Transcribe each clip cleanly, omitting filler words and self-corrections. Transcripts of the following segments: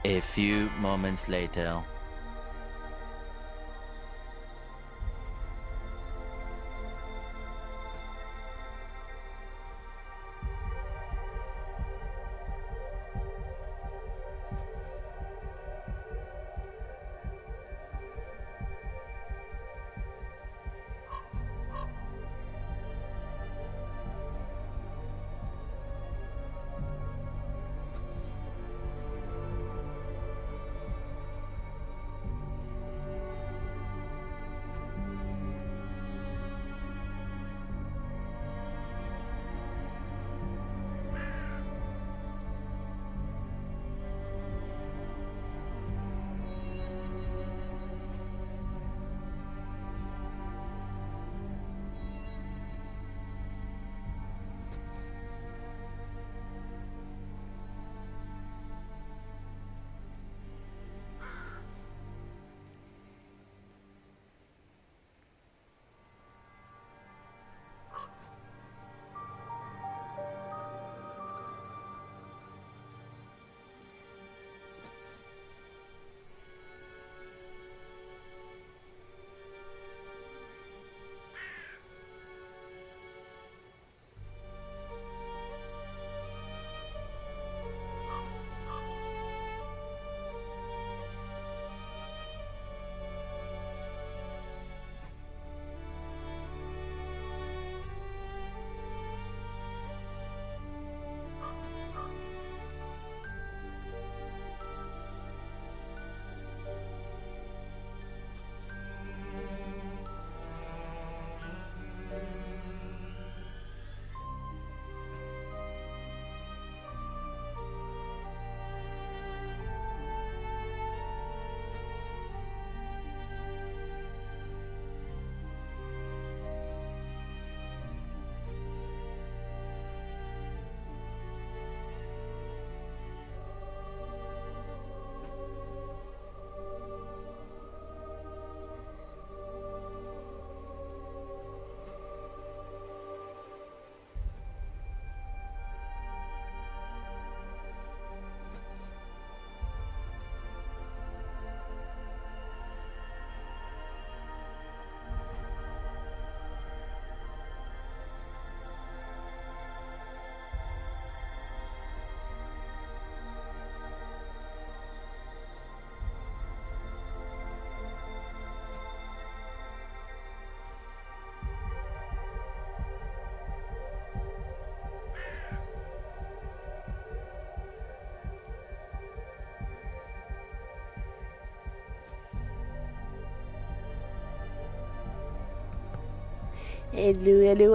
A few moments later.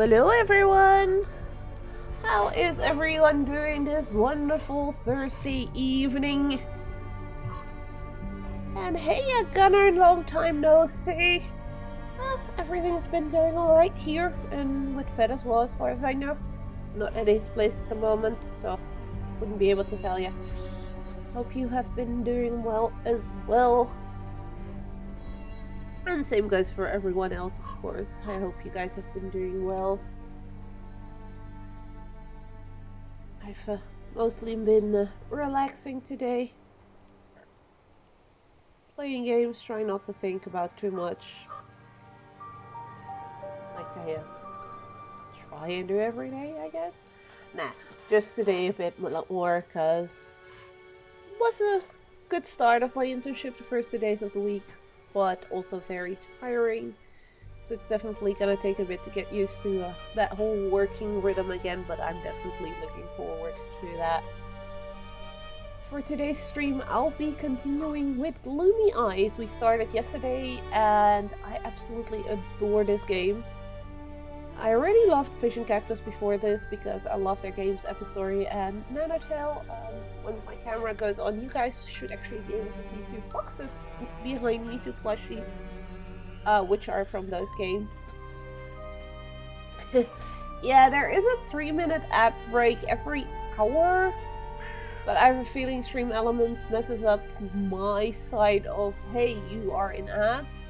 Hello, everyone! How is everyone doing this wonderful Thursday evening? And hey, Gunnar, long time no see! Everything's been going alright here, and with Fed as well, as far as I know. Not at his place at the moment, so wouldn't be able to tell you. Hope you have been doing well as well. And same goes for everyone else, of course. I hope you guys have been doing well. I've mostly been relaxing today. Playing games, trying not to think about too much. Like I try and do every day, I guess. Nah, just today a bit more, because it was a good start of my internship the first 2 days of the week, but also very tiring. So it's definitely gonna take a bit to get used to that whole working rhythm again, but I'm definitely looking forward to that. For today's stream, I'll be continuing with Gloomy Eyes. We started yesterday, and I absolutely adore this game. I already loved Fish and Cactus before this because I love their games, Epistory and Nanotale. When my camera goes on, you guys should actually be able to see two foxes behind me, two plushies, which are from those games. Yeah, there is a 3-minute ad break every hour, but I have a feeling Stream Elements messes up my side of, hey, you are in ads.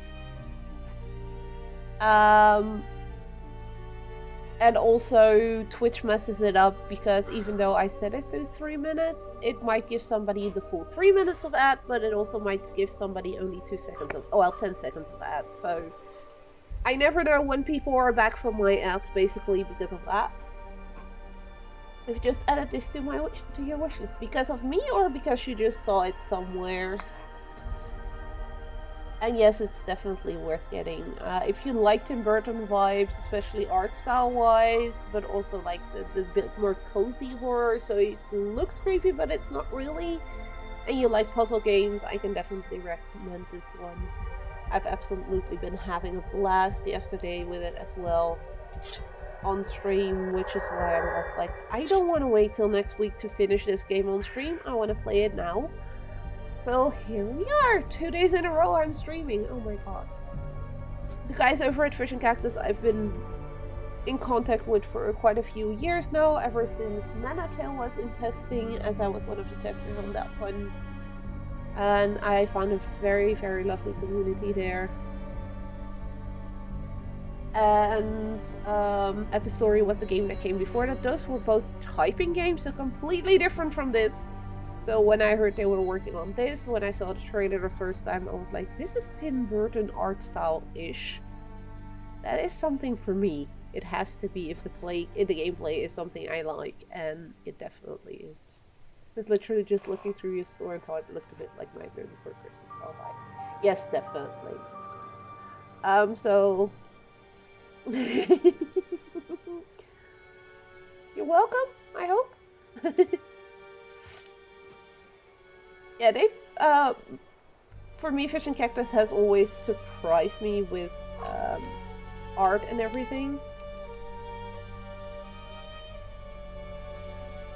And also, Twitch messes it up because even though I set it to 3 minutes, it might give somebody the full 3 minutes of ad, but it also might give somebody only 2 seconds of, oh well, 10 seconds of ad. So I never know when people are back from my ads, basically because of that. I've just added this to your wish list because of me or because you just saw it somewhere. And yes, it's definitely worth getting. If you like Tim Burton vibes, especially art style wise, but also like the bit more cozy horror, so it looks creepy but it's not really, and you like puzzle games, I can definitely recommend this one. I've absolutely been having a blast yesterday with it as well on stream, which is why I was like, I don't want to wait till next week to finish this game on stream, I want to play it now. So here we are, 2 days in a row I'm streaming. Oh my god. The guys over at Fish and Cactus I've been in contact with for quite a few years now, ever since Nanotale was in testing, as I was one of the testers on that one. And I found a very, very lovely community there. And Epistory was the game that came before that. Those were both typing games, so completely different from this. So when I heard they were working on this, when I saw the trailer the first time, I was like, this is Tim Burton art style-ish. That is something for me. It has to be if the gameplay is something I like, and it definitely is. I was literally just looking through your store and thought it looked a bit like Nightmare Before Christmas style vibes. Yes, definitely. So... You're welcome, I hope. Yeah, they've, for me, Fish and Cactus has always surprised me with art and everything.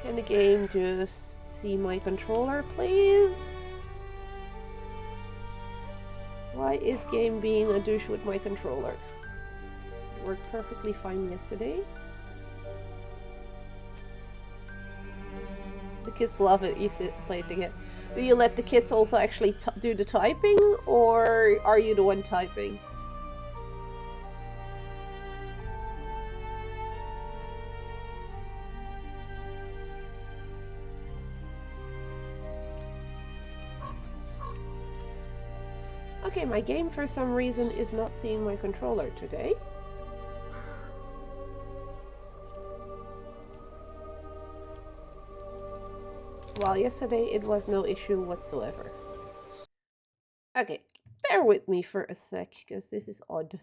Can the game just see my controller, please? Why is game being a douche with my controller? It worked perfectly fine yesterday. The kids love it. You play it again. Do you let the kids also actually do the typing, or are you the one typing? Okay, my game for some reason is not seeing my controller today. While yesterday it was no issue whatsoever. Okay, bear with me for a sec, because this is odd.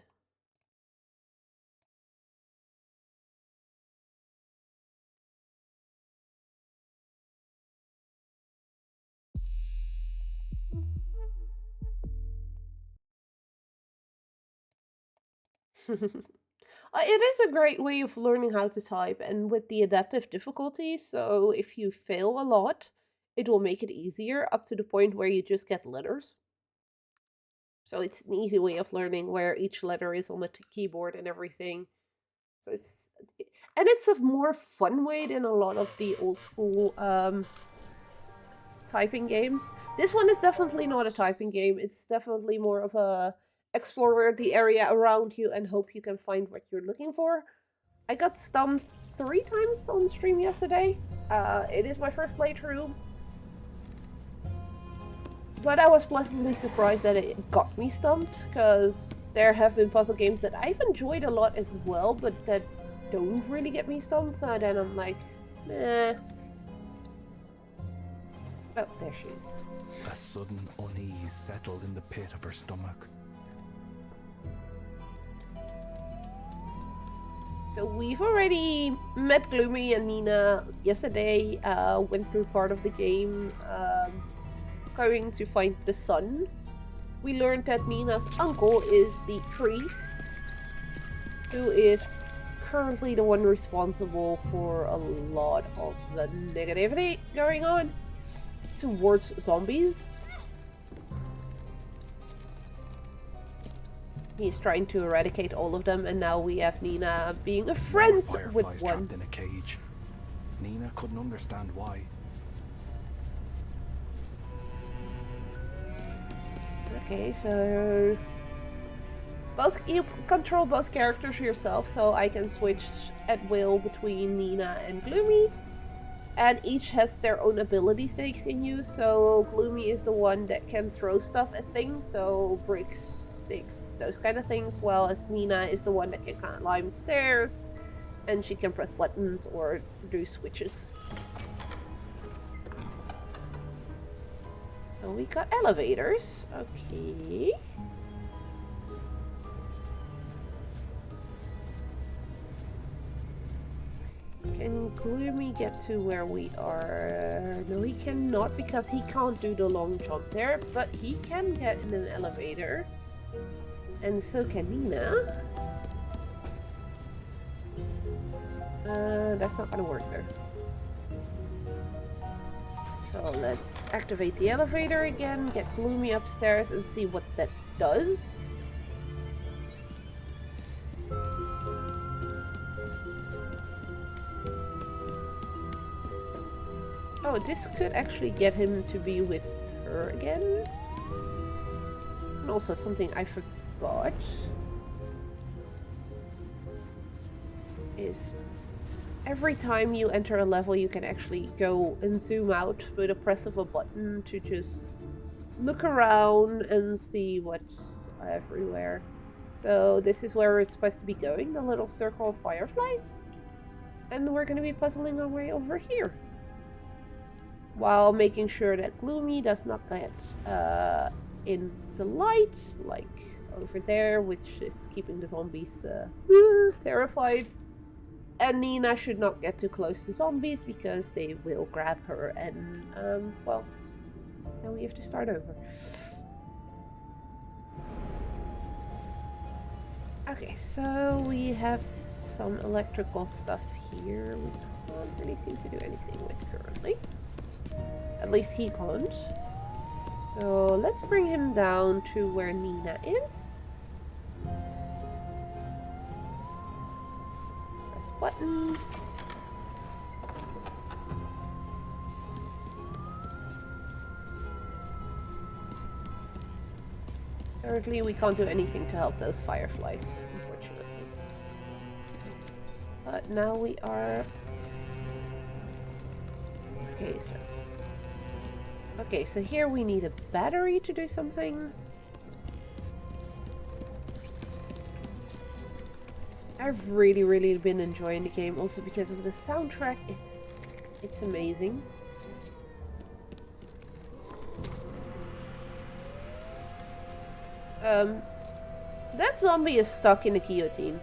It is a great way of learning how to type, and with the adaptive difficulty, so if you fail a lot, it will make it easier up to the point where you just get letters. So it's an easy way of learning where each letter is on the keyboard and everything. So it's a more fun way than a lot of the old school typing games. This one is definitely not a typing game. It's definitely more of a explore the area around you and hope you can find what you're looking for. I got stumped 3 times on stream yesterday. It is my first playthrough. But I was pleasantly surprised that it got me stumped, because there have been puzzle games that I've enjoyed a lot as well, but that don't really get me stumped, so then I'm like, meh. Oh, there she is. A sudden unease settled in the pit of her stomach. So we've already met Gloomy and Nena yesterday, went through part of the game, going to find the sun. We learned that Nina's uncle is the priest, who is currently the one responsible for a lot of the negativity going on towards zombies. He's trying to eradicate all of them, and now we have Nina being a friend with one. Trapped in a cage. Nina couldn't understand why. Okay, so You control both characters yourself, so I can switch at will between Nena and Gloomy. And each has their own abilities they can use. So Gloomy is the one that can throw stuff at things, so bricks, sticks, those kind of things, while as Nena is the one that can kind of climb stairs, and she can press buttons or do switches. So we got elevators. Okay. Can Gloomy get to where we are? No, he cannot because he can't do the long jump there, but he can get in an elevator. And so can Nena. That's not gonna work there. So let's activate the elevator again, get Gloomy upstairs and see what that does. Oh, this could actually get him to be with her again. And also something I forgot is every time you enter a level you can actually go and zoom out with a press of a button to just look around and see what's everywhere. So this is where we're supposed to be going, the little circle of fireflies. And we're going to be puzzling our way over here, while making sure that Gloomy does not get in the light, like over there, which is keeping the zombies terrified. And Nena should not get too close to zombies because they will grab her and, well, then we have to start over. Okay, so we have some electrical stuff here we can't really seem to do anything with currently. At least he can't. So let's bring him down to where Nena is. Press button. Currently we can't do anything to help those fireflies, unfortunately. But now we are... Okay, so here we need a battery to do something. I've really been enjoying the game, also because of the soundtrack. It's amazing. That zombie is stuck in a guillotine.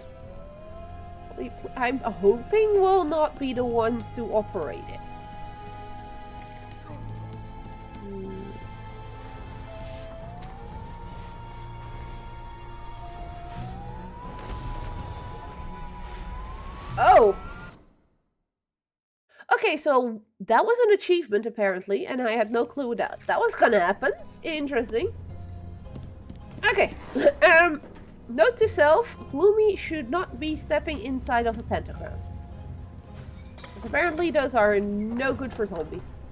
I'm hoping we'll not be the ones to operate it. Oh! Okay, so that was an achievement apparently, and I had no clue that was gonna happen. Interesting. Okay. Note to self, Gloomy should not be stepping inside of a pentagram. Because apparently those are no good for zombies.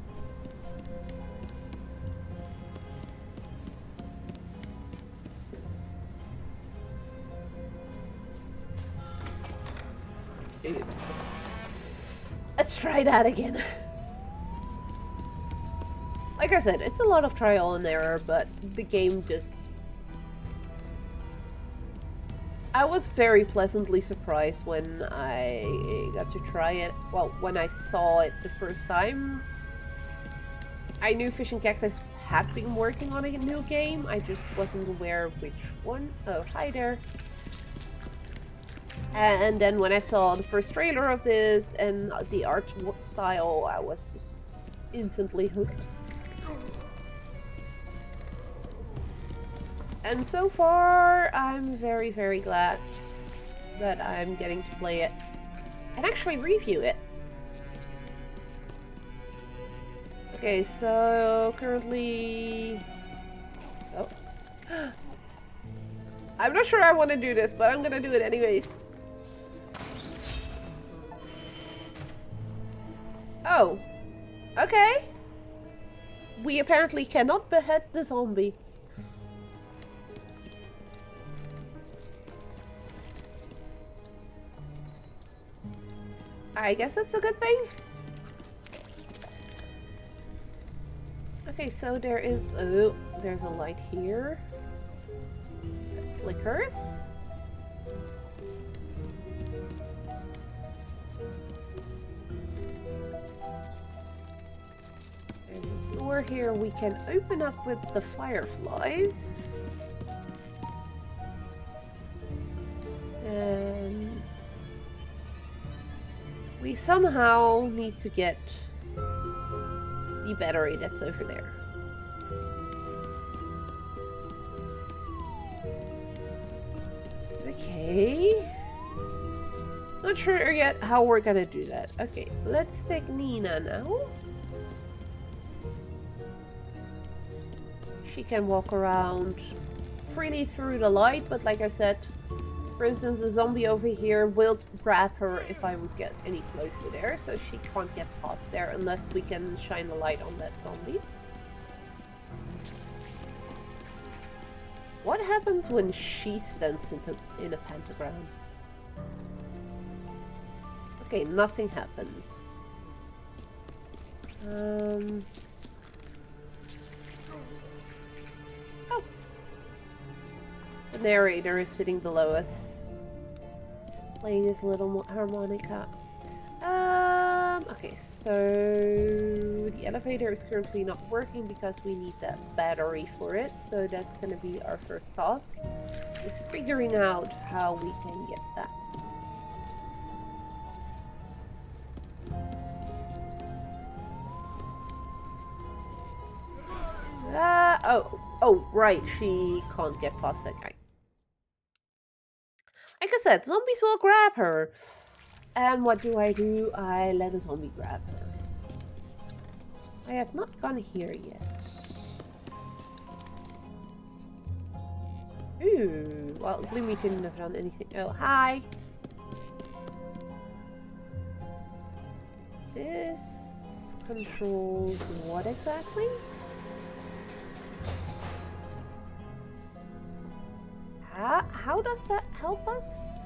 Oops. Let's try that again. Like I said, it's a lot of trial and error, but the game just... I was very pleasantly surprised when I got to try it. Well, when I saw it the first time. I knew Fish and Cactus had been working on a new game. I just wasn't aware which one. Oh, hi there. And then when I saw the first trailer of this and the art style, I was just instantly hooked. And so far, I'm very glad that I'm getting to play it and actually review it. Okay, so currently... Oh. I'm not sure I want to do this, but I'm gonna do it anyways. Oh. Okay. We apparently cannot behead the zombie. I guess that's a good thing. Okay, so there is... Oh, there's a light here. That flickers. There's a door here we can open up with the fireflies. And... we somehow need to get the battery that's over there. Okay. Not sure yet how we're gonna do that. Okay, let's take Nena now. She can walk around freely through the light, but like I said, for instance, the zombie over here will grab her if I would get any closer there, so she can't get past there unless we can shine a light on that zombie. What happens when she stands in a pentagram? Okay, nothing happens. Oh. The narrator is sitting below us, playing his little harmonica. Okay, so the elevator is currently not working because we need that battery for it. So that's going to be our first task, is figuring out how we can get that. Oh, right, she can't get past that guy. Like I said, zombies will grab her. And what do? I let a zombie grab her. I have not gone here yet. Ooh, well, Gloomy couldn't have done anything. Oh, hi. This controls what exactly? How does that help us?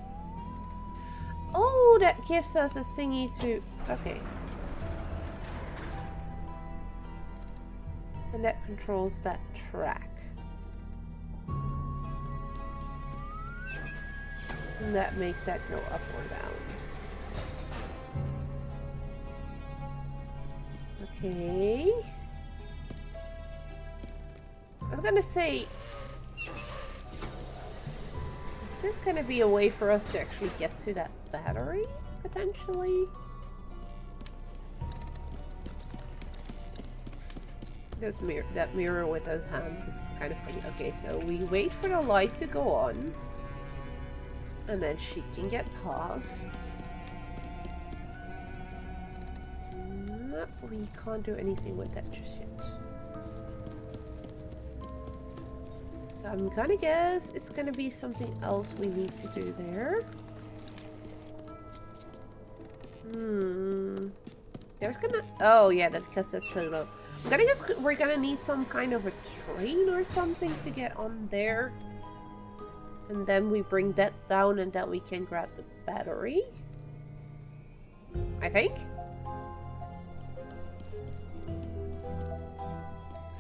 Oh, that gives us a thingy to... Okay. And that controls that track. And that makes that go up or down. Okay. I was gonna say... is this gonna be a way for us to actually get to that battery, potentially? That mirror with those hands is kind of funny. Okay, so we wait for the light to go on. And then she can get past. Nope, we can't do anything with that just yet. So I'm gonna guess it's gonna be something else we need to do there. There's gonna... oh yeah, because that's so low. I'm gonna guess we're gonna need some kind of a train or something to get on there. And then we bring that down and then we can grab the battery. I think.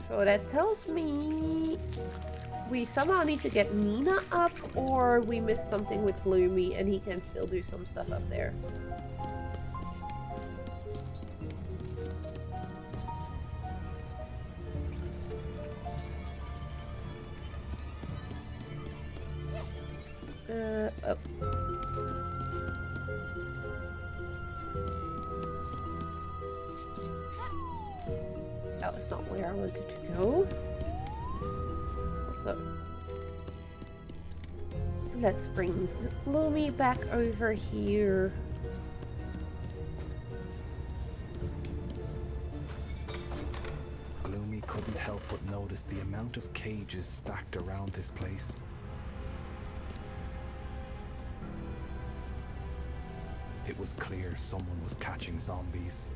So that tells me we somehow need to get Nena up, or we missed something with Gloomy and he can still do some stuff up there. Oh. That was not where I wanted to go. Also, let's bring Gloomy back over here. Gloomy couldn't help but notice the amount of cages stacked around this place. It was clear someone was catching zombies.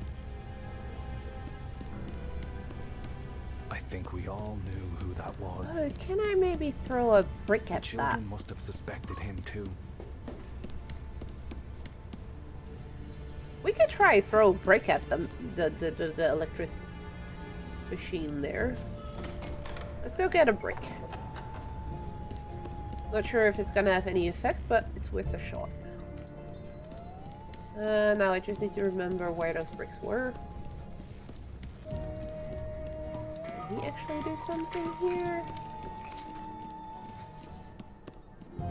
I think we all knew who that was. Oh, can I maybe throw a brick at that? The children must have suspected him too. We could try throw a brick at them, the electric machine there. Let's go get a brick. Not sure if it's gonna have any effect, but it's worth a shot. Now I just need to remember where those bricks were. Can he actually do something here? I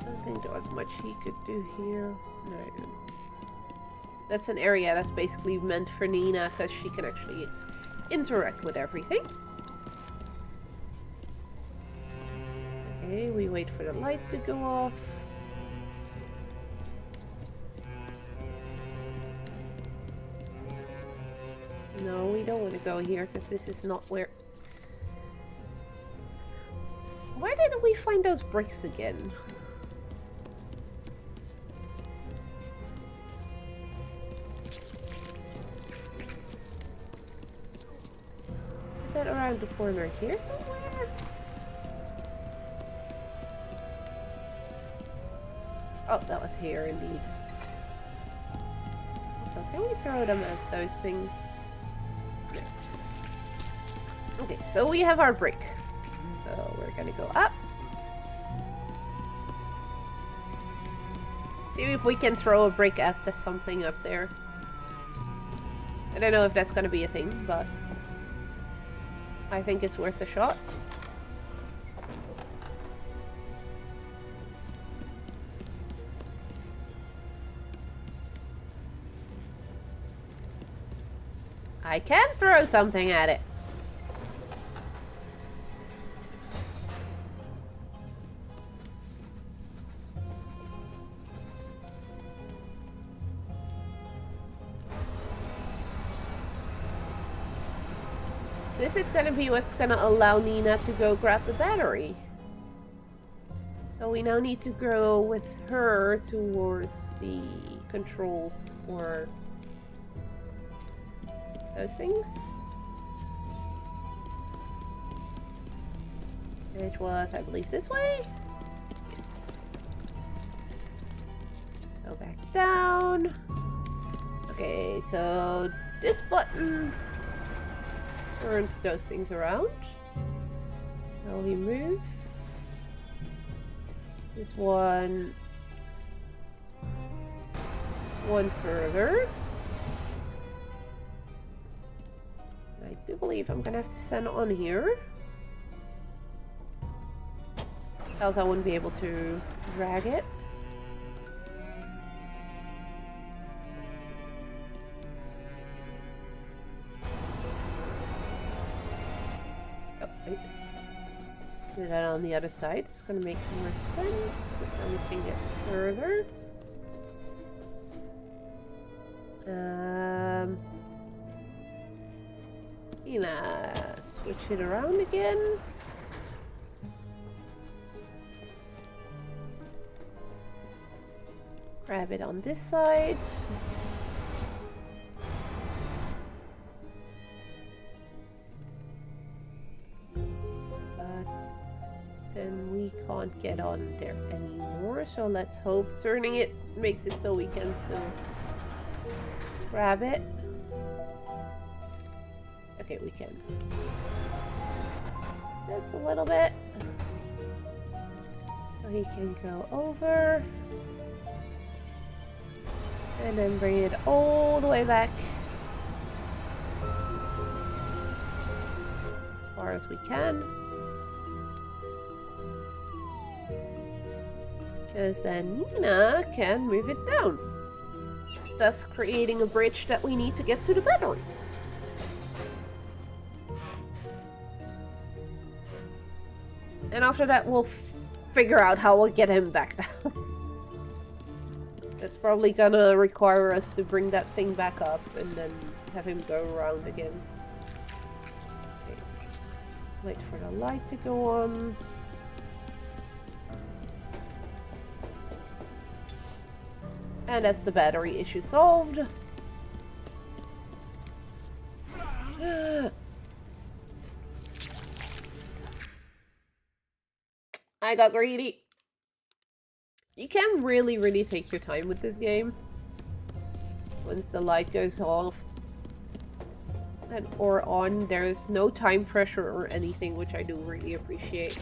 don't think there was much he could do here. No. That's an area that's basically meant for Nena because she can actually interact with everything. Okay, we wait for the light to go off. No, we don't want to go here because this is not where... Where did we find those bricks again? Is that around the corner here somewhere? Oh, that was here indeed. So can we throw them at those things? No. Okay, so we have our brick. So we're gonna go up. See if we can throw a brick at the something up there. I don't know if that's gonna be a thing, but I think it's worth a shot. I can throw something at it. This is gonna be what's gonna allow Nena to go grab the battery. So we now need to go with her towards the controls for those things. Which was, I believe, this way? Yes. Go back down. Okay, so this button turns those things around. So we move. This one further. I do believe I'm gonna have to stand on here. Else I wouldn't be able to drag it. Oh, wait. Do that on the other side. It's gonna make some more sense because then we can get further. Switch it around again. Grab it on this side. But then we can't get on there anymore, so let's hope turning it makes it so we can still grab it. Okay, we can. Just a little bit. So he can go over. And then bring it all the way back. As far as we can. Because then Nena can move it down. Thus creating a bridge that we need to get to the battery. And after that, we'll figure out how we'll get him back down. That's probably gonna require us to bring that thing back up and then have him go around again. Okay. Wait for the light to go on. And that's the battery issue solved. I got greedy. You can really take your time with this game. once the light goes off and or on. There's no time pressure or anything, which I do really appreciate.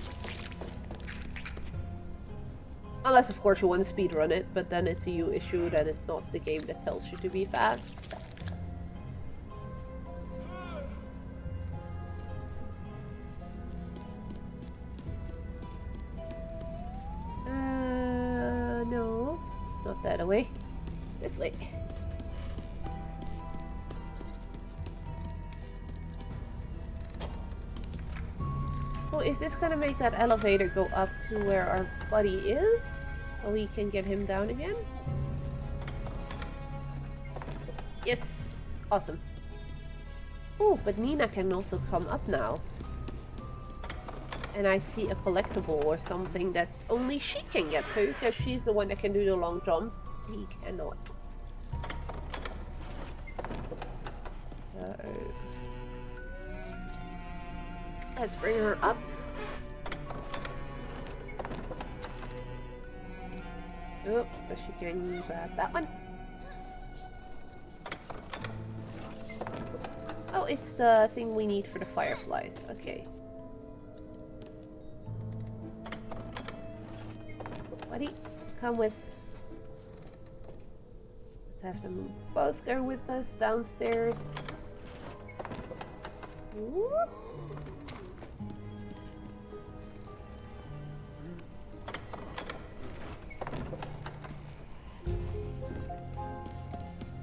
Unless, of course, you want to speedrun it, but then it's a you issue, and it's not the game that tells you to be fast. No. Not that way. This way. Oh, is this gonna make that elevator go up to where our buddy is? So we can get him down again? Yes! Awesome. Oh, but Nena can also come up now. And I see a collectible or something that only she can get to, because she's the one that can do the long jumps. He cannot. So... let's bring her up. Oh, so she can grab that one. Oh, it's the thing we need for the fireflies. Okay. Buddy, come with. Let's have them both go with us downstairs. Whoop.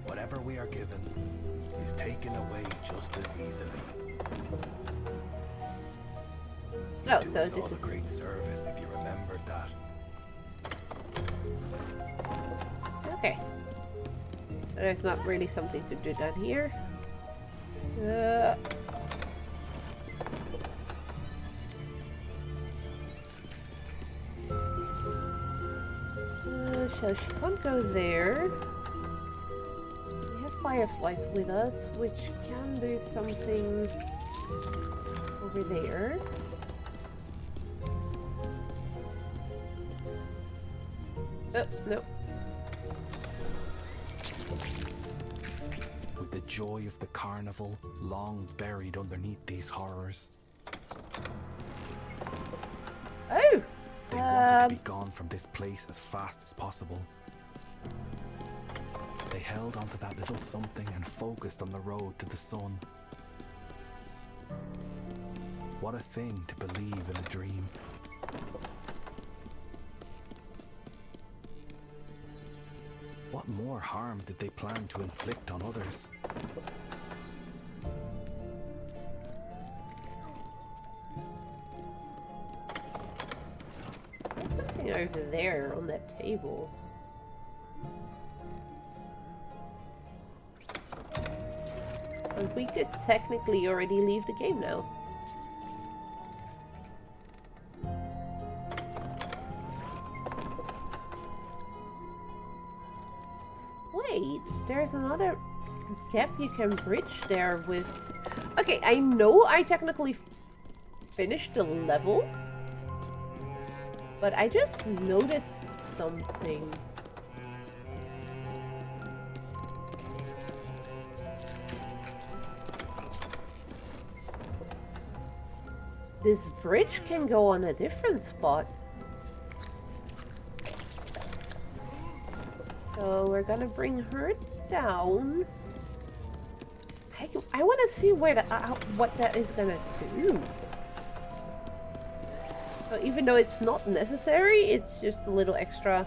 Whatever we are given is taken away just as easily. You Oh, do so us this all is a great service if you remembered that. okay. So there's not really something to do down here. So she can't go there. We have fireflies with us, which can do something over there. Oh, no. With the joy of the carnival long buried underneath these horrors. Oh! They wanted to be gone from this place as fast as possible. They held onto that little something and focused on the road to the sun. What a thing to believe in a dream. What more harm did they plan to inflict on others? There's something over there on that table. But we could technically already leave the game now. Wait, there's another gap you can bridge there with... Okay, I know I technically finished the level, but I just noticed something. This bridge can go on a different spot. So we're gonna bring her down. I want to see where what that is gonna do. So even though it's not necessary, it's just a little extra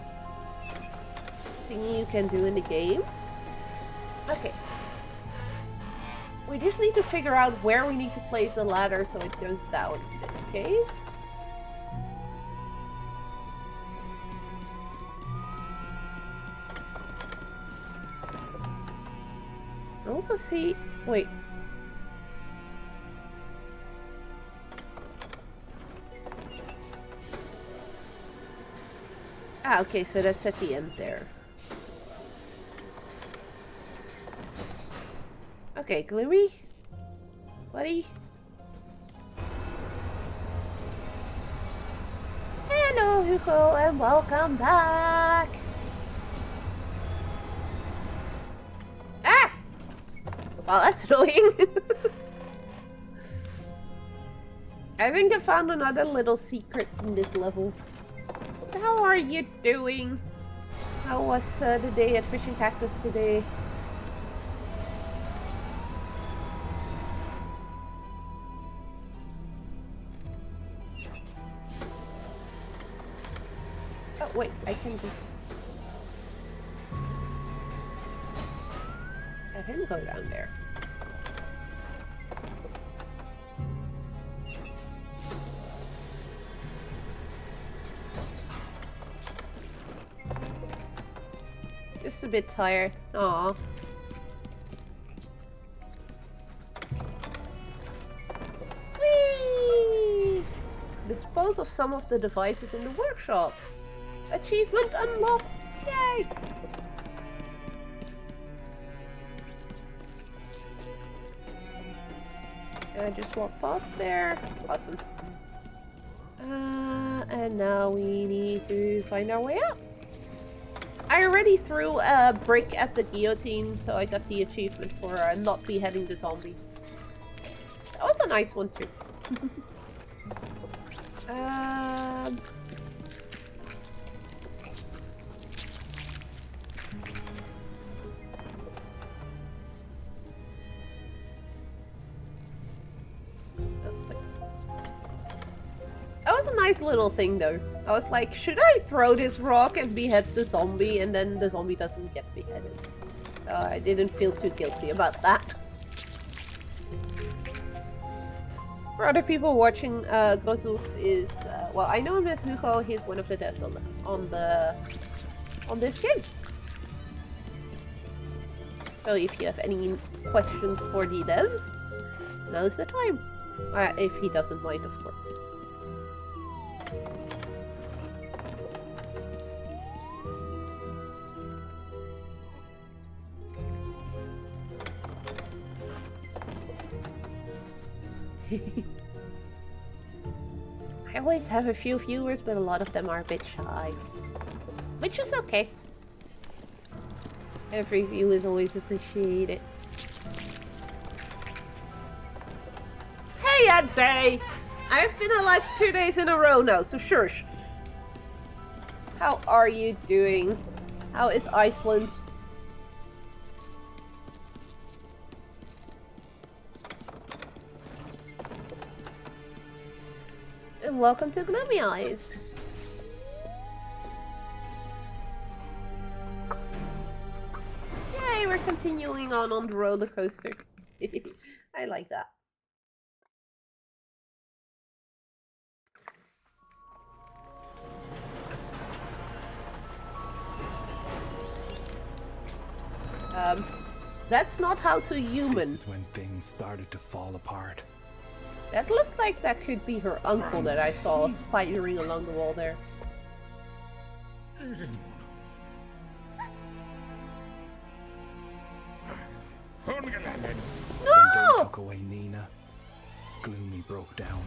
thingy you can do in the game. Okay. We just need to figure out where we need to place the ladder so it goes down in this case. I also see... wait. Ah, okay, so that's at the end there. Okay, Gloomy? Buddy? Hello, Hugo, and welcome back! Well, that's annoying. I think I found another little secret in this level. How are you doing? How was the day at Fishing Cactus today? Oh wait, I can just... Let him go down there. Just a bit tired. Aww. Whee! Dispose of some of the devices in the workshop. Achievement unlocked! Yay! I just walked past there. Awesome. And now we need to find our way up. I already threw a brick at the guillotine, so I got the achievement for not beheading the zombie. That was a nice one too. That was a nice little thing though. I was like, should I throw this rock and behead the zombie and then the zombie doesn't get beheaded? I didn't feel too guilty about that. For other people watching, Gozux is, well, I know him as Hugo. He's one of the devs on this game. So if you have any questions for the devs, now's the time. If he doesn't mind, of course. I always have a few viewers, but a lot of them are a bit shy. Which is okay. Every view is always appreciated. Hey, Ante! I've been alive 2 days in a row now, so shush. How are you doing? How is Iceland? And welcome to Gloomy Eyes. Yay, we're continuing on the roller coaster. I like that. That's not how to human. This is when things started to fall apart. That looked like that could be her uncle that I saw spidering along the wall there. When they No! took away Nena, Gloomy broke down.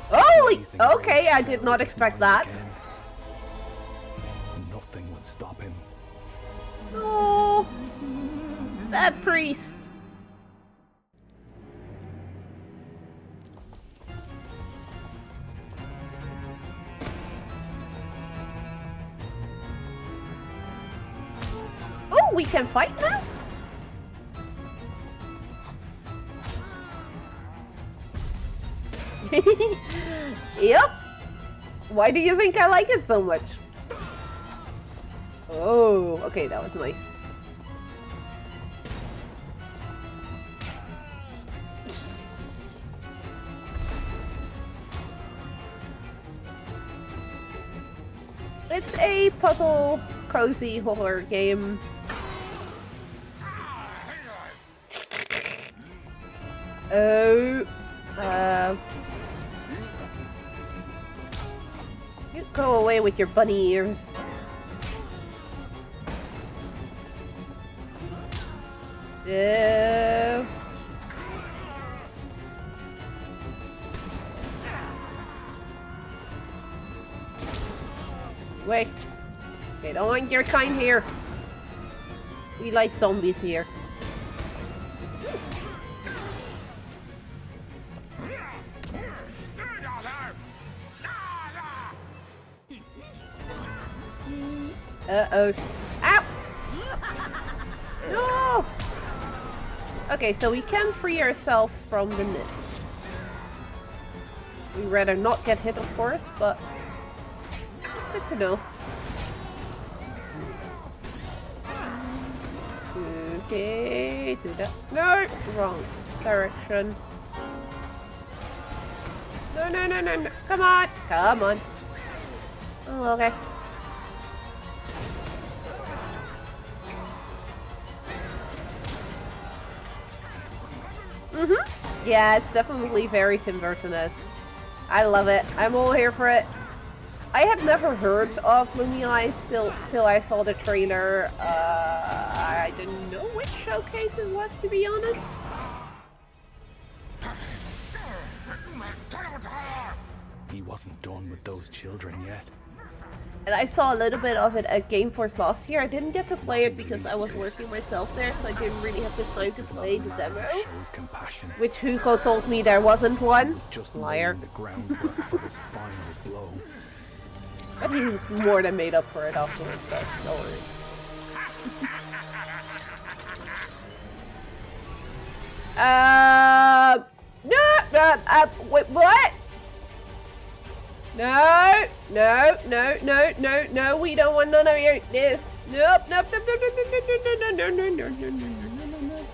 Holy! Blazing Okay, rage I did not filled his expect mind that. again. Nothing would stop him. No! Bad priest! Oh, we can fight now? Yep. Why do you think I like it so much? Oh, okay, that was nice. It's a puzzle, cozy horror game. Oh, you go away with your bunny ears. Wait. They don't want your kind here. We like zombies here. Uh-oh. Ow! No! Okay, so we can free ourselves from the net. We'd rather not get hit, of course, but it's good to know. Okay, do that. No! Wrong direction. No, no, no, no, no. Come on! Come on. Oh, okay. Yeah, it's definitely very Tim Burton-esque. I love it. I'm all here for it. I had never heard of Gloomy Eyes till I saw the trailer. I didn't know which showcase it was, to be honest. He wasn't done with those children yet. And I saw a little bit of it at Game Force last year. I didn't get to play it because I was working myself there, so I didn't really have the time to play the demo. Which Hugo told me there wasn't one. Liar. The groundwork for his final blow. But he more than made up for it afterwards, so don't worry. Wait, what? No, no, no, no, no, no, we don't want none of your this. Nope, nope, nope, nope, nope, nope, nope, no, no, no, no, no, no, no, no, no.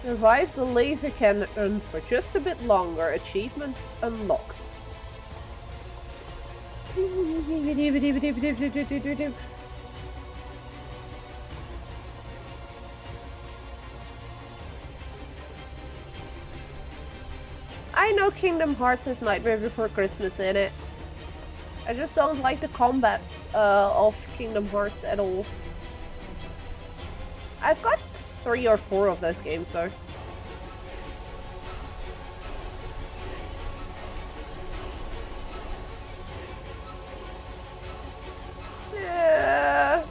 Survive the laser cannon for just a bit longer. Achievement unlocked. I know Kingdom Hearts has Nightmare Before Christmas in it. I just don't like the combat of Kingdom Hearts at all. I've got 3 or 4 of those games though. Yeah.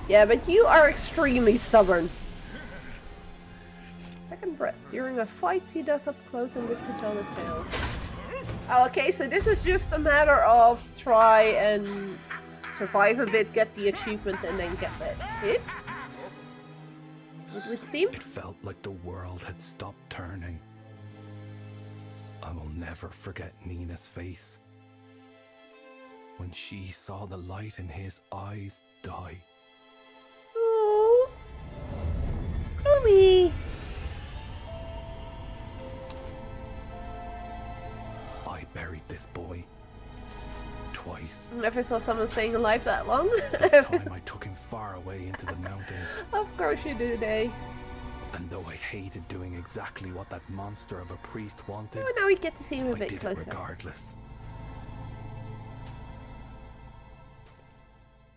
Yeah, but you are extremely stubborn. Second breath. During a fight, see death up close and lift to tell the tale. Oh, okay, so this is just a matter of try and survive a bit, get the achievement, and then get that hit. It would seem. It felt like the world had stopped turning. I will never forget Nina's face when she saw the light in his eyes die. Oh, Gloomy. I buried this boy twice. Never saw someone staying alive that long. This time I took him far away into the mountains. Of course you do, Day. And though I hated doing exactly what that monster of a priest wanted, Oh, now we get to see him a I bit did closer. it regardless.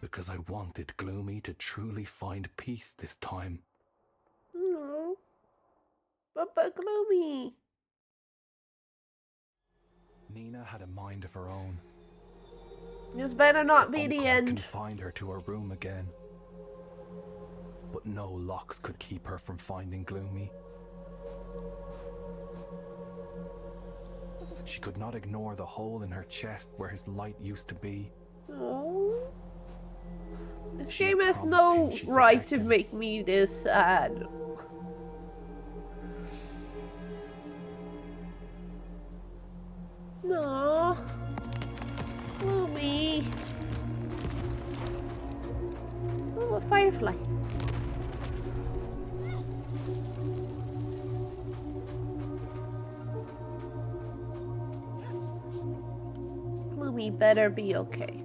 Because I wanted Gloomy to truly find peace this time. No. But Gloomy. Nina had a mind of her own. This better not be Hope the I end. can find her to her room again. But no locks could keep her from finding Gloomy. She could not ignore the hole in her chest where his light used to be. Oh. This She game has promised no him she'd right protect to him. make me this sad. No. Gloomy. Oh, a firefly. Gloomy better be okay.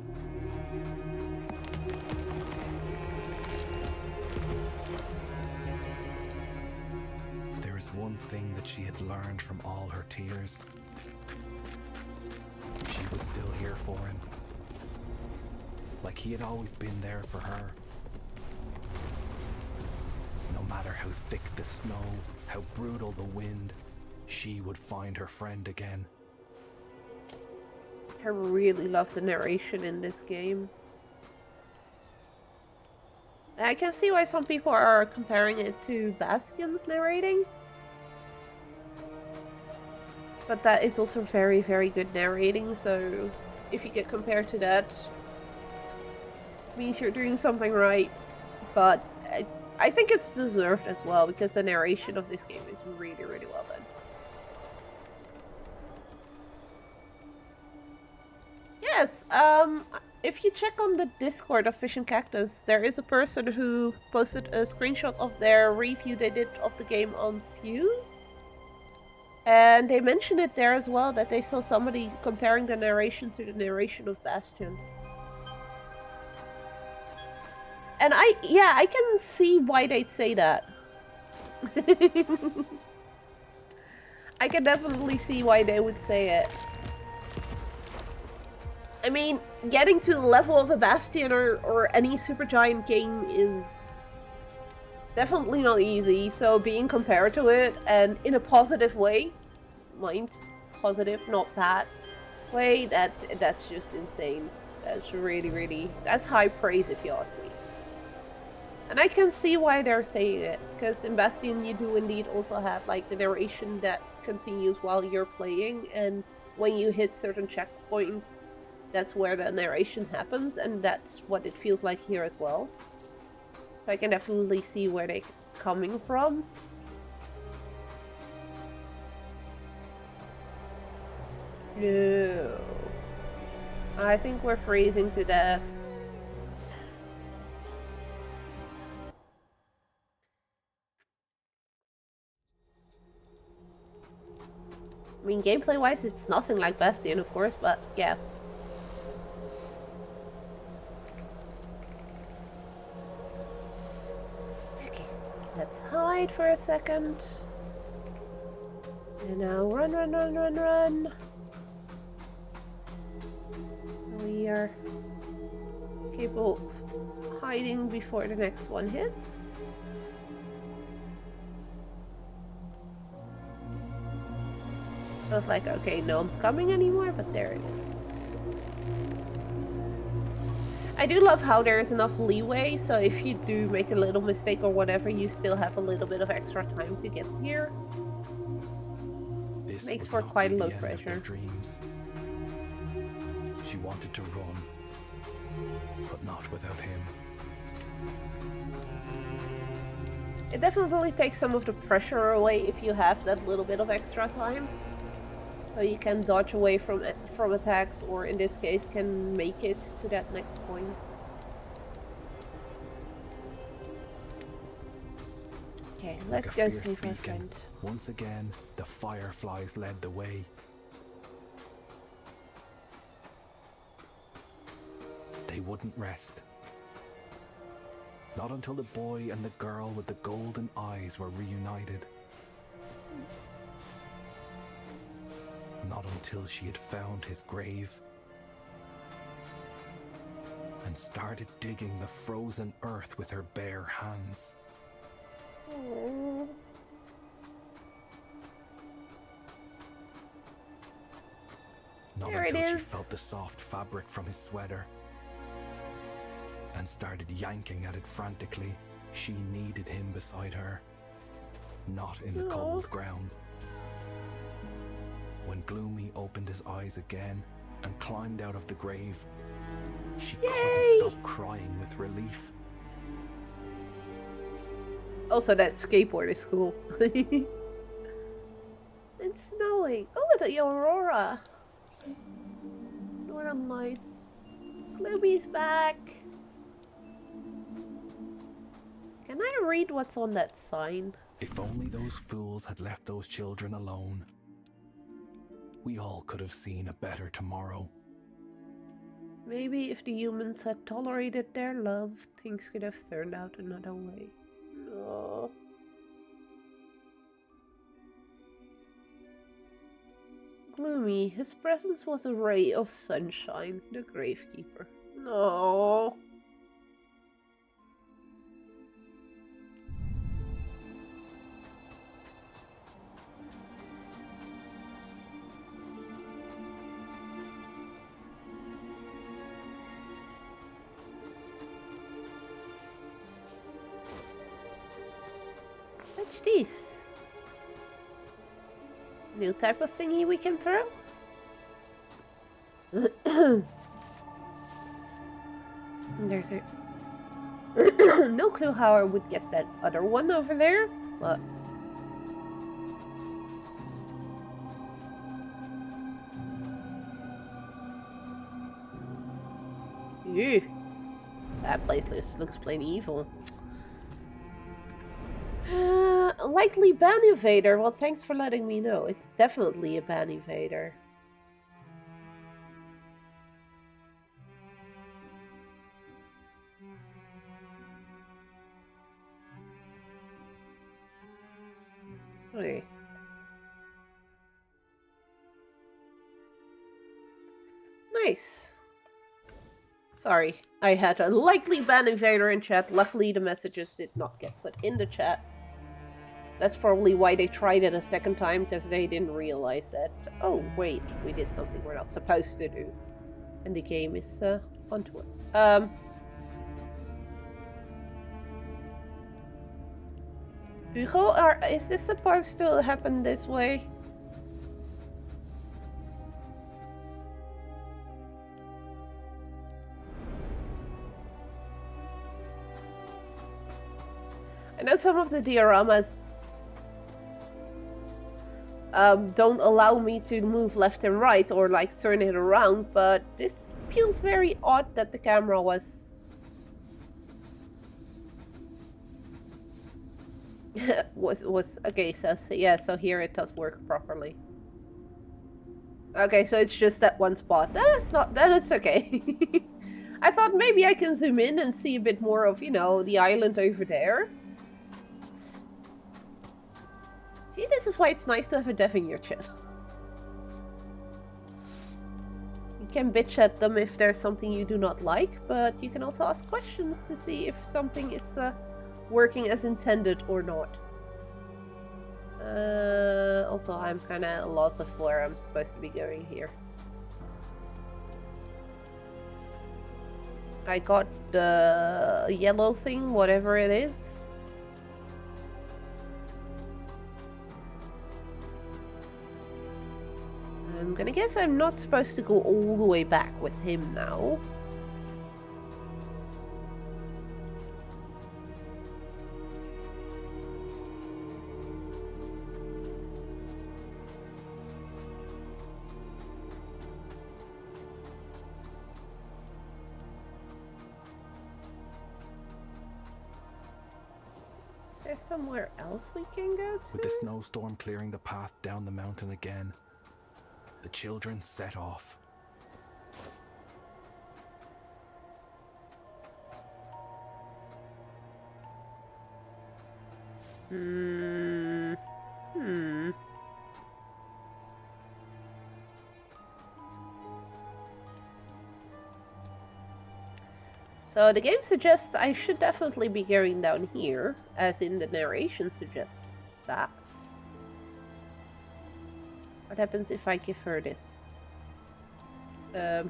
There is one thing that she had learned from all her tears. She was still here for him. Like he had always been there for her. No matter how thick the snow, how brutal the wind, she would find her friend again. I really love the narration in this game. I can see why some people are comparing it to Bastion's narrating. But that is also very, very good narrating, so if you get compared to that, it means you're doing something right. But I think it's deserved as well, because the narration of this game is really, really well done. Yes, if you check on the Discord of Fish and Cactus, there is a person who posted a screenshot of their review they did of the game on Fuse. And they mentioned it there as well, that they saw somebody comparing the narration to the narration of Bastion. And I can see why they'd say that. I can definitely see why they would say it. I mean, getting to the level of a Bastion or any Supergiant game is definitely not easy, so being compared to it, and in a positive way, mind, positive, not bad way, that's just insane. That's really, that's high praise if you ask me. And I can see why they're saying it, because in Bastion you do indeed also have like the narration that continues while you're playing, and when you hit certain checkpoints, that's where the narration happens, and that's what it feels like here as well. So I can definitely see where they're coming from. No. I think we're freezing to death. I mean, gameplay-wise, it's nothing like Bastion, of course, but yeah. Okay, let's hide for a second. And now run. So we are capable of hiding before the next one hits. I was like, okay, no I'm coming anymore, but there it is. I do love how there is enough leeway, so if you do make a little mistake or whatever, you still have a little bit of extra time to get here. This Makes would for not quite be low the end of their pressure. dreams. She wanted to run, but not without him. It definitely takes some of the pressure away if you have that little bit of extra time. So you can dodge away from attacks, or in this case can make it to that next point. Okay, let's Like a go fierce save our beacon, friend. once again, the fireflies led the way. They wouldn't rest. Not until the boy and the girl with the golden eyes were reunited. Not until she had found his grave and started digging the frozen earth with her bare hands. Aww. Not There it until she is. felt the soft fabric from his sweater and started yanking at it frantically. She needed him beside her, not in the cold ground. When Gloomy opened his eyes again and climbed out of the grave, she couldn't stop crying with relief. Also, that skateboard is cool. It's snowing. Oh, the aurora. Northern Lights. Gloomy's back. Can I read what's on that sign? If only those fools had left those children alone, we all could have seen a better tomorrow. Maybe if the humans had tolerated their love, things could have turned out another way. No. Gloomy, his presence was a ray of sunshine, the gravekeeper. No. Touch this. New type of thingy we can throw? There's a... no clue how I would get that other one over there, but... Ew. That place looks plain evil. Likely ban evader. Well, thanks for letting me know. It's definitely a ban evader. Okay. Nice. Sorry, I had a likely ban evader in chat. Luckily, the messages did not get put in the chat. That's probably why they tried it a second time, because they didn't realize that, oh wait, we did something we're not supposed to do. And the game is onto us. Hugo, is this supposed to happen this way? I know some of the dioramas don't allow me to move left and right or like turn it around, but this feels very odd that the camera was okay. So yeah, so here it does work properly. Okay, so it's just that one spot. That's not. Then it's okay. I thought maybe I can zoom in and see a bit more of, you know, the island over there. See, this is why it's nice to have a dev in your chat. You can bitch at them if there's something you do not like, but you can also ask questions to see if something is working as intended or not. Also, I'm kind of lost of where I'm supposed to be going here. I got the yellow thing, whatever it is. I'm gonna guess I'm not supposed to go all the way back with him now. Is there somewhere else we can go to? With the snowstorm clearing the path down the mountain again, the children set off. So the game suggests I should definitely be going down here, as in the narration suggests that. What happens if I give her this? I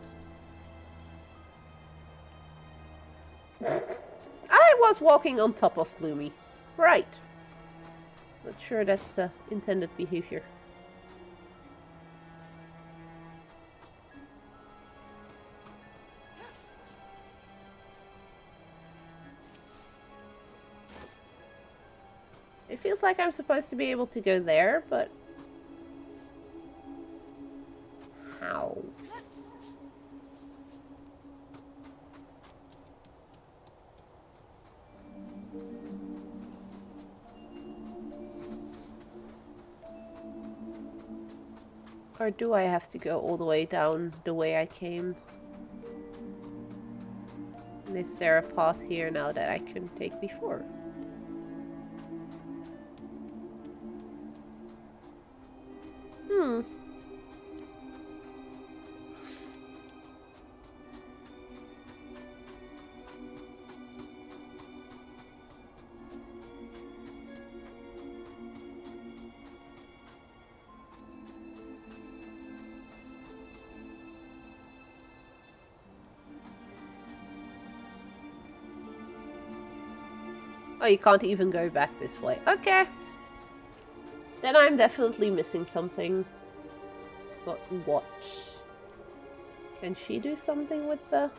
was walking on top of Gloomy. Right. Not sure that's intended behavior. It feels like I'm supposed to be able to go there, but... how? Or do I have to go all the way down the way I came? And is there a path here now that I can take before? Oh, you can't even go back this way. Okay. Then I'm definitely missing something. But what? Can she do something with the...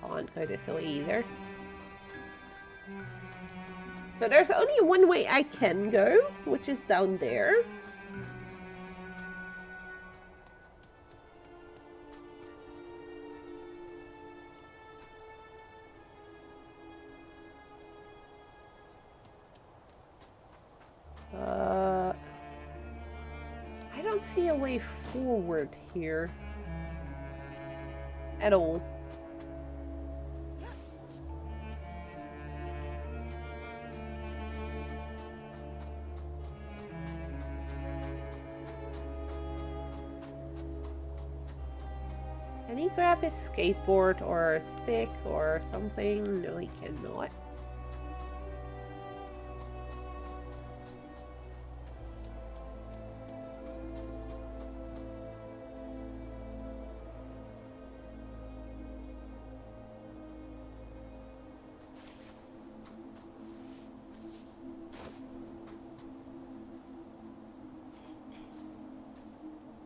Can't go this way either. So there's only one way I can go, which is down there. I don't see a way forward here at all. Can he grab his skateboard or a stick or something? No, he cannot.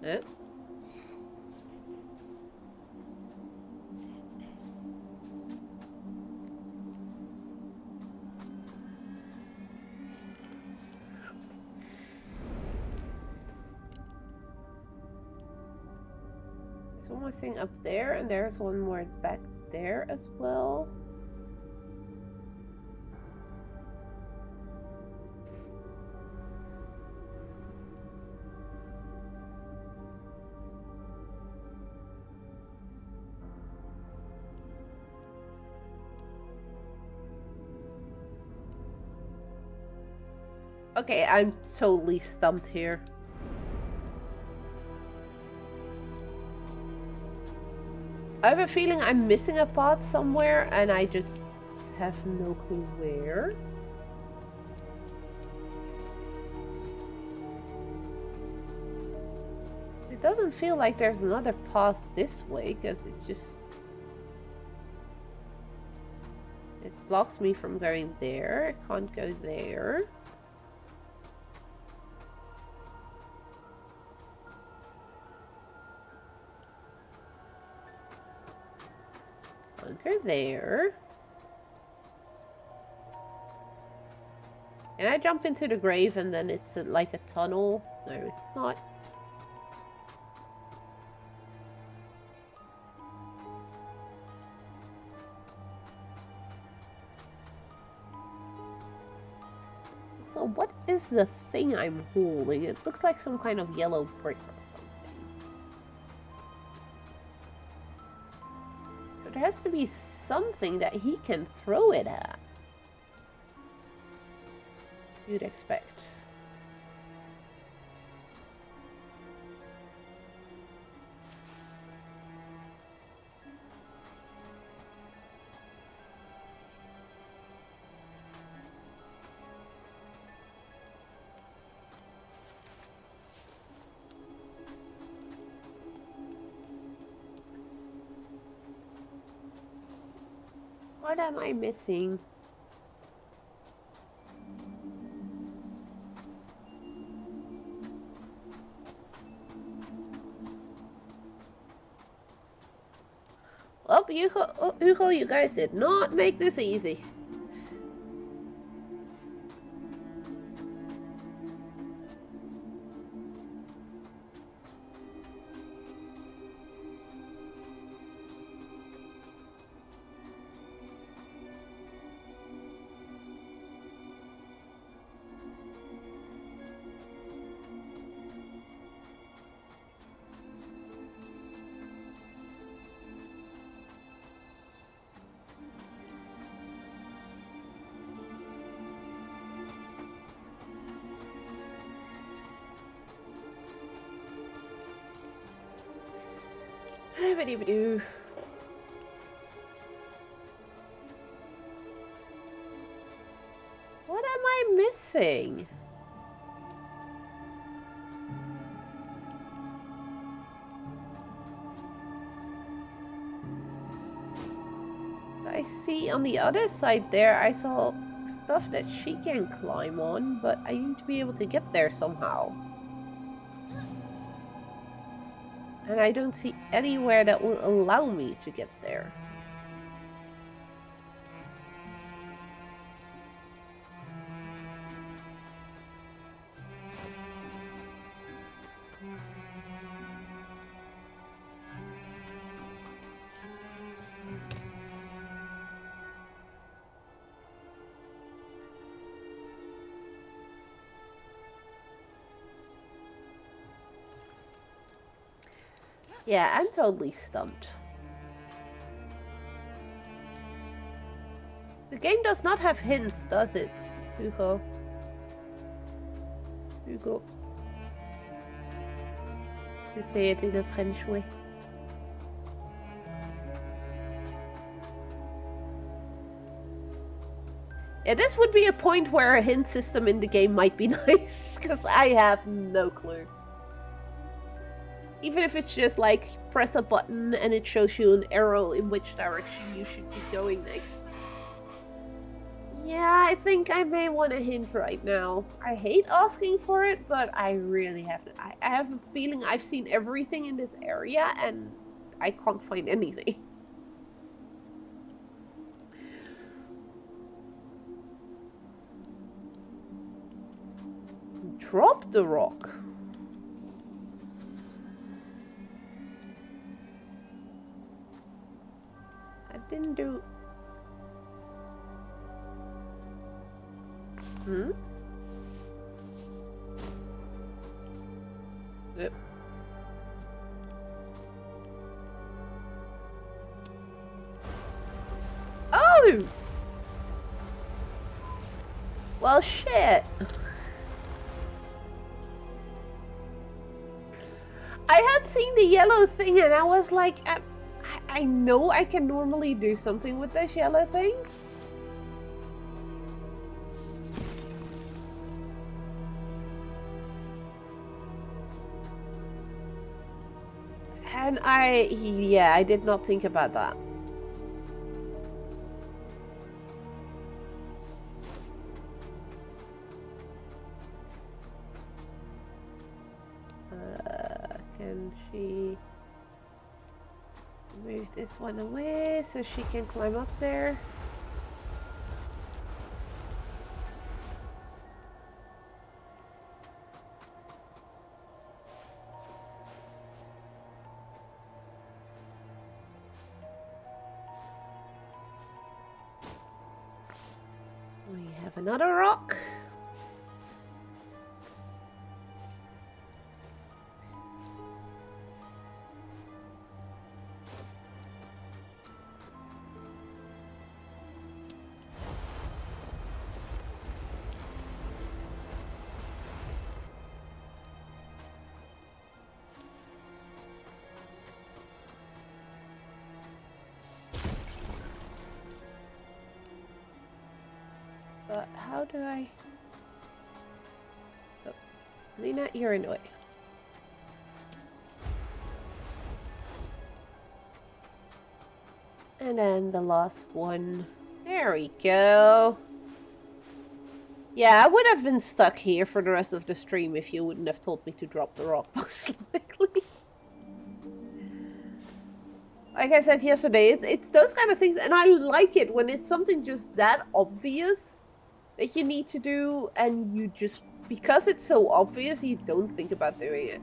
Nope. There's one more thing up there, and there's one more back there as well. Okay, I'm totally stumped here. I have a feeling I'm missing a path somewhere, and I just have no clue where. It doesn't feel like there's another path this way, because it's just... It blocks me from going there. I can't go there. Can't go there. Can I jump into the grave and then it's like a tunnel? No, it's not. So what is the thing I'm holding? It looks like some kind of yellow brick or something. So there has to be something that he can throw it at. You'd expect. What am I missing? Oh, Hugo, you guys did not make this easy. Bibbidi-bidoo. What am I missing? So I see on the other side there, I saw stuff that she can climb on, but I need to be able to get there somehow. And I don't see anywhere that will allow me to get there. Yeah, I'm totally stumped. The game does not have hints, does it, Hugo? Hugo. To say it in a French way. Yeah, this would be a point where a hint system in the game might be nice, because I have no clue. Even if it's just like, press a button and it shows you an arrow in which direction you should be going next. Yeah, I think I may want a hint right now. I hate asking for it, but I really have to. I have a feeling I've seen everything in this area and I can't find anything. Drop the rock. I didn't do... Hmm? Yep. Oh! Well, shit. I had seen the yellow thing and I was like, I know I can normally do something with those yellow things. And yeah, I did not think about that. Can she move this one away so she can climb up there? We have another rock. But how do I... Oh, Nena, you're in the way. And then the last one. There we go. Yeah, I would have been stuck here for the rest of the stream if you wouldn't have told me to drop the rock, most likely. Like I said yesterday, it's those kind of things, and I like it when it's something just that obvious that you need to do, and you just, because it's so obvious, you don't think about doing it.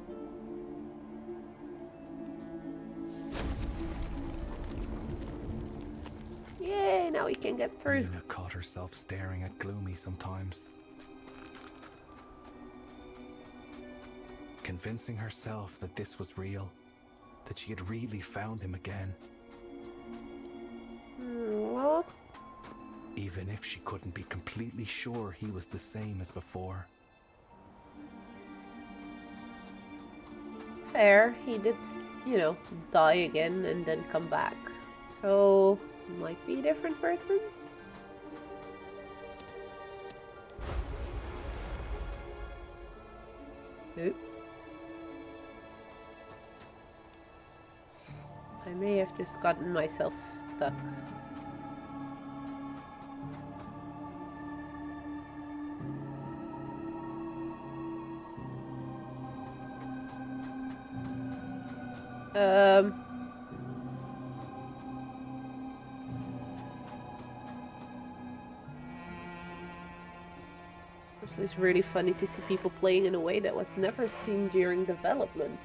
Yay, now we can get through. Nena caught herself staring at Gloomy sometimes, convincing herself that this was real, that she had really found him again. Aww. Even if she couldn't be completely sure he was the same as before. Fair, you know, die again and then come back. So, might be a different person? Nope. I may have just gotten myself stuck. It's really funny to see people playing in a way that was never seen during development.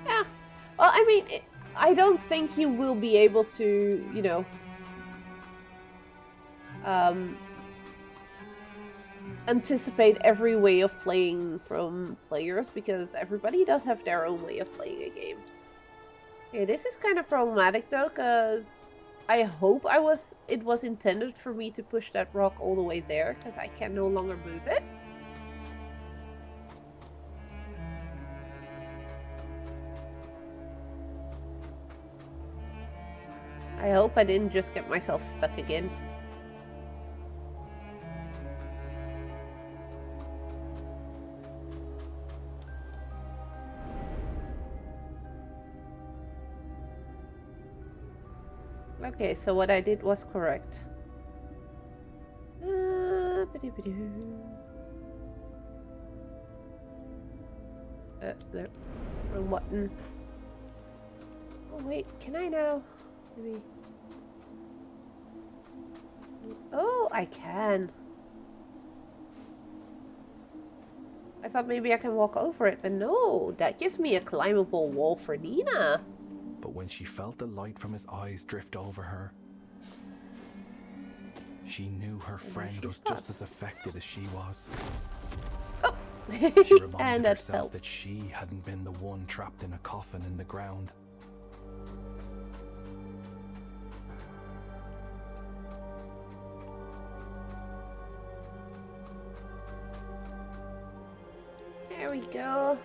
Yeah. Well, I mean, I don't think you will be able to, you know, anticipate every way of playing from players, because everybody does have their own way of playing a game. Okay, this is kind of problematic though, because I hope it was intended for me to push that rock all the way there, because I can no longer move it. I hope I didn't just get myself stuck again. Okay, so what I did was correct. There. Wrong button. Oh wait, can I now? Maybe. Oh, I can. I thought maybe I can walk over it, but no, that gives me a climbable wall for Nena. But when she felt the light from his eyes drift over her, she knew her friend was just as affected as she was. Oh. She reminded And that herself felt. that she hadn't been the one trapped in a coffin in the ground. There we go.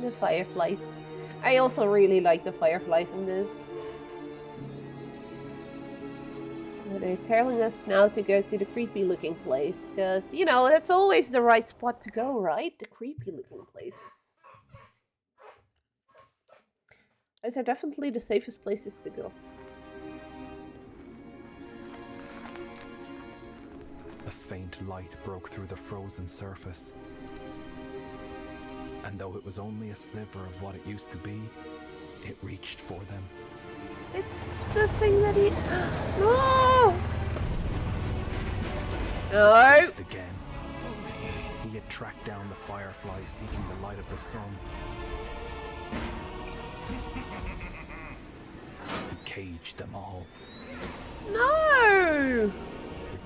The fireflies. I also really like the fireflies in this. They're telling us now to go to the creepy looking place, because, you know, that's always the right spot to go, right? The creepy looking places. Those are definitely the safest places to go. A faint light broke through the frozen surface. And though it was only a sliver of what it used to be, it reached for them. It's the thing that he... No! No! Just again, he had tracked down the fireflies seeking the light of the sun. He caged them all, No!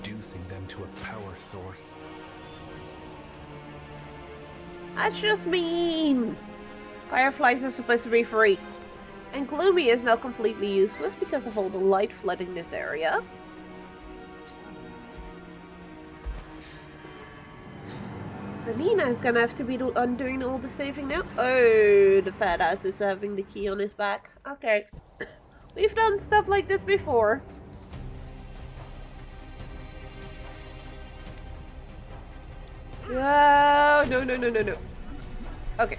reducing them to a power source. That's just mean! Fireflies are supposed to be free. And Gloomy is now completely useless because of all the light flooding this area. So Nena is gonna have to be undoing all the saving now. Oh, the fat ass is having the key on his back. Okay. We've done stuff like this before. No, no, no, no, no, no. Okay.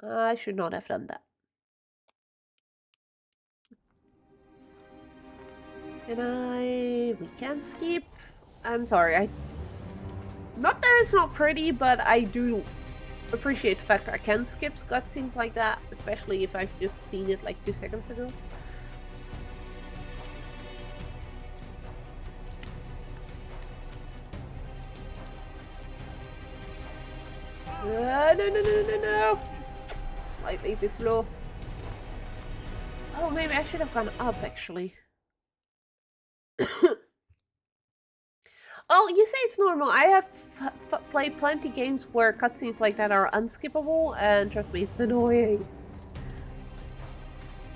I should not have done that. We can skip. I'm sorry, not that it's not pretty, but I do appreciate the fact that I can skip cutscenes like that, especially if I've just seen it like 2 seconds ago. No, no, no, no, no, no. Slightly too slow. Oh, maybe I should have gone up, actually. Oh, you say it's normal. I have played plenty games where cutscenes like that are unskippable, and trust me, it's annoying.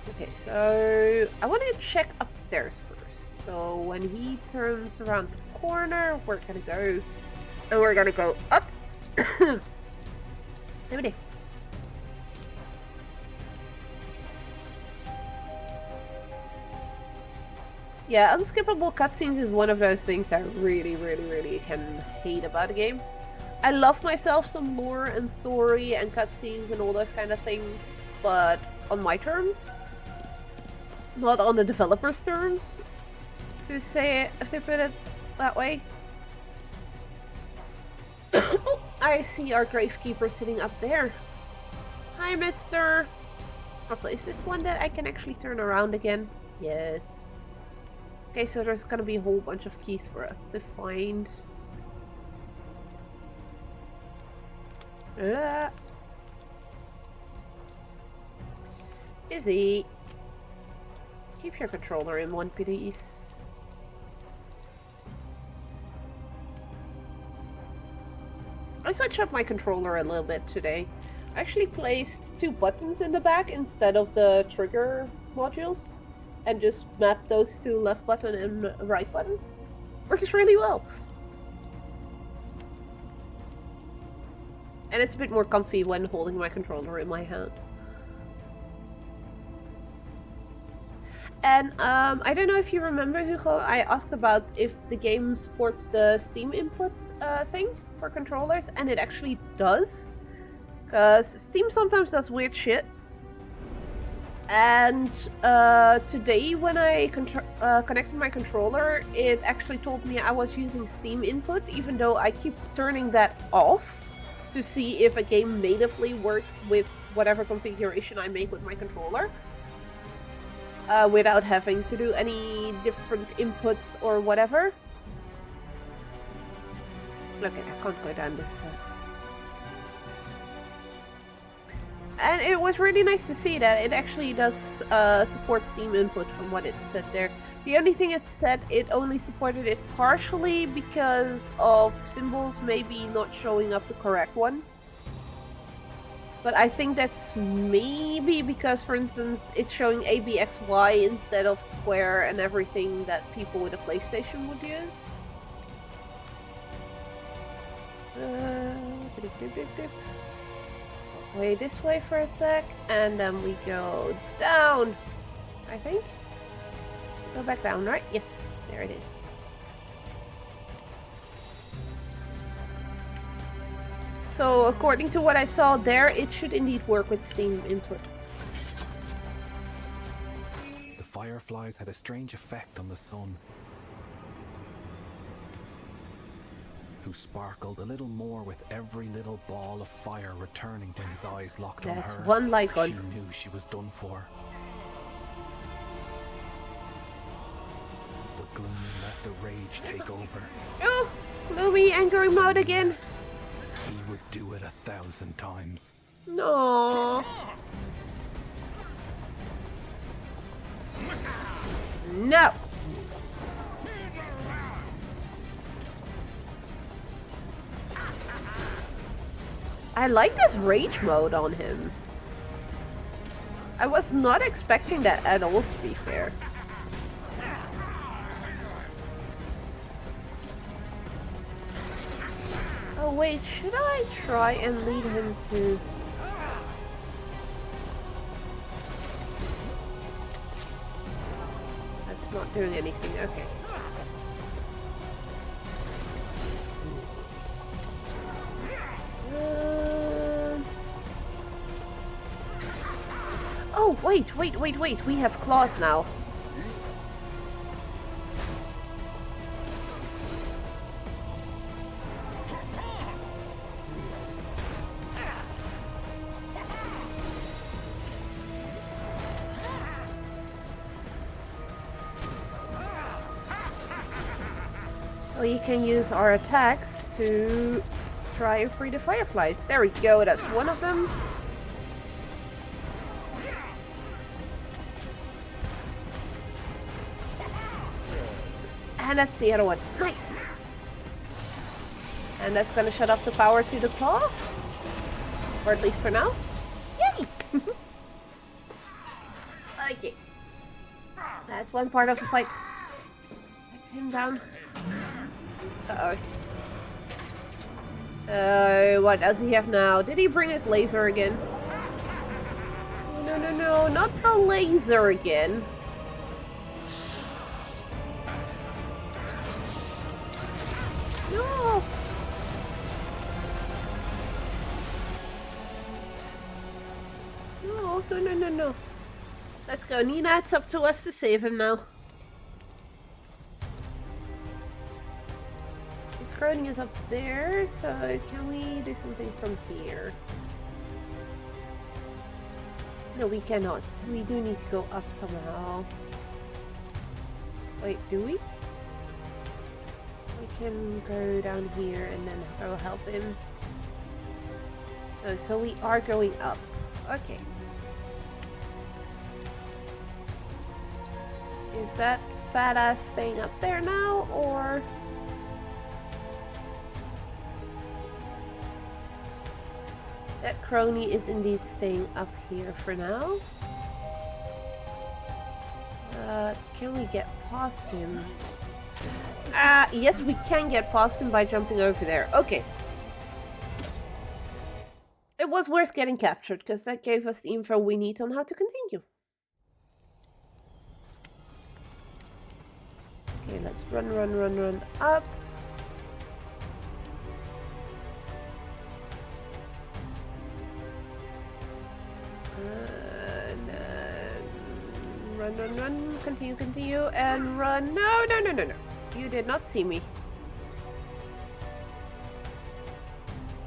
Okay, so I want to check upstairs first. So when he turns around the corner, we're gonna go, and we're gonna go up. Maybe. Yeah, unskippable cutscenes is one of those things I really can hate about a game. I love myself some lore and story and cutscenes and all those kind of things, but on my terms, not on the developer's terms, to say it, if they put it that way. Oh, I see our gravekeeper sitting up there. Hi, mister. Also, is this one that I can actually turn around again? Yes. Okay, so there's gonna be a whole bunch of keys for us to find. Izzy, keep your controller in one piece. I switched up my controller a little bit today. I actually placed 2 buttons in the back instead of the trigger modules, and just mapped those to left button and right button. Works really well. And it's a bit more comfy when holding my controller in my hand. And I don't know if you remember, Hugo, I asked about if the game supports the Steam input thing for controllers, and it actually does. Because Steam sometimes does weird shit. And today when I connected my controller, it actually told me I was using Steam input, even though I keep turning that off to see if a game natively works with whatever configuration I make with my controller. Without having to do any different inputs or whatever. Okay, I can't go down this And it was really nice to see that it actually does support Steam input from what it said there. The only thing it said, it only supported it partially because of symbols maybe not showing up the correct one. But I think that's maybe because, for instance, it's showing ABXY instead of square and everything that people with a PlayStation would use. Way this way for a sec, and then we go down, I think. Go back down, right? Yes, there it is. So, according to what I saw there, it should indeed work with Steam input. The fireflies had a strange effect on the sun, who sparkled a little more with every little ball of fire returning to his eyes locked on her. That's one light gun. She knew she was done for. But Gloomy let the rage take over. Oh, Gloomy angry mode again. He would do it 1,000 times. No. No. I like this rage mode on him. I was not expecting that at all, to be fair. Oh wait, should I try and lead him to... That's not doing anything, okay. Oh, wait, we have claws now. We can use our attacks to try and free the fireflies. There we go, that's one of them. And that's the other one. Nice! And that's gonna shut off the power to the claw. Or at least for now. Yay! Okay. That's one part of the fight. him down. Uh-oh. What does he have now? Did he bring his laser again? No, no, no, not the laser again. No. No, no, no, no, no. Let's go, Nina. It's up to us to save him now. His crowning is up there, so can we do something from here? No, we cannot. We do need to go up somehow. Wait, do we? We can go down here and then go help him. Oh, so we are going up. Okay. Is that fat ass staying up there now, or? That crony is indeed staying up here for now. Can we get past him? Yes, we can get past him by jumping over there. Okay. It was worth getting captured, because that gave us the info we need on how to continue. Okay, let's run up. And run, continue, and run. No. You did not see me.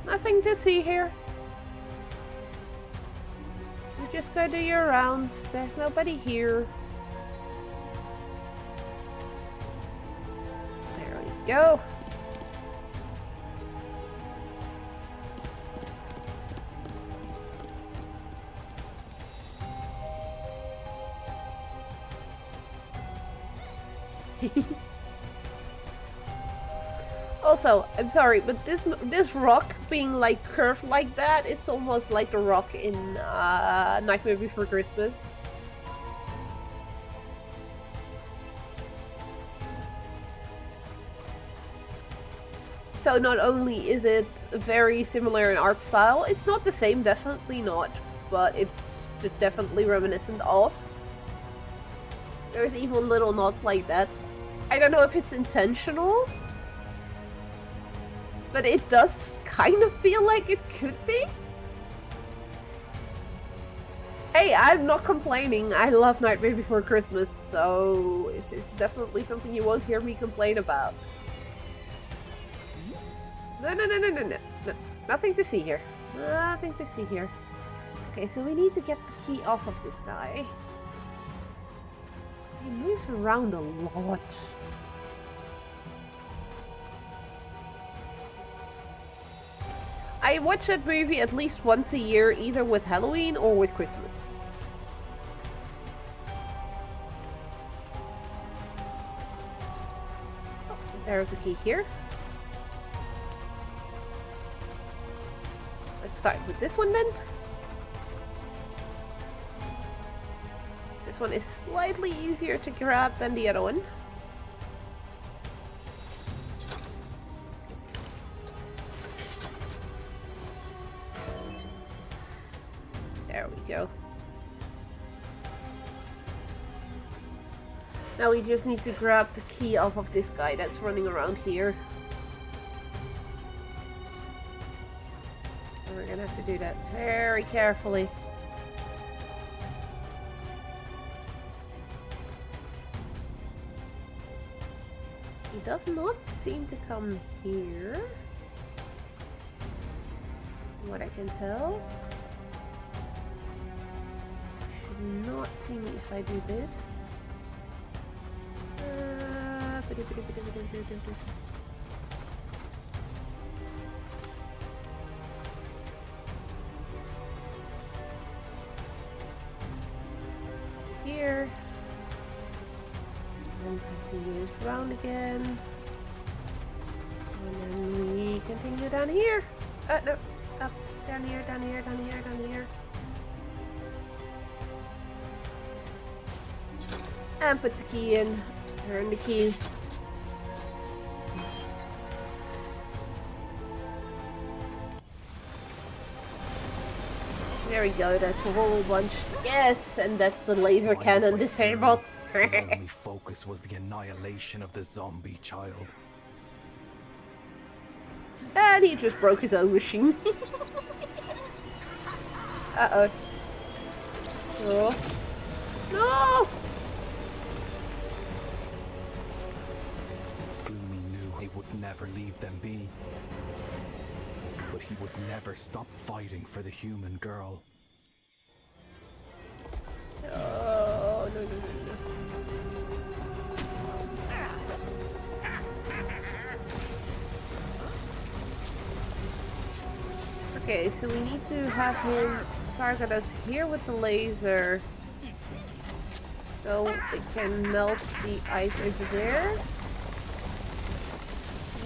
Nothing to see here. You just go do your rounds. There's nobody here. There we go. Also, I'm sorry, but this rock being like curved like that, it's almost like the rock in Nightmare Before Christmas. So not only is it very similar in art style, it's not the same, definitely not, but it's definitely reminiscent of. There's even little nods like that. I don't know if it's intentional, but it does kind of feel like it could be. Hey, I'm not complaining. I love Nightmare Before Christmas, so it's definitely something you won't hear me complain about. No. Nothing to see here. Nothing to see here. Okay, so we need to get the key off of this guy. He moves around a lot. I watch that movie at least once a year, either with Halloween or with Christmas. Oh, there's a key here. Let's start with this one then. This one is slightly easier to grab than the other one. There we go. Now we just need to grab the key off of this guy that's running around here. And we're gonna have to do that very carefully. He does not seem to come here, from what I can tell. Should not see me if I do this. Here. And continue this round again. And then we continue down here. No. Up. Down here, down here, down here, down here. And put the key in. Turn the key. There we go, that's a whole bunch. Yes, and that's the laser cannon disabled. His only focus was the annihilation of the zombie child. And he just broke his own machine. Uh-oh. Oh. No! Gloomy knew he would never leave them be. But he would never stop fighting for the human girl. Oh, no, no, no, no. Okay, so we need to have him target us here with the laser. So it can melt the ice over there.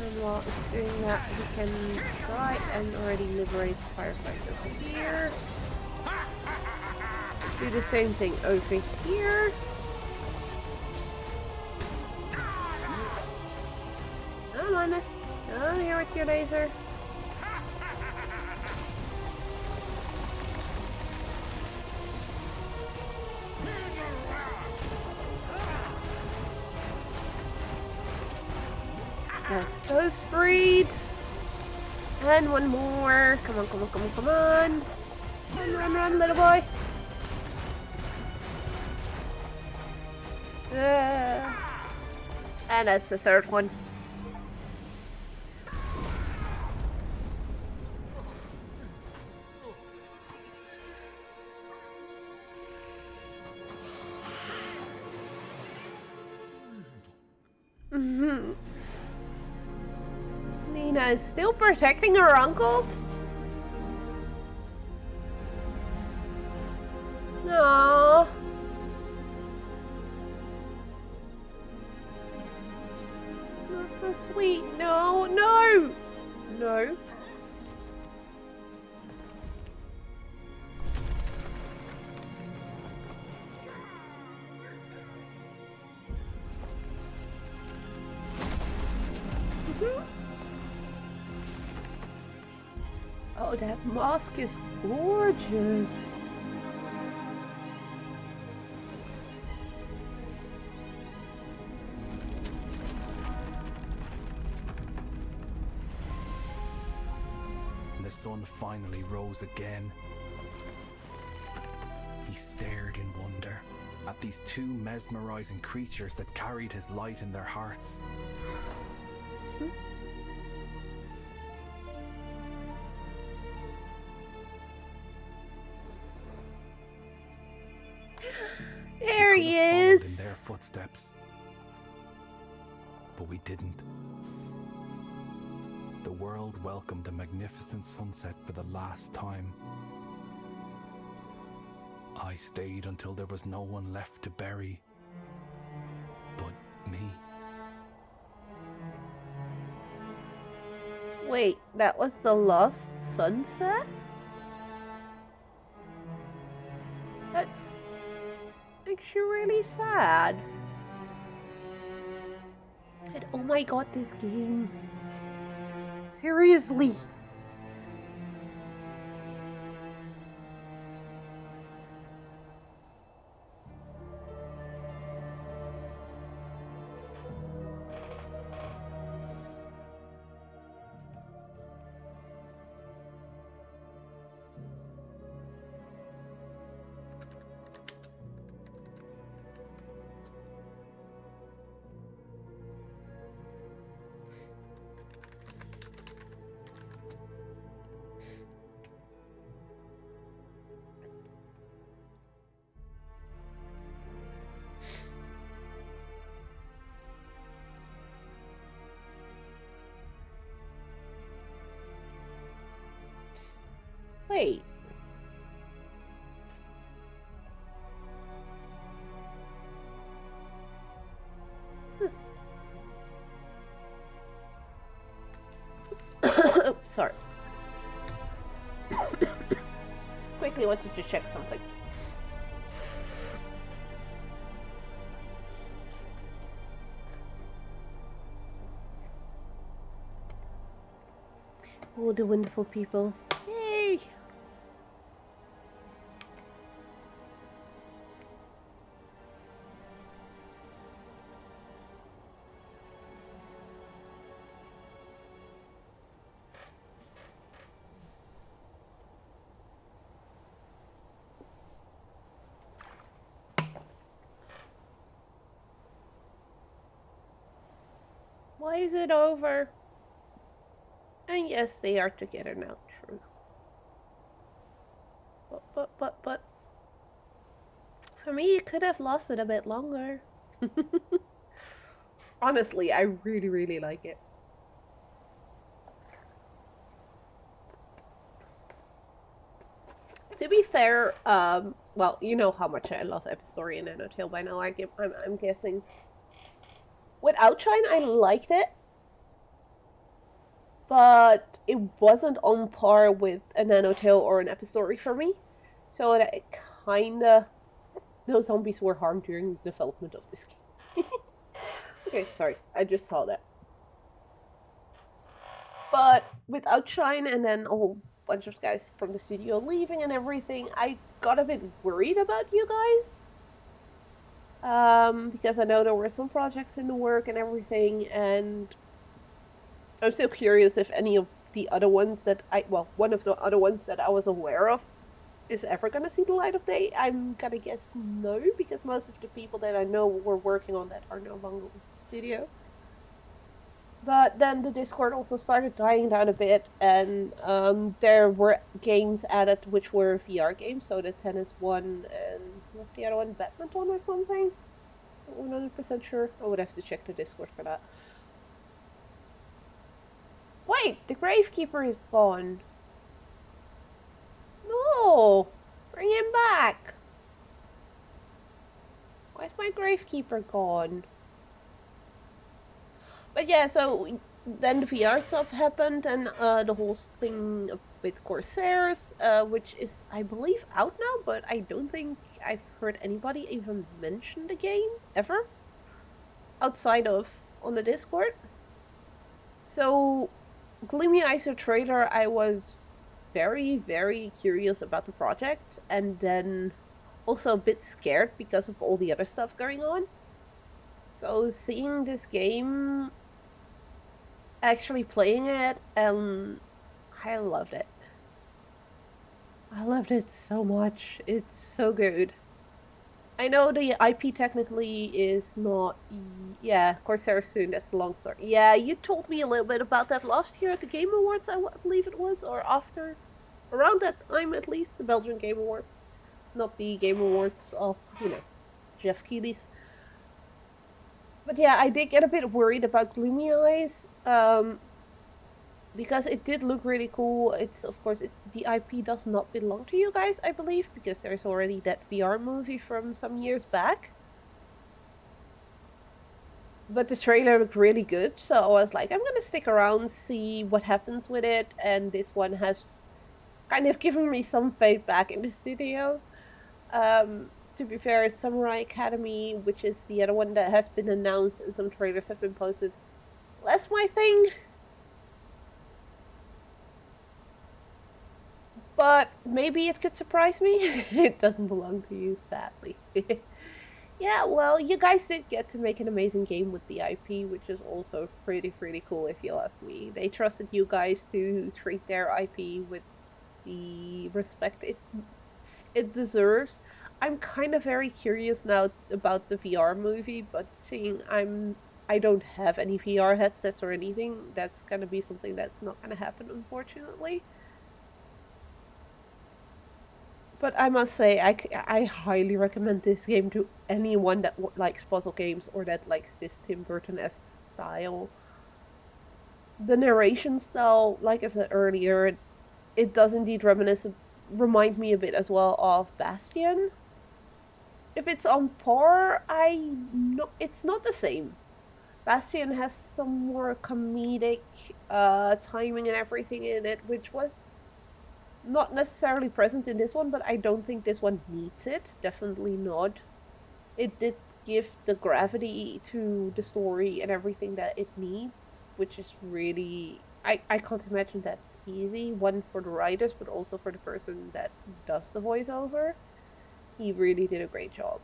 And while it's doing that, we can try and already liberate the firefight over here. Do the same thing over here. Come on, come here with your laser. Yes, those freed. And one more. Come on, come on, come on, come on. Run, run, run, little boy. And that's the third one. Nena is still protecting her uncle? No. That's so sweet. No, no, no. Oh, that mask is gorgeous. The sun finally rose again. He stared in wonder at these two mesmerizing creatures that carried his light in their hearts. There he We could have followed in is. their footsteps, but we didn't. The world welcomed the magnificent sunset for the last time. I stayed until there was no one left to bury but me. Wait, that was the lost sunset? That's actually really sad. And oh my god, this game. Seriously. Wait. Oh, sorry. Quickly wanted to check something. Oh, the wonderful people. Yay! Why is it over? And yes, they are together now, true. But... For me, it could have lasted a bit longer. Honestly, I really, really like it. To be fair, well, you know how much I love Epistory and Nanotale by now. I'm guessing. With Outshine, I liked it, but it wasn't on par with a Nanotale or an Epistory for me. So that it kinda, no zombies were harmed during the development of this game. Okay, sorry, I just saw that. But with Outshine and then a whole bunch of guys from the studio leaving and everything, I got a bit worried about you guys. Because I know there were some projects in the work and everything, and I'm still curious if any of the other ones that one of the other ones that I was aware of is ever gonna see the light of day. I'm gonna guess no, because most of the people that I know were working on that are no longer with the studio. But then the Discord also started dying down a bit, and there were games added which were VR games. So the tennis one, and what's the other one? Badminton or something? Not 100% sure. I would have to check the Discord for that. Wait, the Gravekeeper is gone. No! Bring him back! Why's my Gravekeeper gone? But yeah, so then the VR stuff happened, and the whole thing with Corsairs, which is, I believe, out now, but I don't think I've heard anybody even mention the game, ever. Outside of on the Discord. So, Gloomy Icer trailer, I was very, very curious about the project, and then also a bit scared because of all the other stuff going on. So seeing this game, actually playing it, I loved it. I loved it so much. It's so good. I know the IP technically is not... Yeah, Corsair soon, that's a long story. Yeah, you told me a little bit about that last year at the Game Awards, I believe it was, or after. Around that time, at least, the Belgian Game Awards. Not the Game Awards of, Jeff Keighley's. But yeah, I did get a bit worried about Gloomy Eyes, because it did look really cool. It's, of course, the IP does not belong to you guys, I believe, because there's already that VR movie from some years back. But the trailer looked really good, so I was like, I'm gonna stick around, see what happens with it, and this one has kind of given me some feedback in the studio. To be fair, it's Samurai Academy, which is the other one that has been announced and some trailers have been posted. Less my thing. But maybe it could surprise me. It doesn't belong to you, sadly. Yeah, well, you guys did get to make an amazing game with the IP, which is also pretty cool if you ask me. They trusted you guys to treat their IP with the respect it deserves. I'm kind of very curious now about the VR movie, but seeing I don't have any VR headsets or anything, that's gonna be something that's not gonna happen, unfortunately. But I must say, I highly recommend this game to anyone that likes puzzle games or that likes this Tim Burton-esque style. The narration style, like I said earlier, it does indeed remind me a bit as well of Bastion. If it's on par, it's not the same. Bastion has some more comedic timing and everything in it, which was not necessarily present in this one, but I don't think this one needs it. Definitely not. It did give the gravity to the story and everything that it needs, which is really... I can't imagine that's easy. One, for the writers, but also for the person that does the voiceover. He really did a great job.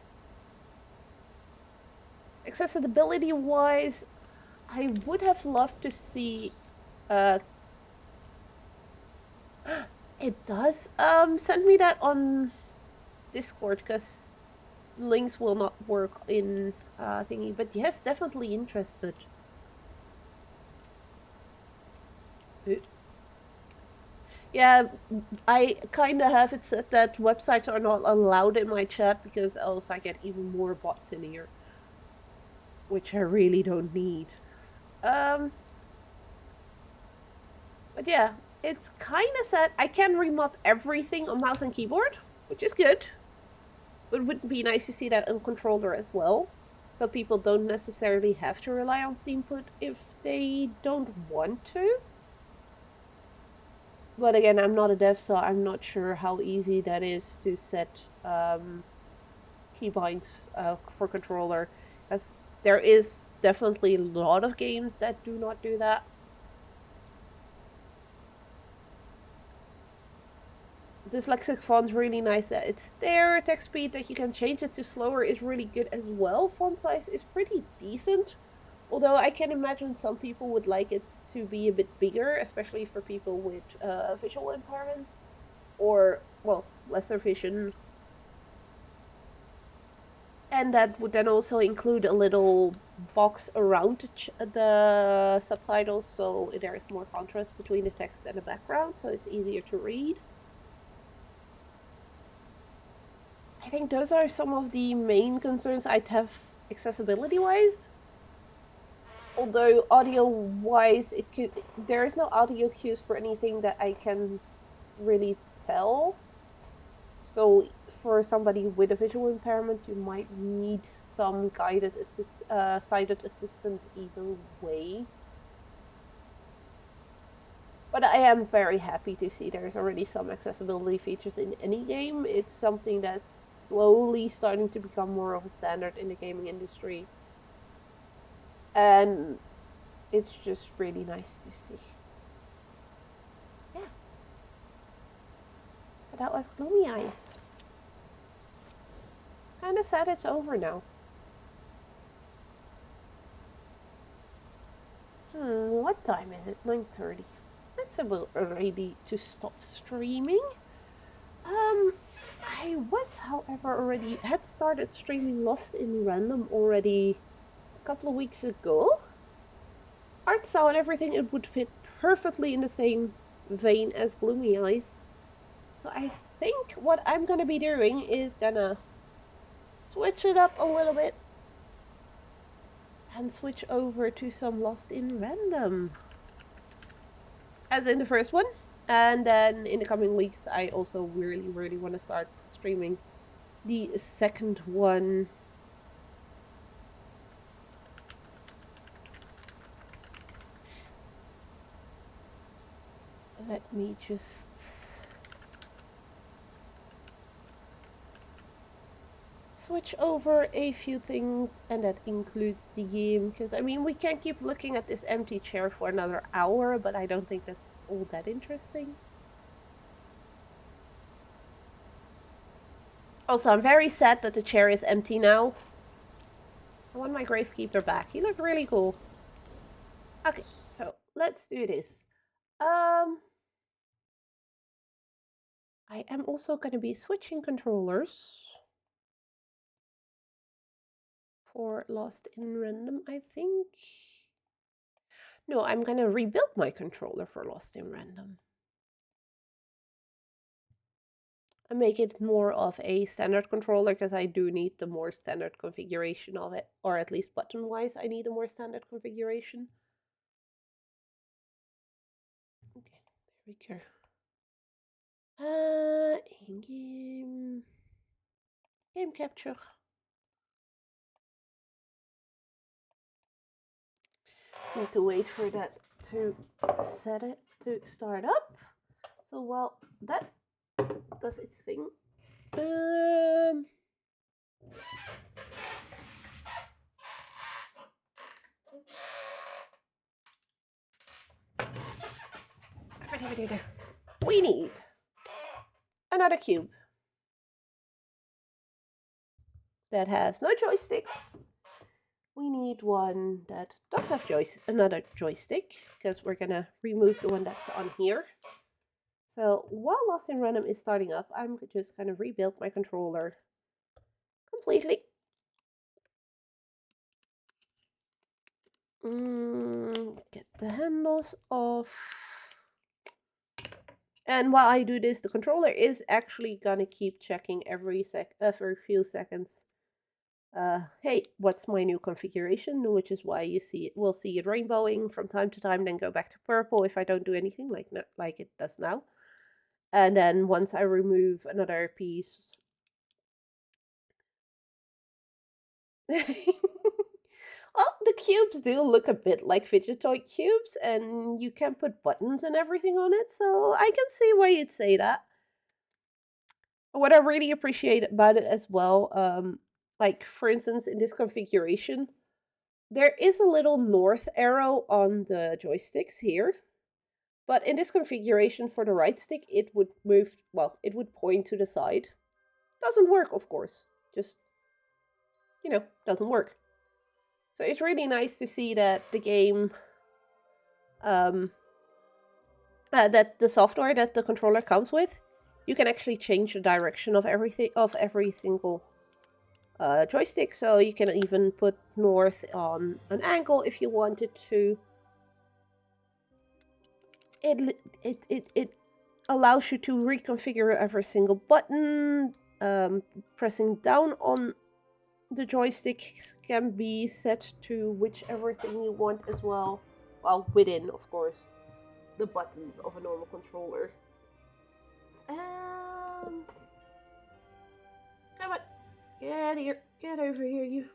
Accessibility-wise, I would have loved to see... It does? Send me that on Discord, because links will not work in thingy. But yes, definitely interested. Yeah, I kind of have it set that websites are not allowed in my chat because else I get even more bots in here, which I really don't need. Um, but yeah, it's kind of sad. I can remap everything on mouse and keyboard, which is good. But it would be nice to see that on controller as well, so people don't necessarily have to rely on Steamput if they don't want to. But again, I'm not a dev, so I'm not sure how easy that is to set keybinds for controller, as there is definitely a lot of games that do not do that. Dyslexic font's really nice that it's there. Text speed that you can change it to slower is really good as well. Font size is pretty decent. Although I can imagine some people would like it to be a bit bigger, especially for people with visual impairments or, well, lesser vision. And that would then also include a little box around the subtitles, so there is more contrast between the text and the background, so it's easier to read. I think those are some of the main concerns I'd have accessibility-wise. Although audio-wise, there is no audio cues for anything that I can really tell. So for somebody with a visual impairment, you might need some sighted assistant either way. But I am very happy to see there's already some accessibility features in any game. It's something that's slowly starting to become more of a standard in the gaming industry. And it's just really nice to see. Yeah. So that was Gloomy Eyes. Kinda sad it's over now. What time is it? 9:30. That's a bit early to stop streaming. I was, however, already had started streaming Lost in Random already a couple of weeks ago. Art style and everything, it would fit perfectly in the same vein as Gloomy Eyes. So I think what I'm gonna be doing is gonna switch it up a little bit and switch over to some Lost in Random. As in the first one. And then in the coming weeks, I also really, really want to start streaming the second one. Let me just switch over a few things, and that includes the game, because I mean, we can't keep looking at this empty chair for another hour, but I don't think that's all that interesting. Also, I'm very sad that the chair is empty now. I want my Gravekeeper back. He looked really cool. Okay, so let's do this. I am also going to be switching controllers for Lost in Random, I think. No, I'm going to rebuild my controller for Lost in Random. And make it more of a standard controller, because I do need the more standard configuration of it. Or at least button-wise, I need a more standard configuration. Okay, there we go. In-game... Game capture. Need to wait for that to set it to start up. So while that does its thing, we need another cube that has no joysticks. We need one that does have another joystick, because we're gonna remove the one that's on here. So while Lost in Random is starting up, I'm just gonna rebuild my controller completely. Get the handles off. And while I do this, the controller is actually gonna keep checking every few seconds. Hey, what's my new configuration? Which is why we'll see it rainbowing from time to time, then go back to purple if I don't do anything like it does now. And then once I remove another piece. Well, the cubes do look a bit like fidget toy cubes, and you can put buttons and everything on it, so I can see why you'd say that. What I really appreciate about it as well, like for instance, in this configuration, there is a little north arrow on the joysticks here, but in this configuration for the right stick, it would move, well, it would point to the side. Doesn't work, of course. Just, doesn't work. So it's really nice to see that the game, that the software that the controller comes with, you can actually change the direction of every single joystick. So you can even put north on an angle if you wanted to. It allows you to reconfigure every single button. Pressing down on the joystick can be set to whichever thing you want as well. Well, within, of course, the buttons of a normal controller. Come on, get here, get over here, you.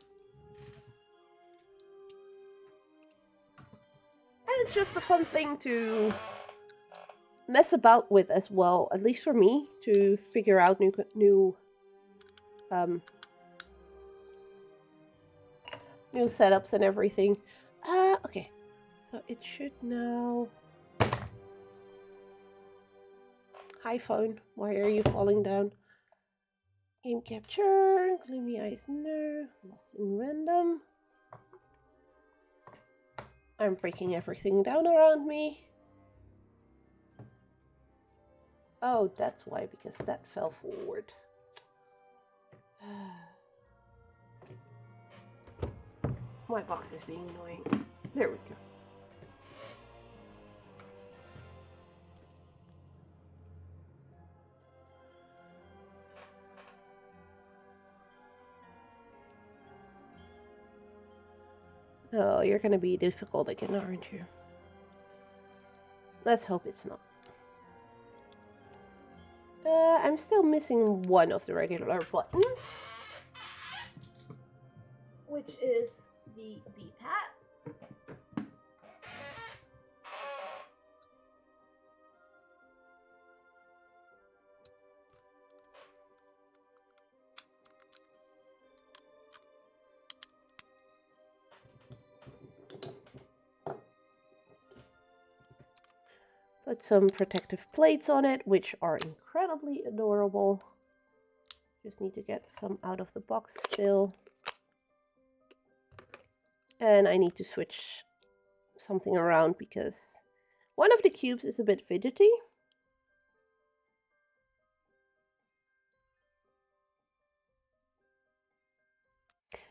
And it's just a fun thing to mess about with as well, at least for me, to figure out new setups and everything. Okay, so it should now. Hi phone, why are you falling down? Game capture, gloomy eyes, no, lost in random. I'm breaking everything down around me. Oh, that's why, because that fell forward. My box is being annoying. There we go. Oh, you're gonna be difficult again, aren't you? Let's hope it's not. I'm still missing one of the regular buttons, which is the D-pad. Put some protective plates on it, which are incredibly adorable. Just need to get some out of the box still. And I need to switch something around because one of the cubes is a bit fidgety.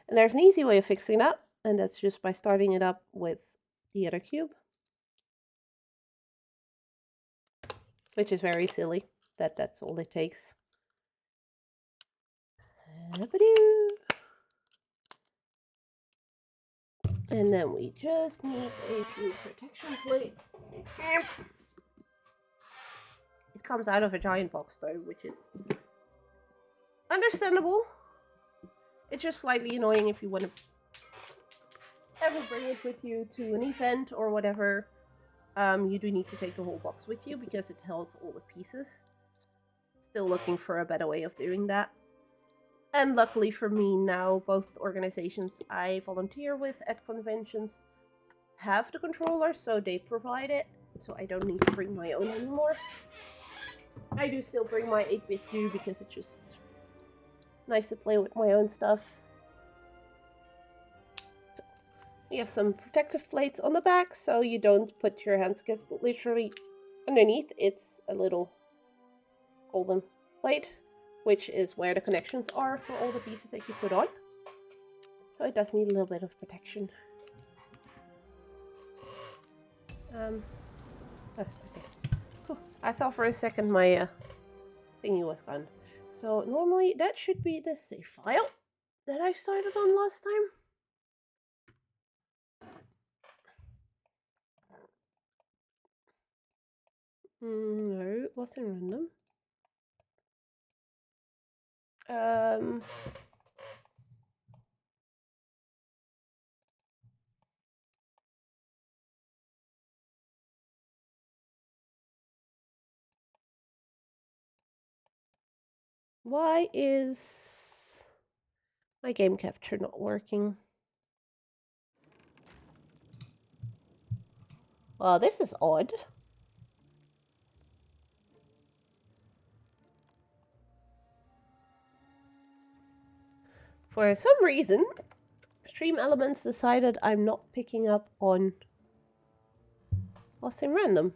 And there's an easy way of fixing that, and that's just by starting it up with the other cube. Which is very silly. That's all it takes. And then we just need a few protection plates. It comes out of a giant box though, which is understandable. It's just slightly annoying if you want to ever bring it with you to an event or whatever. You do need to take the whole box with you because it holds all the pieces. Still looking for a better way of doing that. And luckily for me now, both organizations I volunteer with at conventions have the controller, so they provide it, so I don't need to bring my own anymore. I do still bring my 8-bit too because it's just nice to play with my own stuff. We have some protective plates on the back so you don't put your hands, because literally underneath it's a little golden plate, which is where the connections are for all the pieces that you put on. So it does need a little bit of protection. Okay. I thought for a second my thingy was gone. So normally that should be the save file that I started on last time. No, it wasn't random. Why is my game capture not working? Well, this is odd. For some reason, Stream Elements decided I'm not picking up on Lost in Random.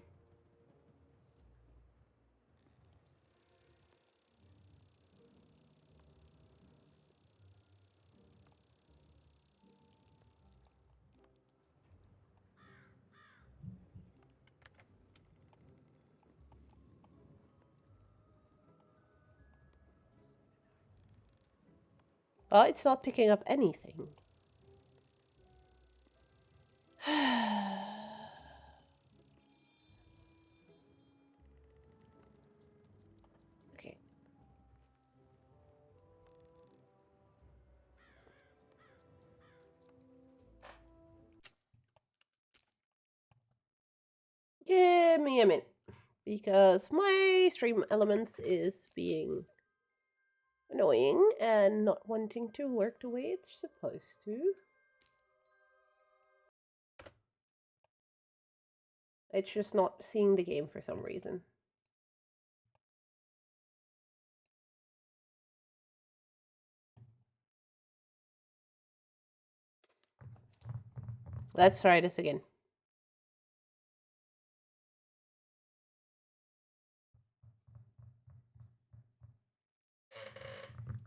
Well, it's not picking up anything. Okay. Give me a minute. Because my Stream Elements is being annoying and not wanting to work the way it's supposed to. It's just not seeing the game for some reason. Let's try this again.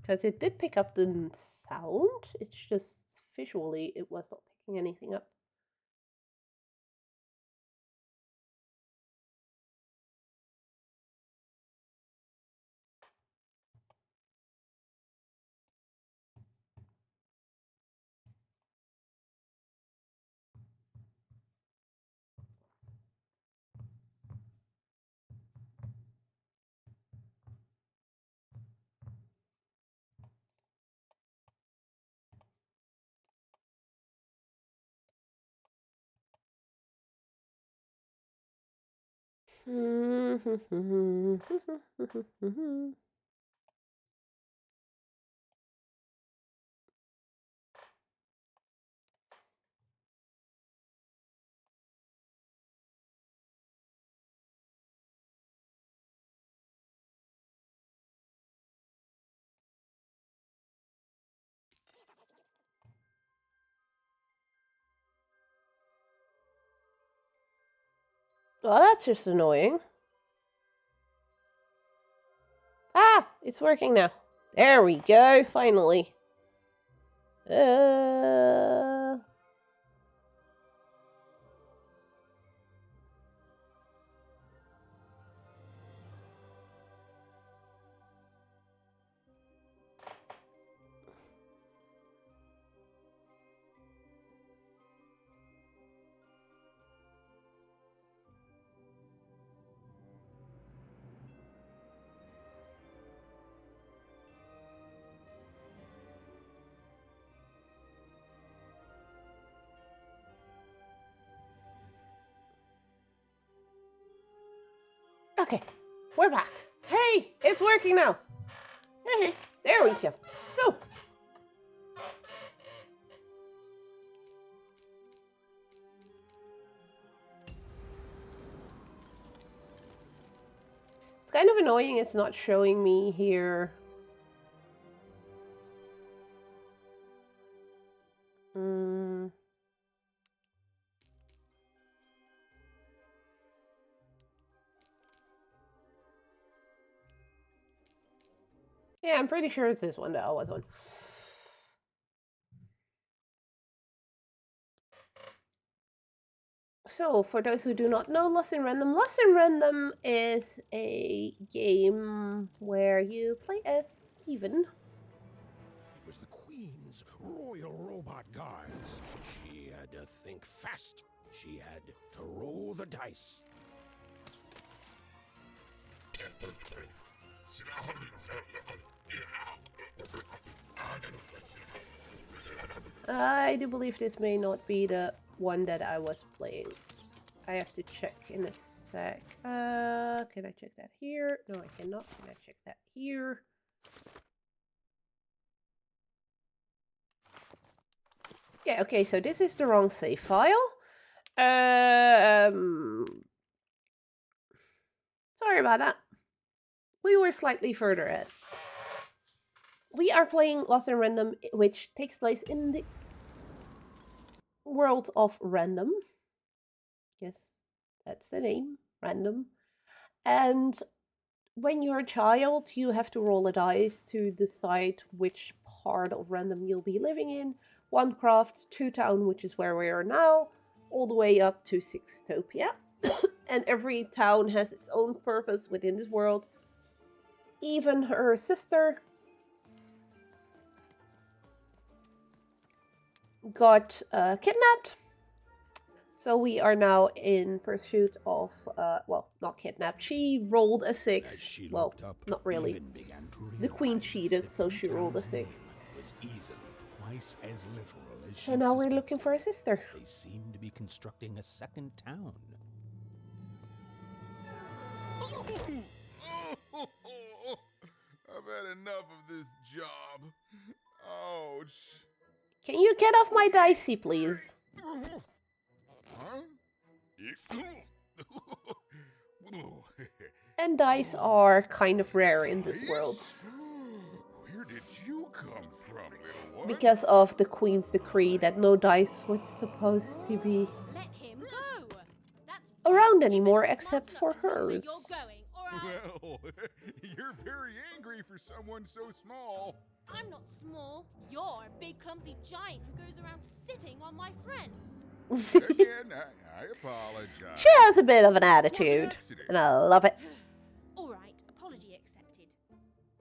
Because it did pick up the sound, it's just visually it was not picking anything up. Well, that's just annoying. Ah, it's working now. There we go, finally. Okay, we're back. Hey, it's working now. There we go. So, it's kind of annoying it's not showing me here. Yeah, I'm pretty sure it's this one that I was on. So, for those who do not know Lost in Random is a game where you play as Even. It was the Queen's royal robot guards. She had to think fast. She had to roll the dice. I do believe this may not be the one that I was playing. I have to check in a sec. Can I check that here? No, I cannot. Can I check that here? Yeah, okay, so this is the wrong save file. Sorry about that. We were slightly further ahead. We are playing Lost in Random, which takes place in the world of Random. Yes, that's the name, Random. And when you're a child, you have to roll a dice to decide which part of Random you'll be living in. 1 craft, 2 town, which is where we are now, all the way up to 6topia. And every town has its own purpose within this world. Even her sister got kidnapped. So we are now in pursuit of, well, not kidnapped. She rolled a 6. Well, not really. The queen cheated, so she rolled a 6. So now we're looking for a sister. They seem to be constructing a second town. I've had enough of this job. Ouch. Can you get off my dicey, please? Huh? And dice are kind of rare in this world. Where did you come from, little one? Because of the Queen's decree that no dice was supposed to be Let him go. That's around anymore except for hers. You're going, or Well, you're very angry for someone so small. I'm not small. You're a big clumsy giant who goes around sitting on my friends. Again, I apologize. She has a bit of an attitude, and I love it. All right, apology accepted.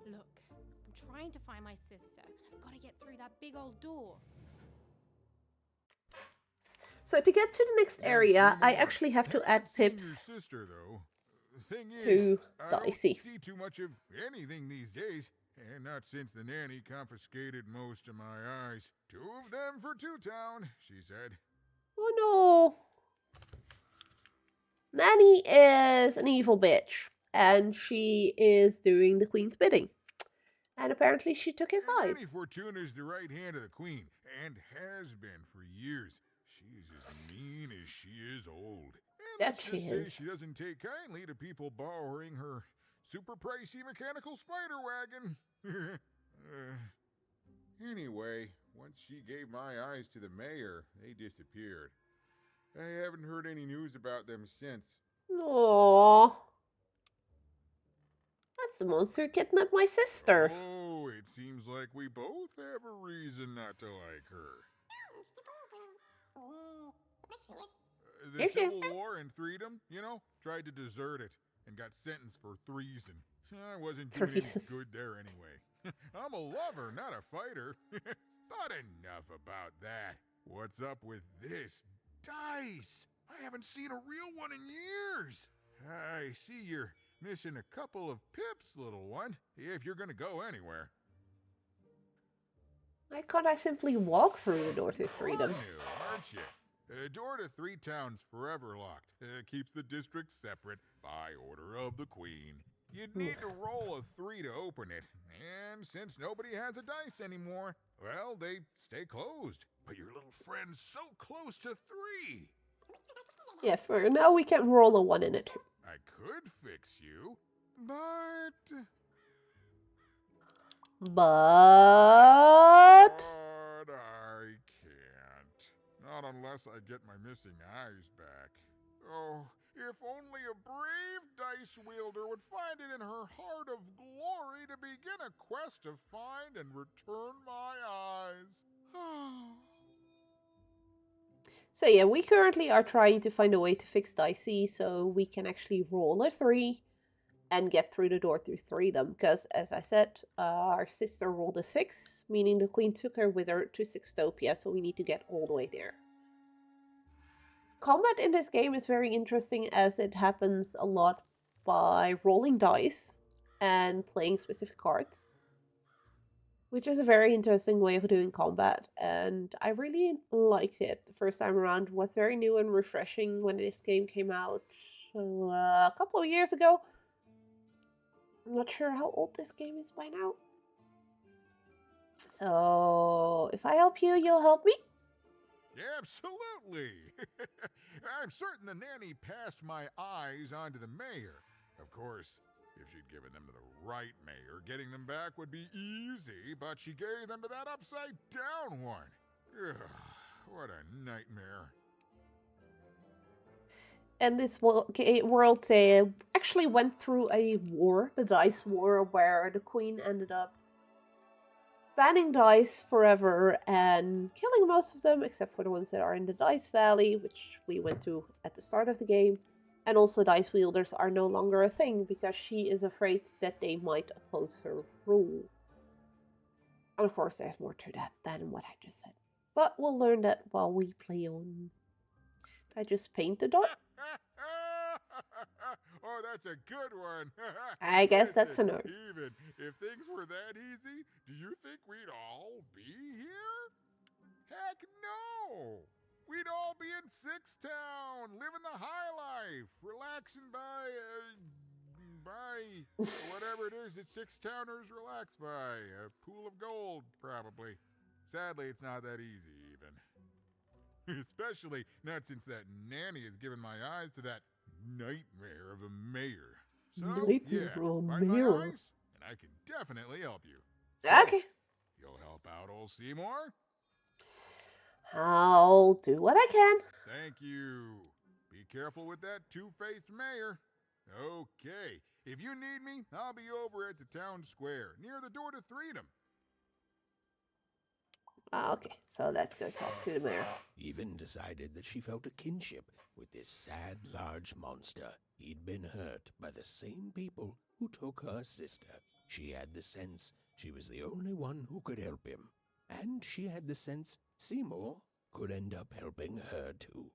Look, I'm trying to find my sister. I've got to get through that big old door. So to get to the next area, I actually have to add Your pips sister, though. The thing to is, I don't Dicey. see too much of anything these days, and not since the nanny confiscated most of my eyes. 2 of them for 2town, she said. Oh no. Nanny is an evil bitch, and she is doing the Queen's bidding. And apparently she took his And eyes. Nanny Fortuna's the right hand of the Queen, and has been for years. She's as mean as she is old. And That let's she just say is. she doesn't take kindly to people borrowing her super pricey mechanical spider wagon. Anyway, once she gave my eyes to the mayor, they disappeared. I haven't heard any news about them since. Aww. That's the monster who kidnapped my sister. Oh, it seems like we both have a reason not to like her. The Is there? Civil War and Freedom, tried to desert it and got sentenced for treason. I wasn't doing Treason. any good there anyway. I'm a lover, not a fighter. But enough about that. What's up with this dice? I haven't seen a real one in years. I see you're missing a couple of pips, little one, if you're gonna go anywhere. Why can't I simply walk through the door to freedom? New, aren't you? Door to 3 towns forever locked. Keeps the district separate by order of the Queen. You'd need to roll a 3 to open it, and since nobody has a dice anymore, well, they stay closed. But your little friend's so close to 3. Yeah, for now we can roll a 1 and a 2. I could fix you, but... But I can't. Not unless I get my missing eyes back. Oh, if only a brave dice wielder would find it in her heart of glory to begin a quest to find and return my eyes. So yeah, we currently are trying to find a way to fix Dicey so we can actually roll a 3 and get through the door through freedom. Because, as I said, our sister rolled a 6, meaning the queen took her with her to Sextopia, so we need to get all the way there. Combat in this game is very interesting as it happens a lot by rolling dice and playing specific cards, which is a very interesting way of doing combat, and I really liked it. The first time around was very new and refreshing when this game came out a couple of years ago. I'm not sure how old this game is by now. So, if I help you, you'll help me? Absolutely. I'm certain the nanny passed my eyes on to the mayor. Of course, if she'd given them to the right mayor, getting them back would be easy, but she gave them to that upside down one. Ugh, what a nightmare. And this world actually went through a war, the Dice War, where the queen ended up banning dice forever and killing most of them, except for the ones that are in the Dice Valley, which we went to at the start of the game. And also dice wielders are no longer a thing, because she is afraid that they might oppose her rule. And of course, there's more to that than what I just said. But we'll learn that while we play on. Did I just paint the dot? Oh, that's a good one. I guess that's a Listen, no. Even if things were that easy, do you think we'd all be here? Heck no! We'd all be in Six Town, living the high life, relaxing by whatever it is that Six Towners relax by. A pool of gold, probably. Sadly, it's not that easy, even. Especially not since that nanny has given my eyes to that nightmare of a mayor. So, Nightmare yeah, of a find mayor. my eyes, and I can definitely help you. Okay. You'll help out old Seymour? I'll do what I can. Thank you. Be careful with that two-faced mayor. Okay, if you need me, I'll be over at the town square, near the door to Freedom. Okay, so let's go talk to the mayor. Even decided that she felt a kinship with this sad, large monster. He'd been hurt by the same people who took her sister. She had the sense she was the only one who could help him. And she had the sense Seymour could end up helping her too.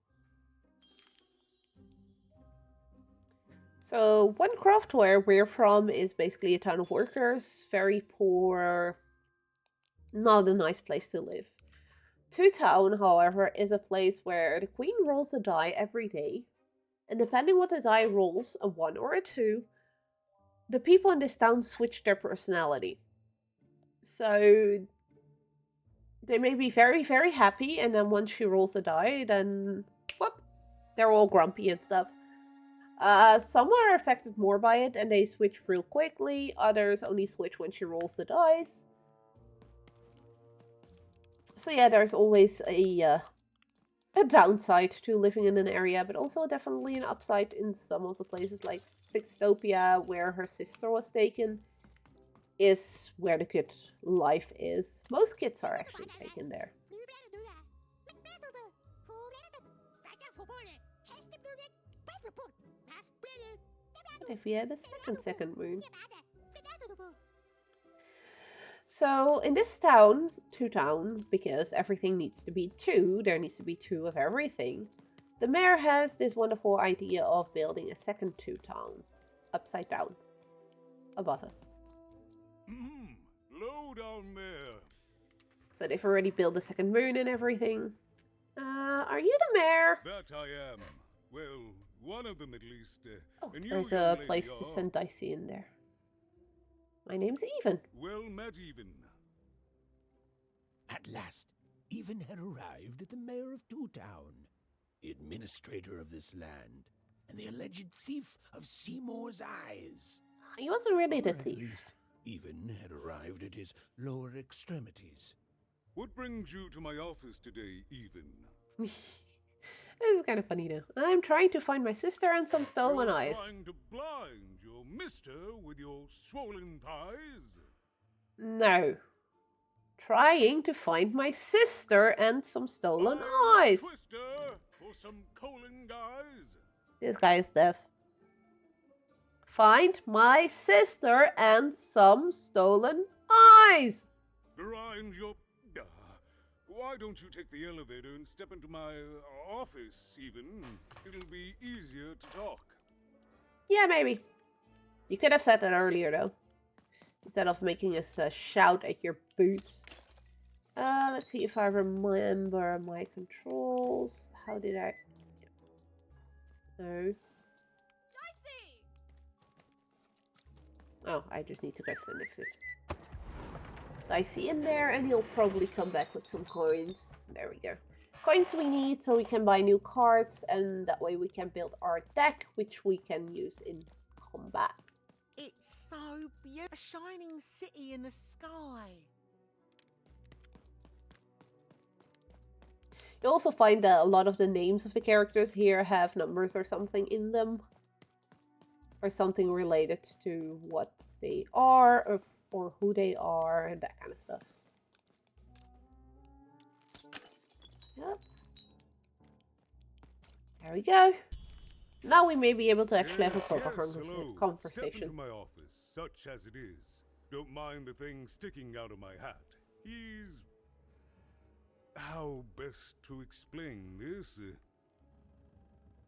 So, One Craft, where we're from, is basically a town of workers. Very poor. Not a nice place to live. Two Town, however, is a place where the queen rolls a die every day. And depending what the die rolls, a 1 or a 2, the people in this town switch their personality. So they may be very, very happy, and then once she rolls a die, then whoop, they're all grumpy and stuff. Some are affected more by it, and they switch real quickly. Others only switch when she rolls the dice. So yeah, there's always a downside to living in an area, but also definitely an upside in some of the places, like Sextopia, where her sister was taken, is where the good life is. Most kids are actually taken there. What if we had a second moon? So in this town, Two Town, because everything needs to be 2, there needs to be 2 of everything. The mayor has this wonderful idea of building a second Two Town, upside down, above us. Low down there. So they've already built the second moon and everything. Are you the mayor? That I am. Well, one of them at least. Oh, and you, there's young a lady, place to are- send Dicey in there. My name's Even. Well met, Even. At last, Even had arrived at the mayor of Two Town, the administrator of this land, and the alleged thief of Seymour's eyes. He wasn't really the Or at thief. least, Even had arrived at his lower extremities. What brings you to my office today, Even? This is kind of funny now. I'm trying to find my sister and some stolen You're eyes. trying to blind your mister with your swollen thighs? No. Trying to find my sister and some stolen eyes. Twister, for some coaling, guys? This guy is deaf. Find my sister and some stolen eyes. Grind your... Why don't you take the elevator and step into my office, even? It'll be easier to talk. Yeah, maybe. You could have said that earlier, though. Instead of making us shout at your boots. Let's see if I remember my controls. How did I... No. Oh, I just need to go stand next to it. Dicey in there, and he'll probably come back with some coins. There we go. Coins we need so we can buy new cards, and that way we can build our deck, which we can use in combat. It's so beautiful. A shining city in the sky. You'll also find that a lot of the names of the characters here have numbers or something in them. Or something related to what they are, or who they are, and that kind of stuff. Yep. There we go. Now we may be able to actually have a proper hello. conversation. Step into my office, such as it is. Don't mind the thing sticking out of my hat. He's... How best to explain this?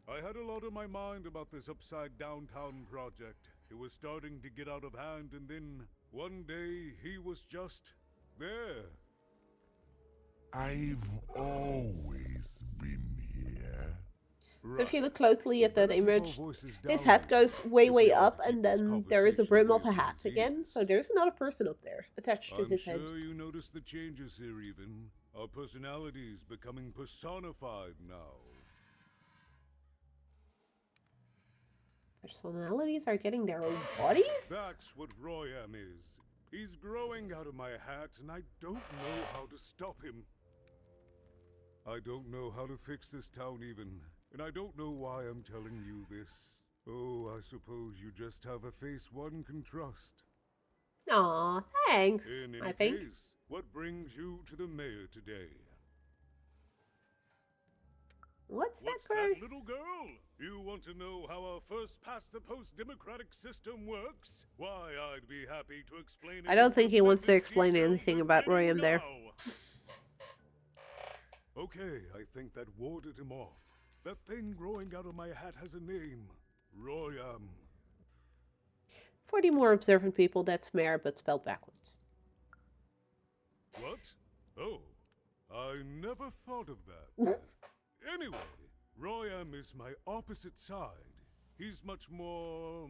I had a lot on my mind about this upside downtown project. It was starting to get out of hand, and then one day he was just there. I've always been here. So if you look closely at that image, his head goes way up, and then there is a brim of a hat again. So there's another person up there attached to his head. I'm sure you noticed the changes here even. Our personalities becoming personified now. Personalities are getting their own bodies? That's what Royam is. He's growing out of my hat, and I don't know how to stop him. I don't know how to fix this town even, and I don't know why I'm telling you this. Oh, I suppose you just have a face one can trust. Aw, thanks, In I any think. case, what brings you to the mayor today? What's that What's girl? that little girl? You want to know how our first-past-the-post democratic system works? Why, I'd be happy to explain it. I don't think he in wants to tremendous explain detail anything about beginning Royam there. now. Okay, I think that warded him off. That thing growing out of my hat has a name. Royam. For the more observant people, that's mayor, but spelled backwards. What? Oh, I never thought of that. Anyway, Royam is my opposite side. He's much more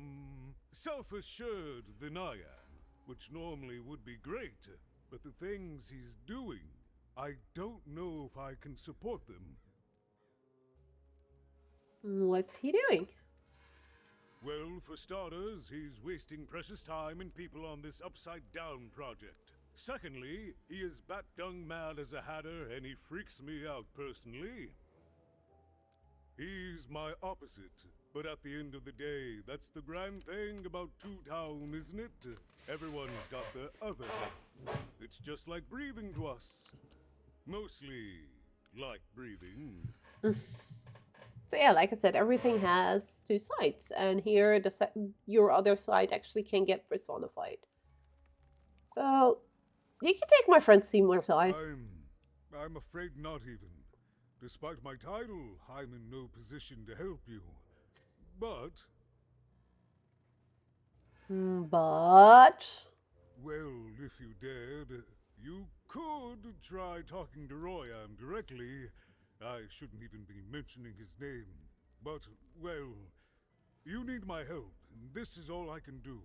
self-assured than I am, which normally would be great. But the things he's doing, I don't know if I can support them. What's he doing? Well, for starters, he's wasting precious time and people on this upside-down project. Secondly, he is bat-dung mad as a hatter, and he freaks me out personally. He's my opposite, but at the end of the day, that's the grand thing about Two-Town, isn't it? Everyone's got their other half. It's just like breathing to us. Mostly like breathing. So yeah, like I said, everything has two sides, and here your other side actually can get personified. So you can take my friend Seymour's eyes. I'm afraid not even. Despite my title, I'm in no position to help you. But, well, if you dared, you could try talking to Royam directly. I shouldn't even be mentioning his name. But, well, you need my help, and this is all I can do.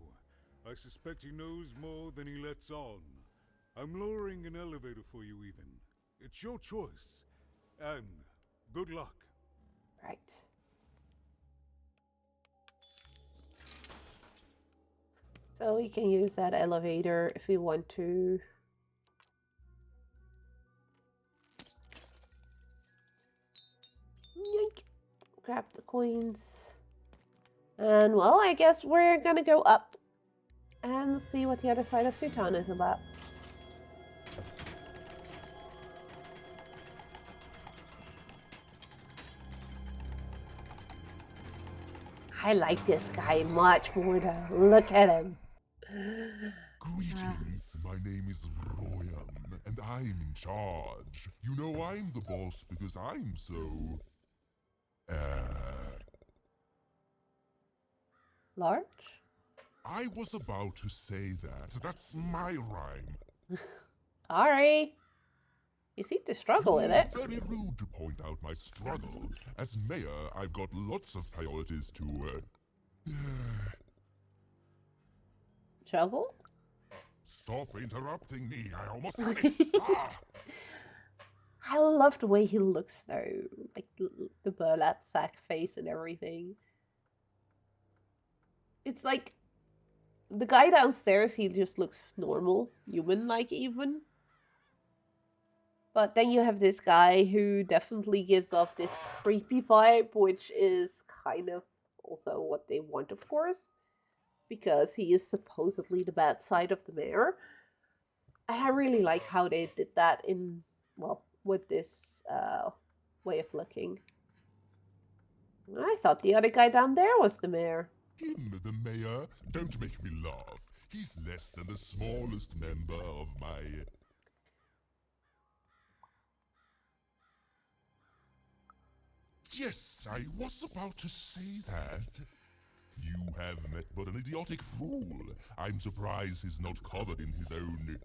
I suspect he knows more than he lets on. I'm lowering an elevator for you even. It's your choice. And good luck. Right. So we can use that elevator if we want to. Yoink. Grab the coins. And well, I guess we're gonna go up and see what the other side of Two-Town is about. I like this guy much more though. Look at him. Greetings, my name is Royan, and I'm in charge. You know I'm the boss because I'm so... Large? I was about to say that. That's my rhyme. Sorry. You seem to struggle with You're it. very rude to point out my struggle. As mayor, I've got lots of priorities to... Struggle? Stop interrupting me. I almost had it. Ah! I love the way he looks though. Like the burlap sack face and everything. It's like the guy downstairs, he just looks normal, human-like even. But then you have this guy who definitely gives off this creepy vibe, which is kind of also what they want, of course. Because he is supposedly the bad side of the mayor. And I really like how they did that in, well, with this way of looking. I thought the other guy down there was the mayor. Him, the mayor? Don't make me laugh. He's less than the smallest member of my... Yes, I was about to say that. You have met but an idiotic fool. I'm surprised he's not covered in his own...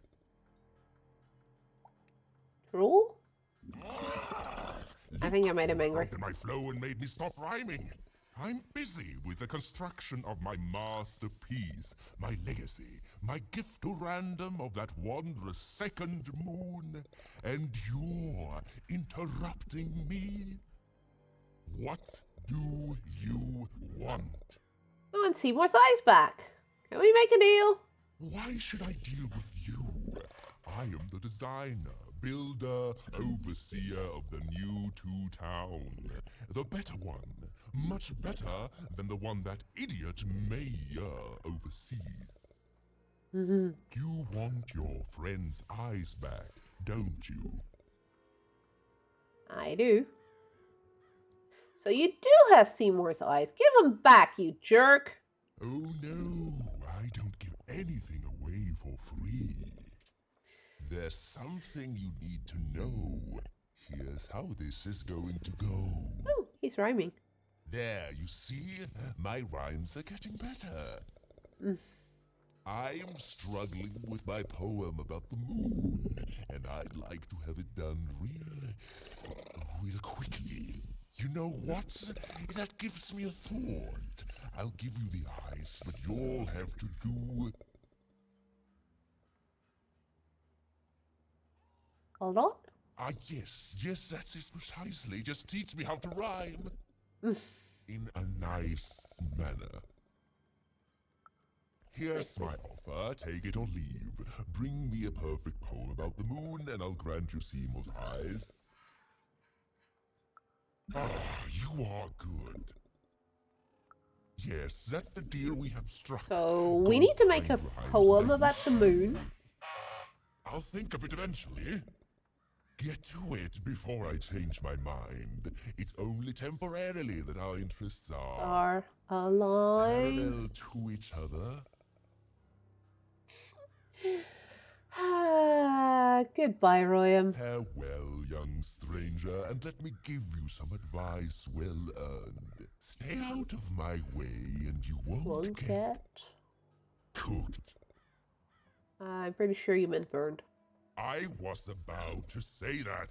Drool? I think I made him angry. Broken my flow and made me stop rhyming. I'm busy with the construction of my masterpiece, my legacy, my gift to random of that wondrous second moon, and you're interrupting me? What do you want? I want Seymour's eyes back. Can we make a deal? Why should I deal with you? I am the designer, builder, overseer of the new two-town. The better one. Much better than the one that idiot mayor oversees. You want your friend's eyes back, don't you? I do. So you do have Seymour's eyes. Give them back, you jerk. Oh no, I don't give anything away for free. There's something you need to know. Here's how this is going to go. Oh, he's rhyming. There, you see? My rhymes are getting better. I'm struggling with my poem about the moon, and I'd like to have it done real quickly. You know what? That gives me a thought. I'll give you the eyes, but you'll have to do... Hold on. Yes, that's it precisely. Just teach me how to rhyme. In a nice manner. Here's my offer, take it or leave. Bring me a perfect poem about the moon, and I'll grant you Seymour's eyes. You are good. Yes, that's the deal we have struck. So we need to make a poem about the moon. I'll think of it eventually. Get to it before I change my mind. It's only temporarily that our interests Are aligned. parallel to each other. Goodbye, Royam. Farewell, young stranger, and let me give you some advice well earned. Stay out of my way, and you won't get cooked. I'm pretty sure you meant burned. I was about to say that.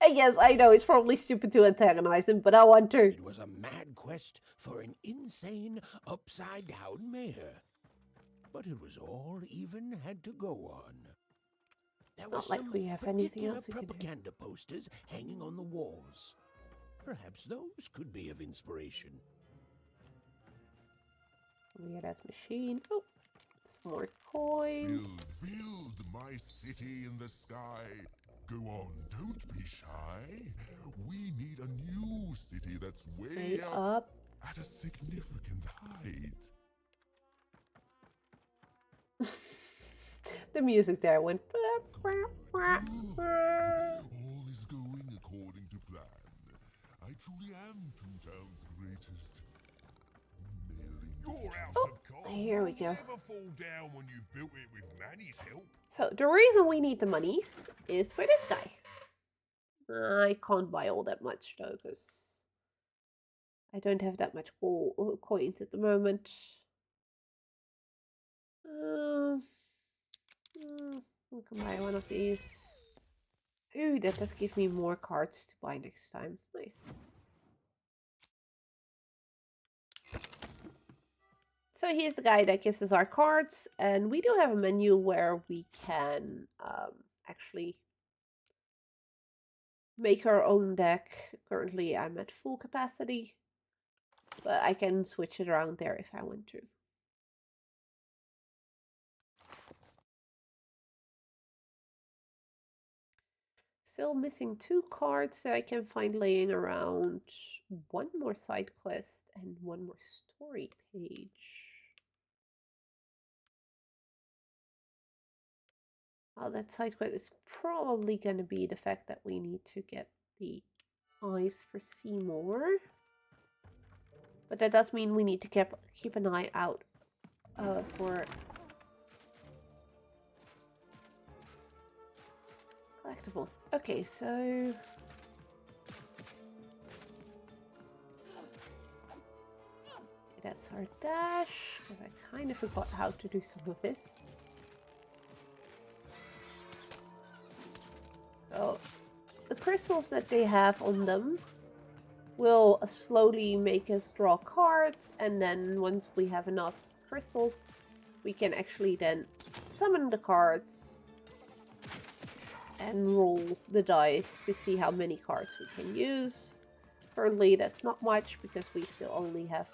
Yes, I know, it's probably stupid to antagonize him, but I want to. It was a mad quest for an insane, upside-down mayor. But it was all even had to go on. There Not was like some we have anything particular else we can do. propaganda posters hanging on the walls. Perhaps those could be of inspiration. Weird ass machine. Oh, some more coins. Build my city in the sky. Go on, don't be shy. We need a new city that's way up at a significant height. The music there went. All is going according to plan. I truly am Two Town's greatest. Mailing Your house Oh, of cards here we will go. never fall down when you've built it with Manny's help. So the reason we need the monies is for this guy. I can't buy all that much though, because I don't have that much coins at the moment. We can buy one of these. Ooh, that does give me more cards to buy next time. Nice. So here's the guy that gives us our cards, and we do have a menu where we can actually make our own deck. Currently I'm at full capacity, but I can switch it around there if I want to. Still missing 2 cards that I can find laying around. One more side quest and one more story page. Oh, that side quest is probably going to be the fact that we need to get the eyes for Seymour. But that does mean we need to keep an eye out for collectibles. Okay, so that's our dash, because I kind of forgot how to do some of this. So the crystals that they have on them will slowly make us draw cards, and then once we have enough crystals, we can actually then summon the cards and roll the dice to see how many cards we can use. Currently that's not much because we still only have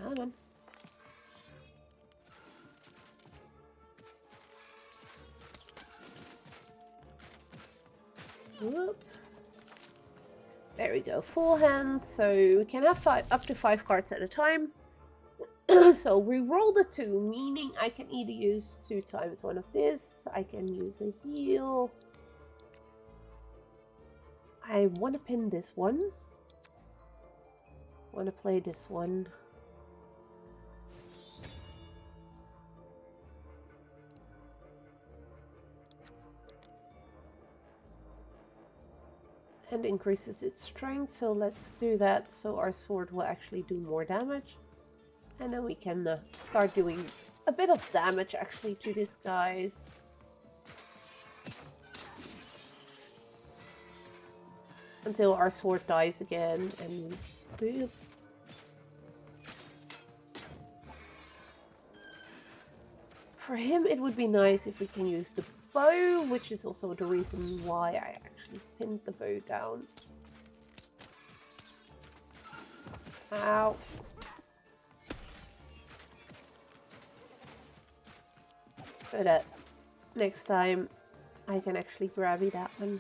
come on. Whoop. There we go, full hand, so we can have up to 5 cards at a time. So we roll the 2, meaning I can either use 2 times one of this, I can use a heal. I want to pin this one. Want to play this one. And increases its strength, so let's do that so our sword will actually do more damage. And then we can start doing a bit of damage actually to these guys. Until our sword dies again and we... For him it would be nice if we can use the bow, which is also the reason why I actually pinned the bow down. Ow. So that next time I can actually grab that one.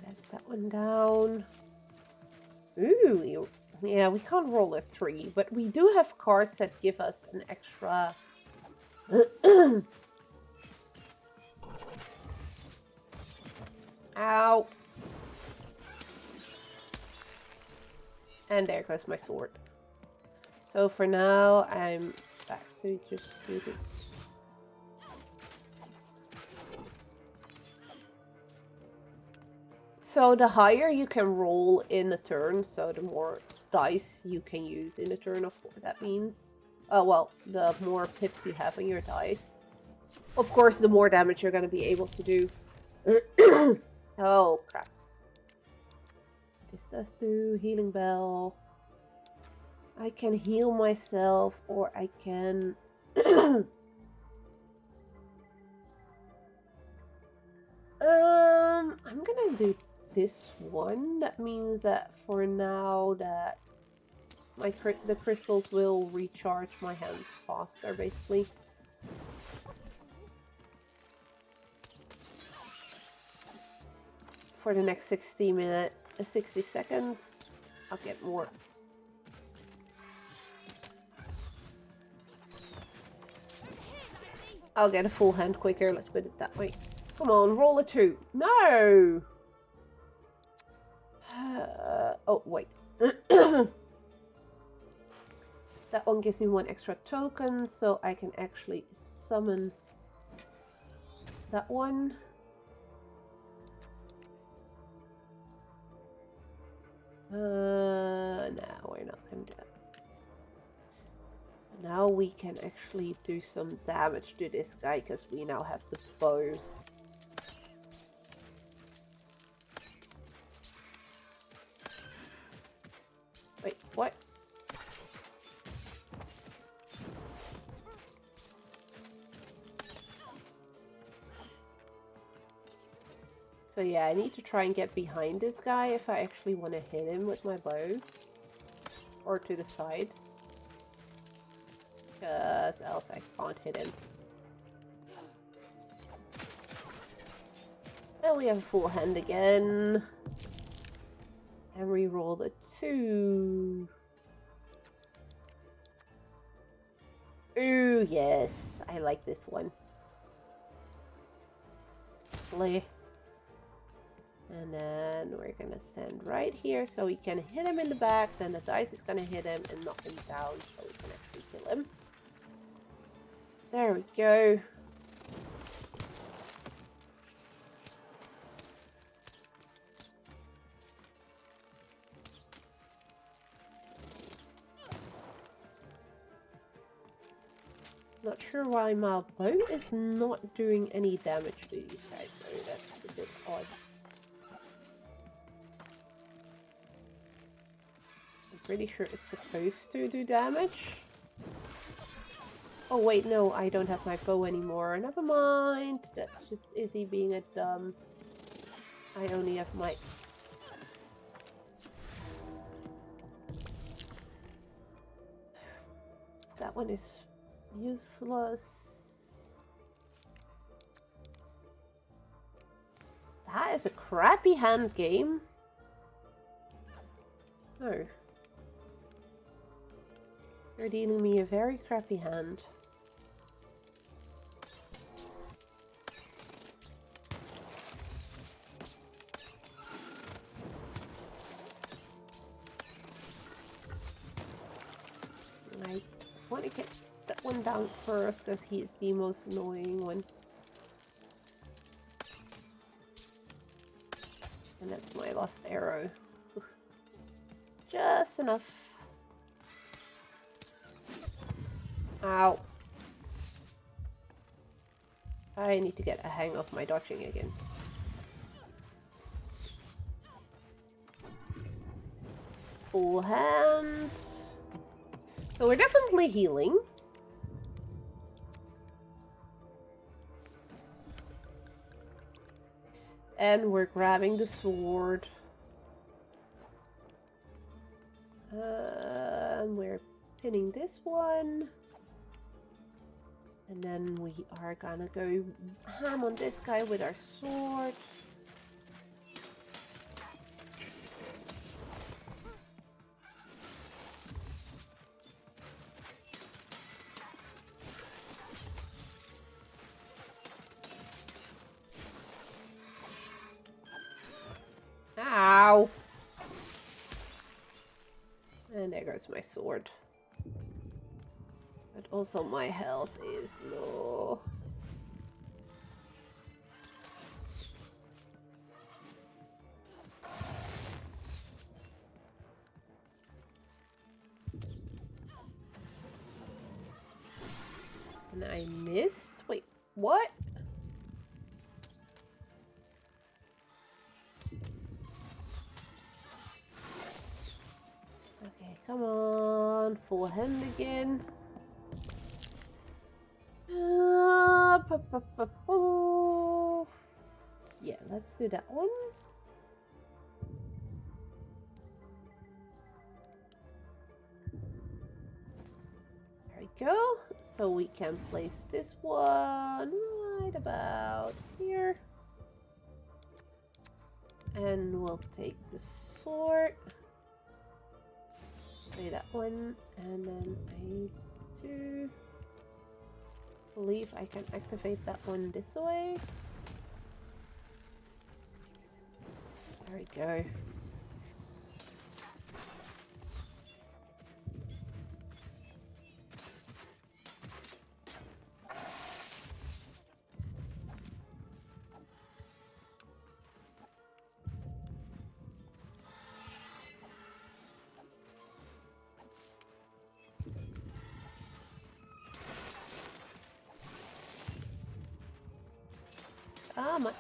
That's that one down. Ooh, yeah, we can't roll a 3, but we do have cards that give us an extra... Ow. And there goes my sword. So for now, I'm back to just use it. So the higher you can roll in a turn, so the more dice you can use in a turn, of course, that means. Well, the more pips you have on your dice. Of course, the more damage you're going to be able to do. Oh, crap. This does do healing bell. I can heal myself, or I can... I'm gonna do this one. That means that for now that the crystals will recharge my hands faster, basically. for the next 60 seconds. I'll get more. I'll get a full hand quicker, let's put it that way. Come on, roll a 2. No! Oh, wait. That one gives me 1 extra token, so I can actually summon that one. No, we're not going to do that. Now we can actually do some damage to this guy, because we now have the bow. Wait, what? So yeah, I need to try and get behind this guy if I actually want to hit him with my bow. Or to the side. Because else I can't hit him. And we have a full hand again. And we roll the 2. Ooh, yes. I like this one. Play. And then we're gonna stand right here so we can hit him in the back. Then the dice is gonna hit him and knock him down so we can actually kill him. There we go. Not sure why my bow is not doing any damage to these guys though. That's a bit odd. I'm pretty sure it's supposed to do damage. Oh wait, no, I don't have my bow anymore. Never mind. That's just Izzy being a dumb. I only have my... That one is useless. That is a crappy hand game. No. You're dealing me a very crappy hand. I want to get that one down first because he is the most annoying one. And that's my last arrow. Just enough. Ow. I need to get a hang of my dodging again. Full hand. So we're definitely healing. And we're grabbing the sword. We're pinning this one. And then we are gonna go ham on this guy with our sword. Ow! And there goes my sword. But also my health is low. And I missed? Wait, what? Okay, come on. Full hand again. Yeah, let's do that one. There we go. So we can place this one right about here. And we'll take the sword. Play that one. And then I do believe I can activate that one this way. There we go. Ah, my.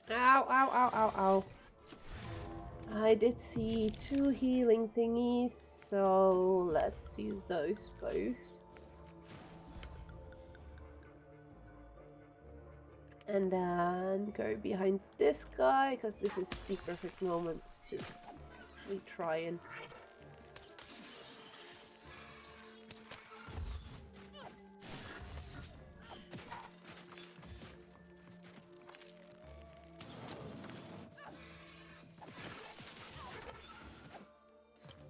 Ow, ow, ow, ow, ow. I did see 2 healing thingies, so let's use those both. And then go behind this guy, because this is the perfect moment to actually try and...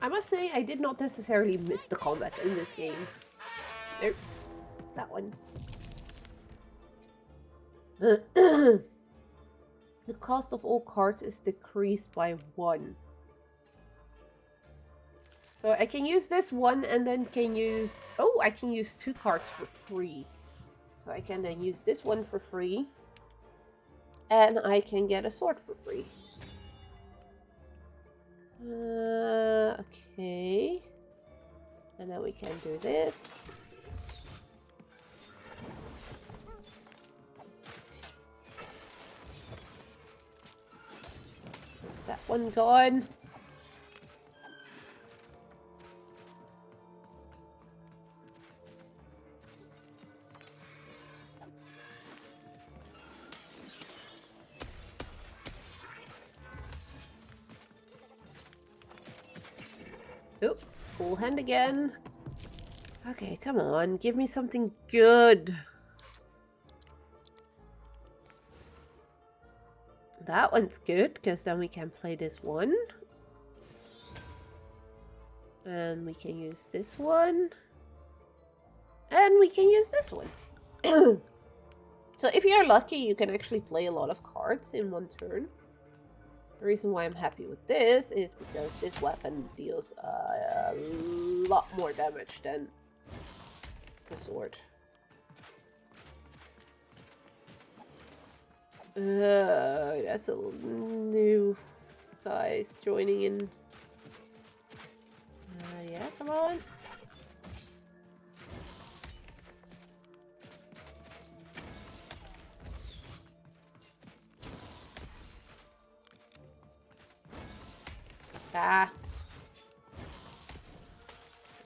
I must say, I did not necessarily miss the combat in this game. Nope. That one. The cost of all cards is decreased by 1. So I can use this one and then can use... Oh, I can use 2 cards for free. So I can then use this one for free. And I can get a sword for free. Okay. And then we can do this. Is that one gone? Oop, full hand again. Okay, come on, give me something good. That one's good, because then we can play this one. And we can use this one. And we can use this one. So if you're lucky, you can actually play a lot of cards in one turn. The reason why I'm happy with this is because this weapon deals a lot more damage than the sword. That's a new guys joining in. Yeah, come on. Ah.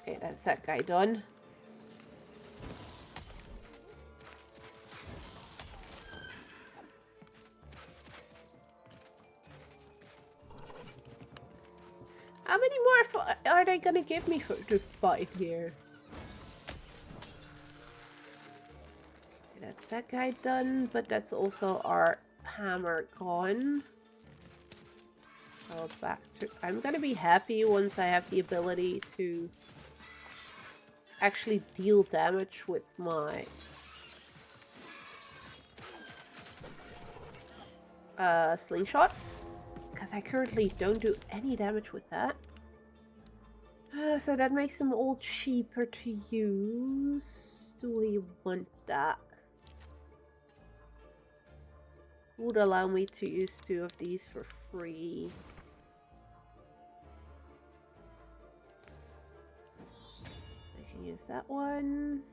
Okay, that's that guy done. How many more are they gonna give me for to fight here? Okay, that's that guy done, but that's also our hammer gone. So back to... I'm gonna be happy once I have the ability to actually deal damage with my slingshot. Because I currently don't do any damage with that. So that makes them all cheaper to use. Do we want that? Would allow me to use 2 of these for free. I can use that one.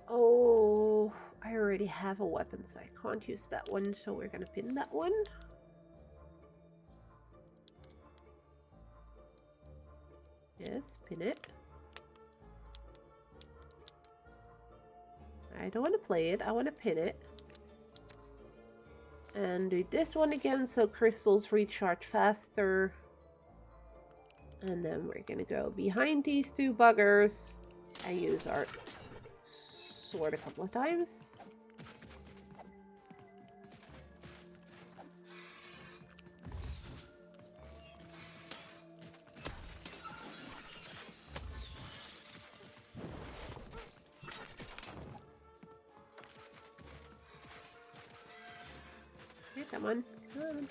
Oh, I already have a weapon, so I can't use that one, so we're gonna pin that one. Yes, pin it. I don't want to play it. I want to pin it. And do this one again so crystals recharge faster. And then we're gonna go behind these two buggers and use our sword a couple of times. Okay, come on. Come on.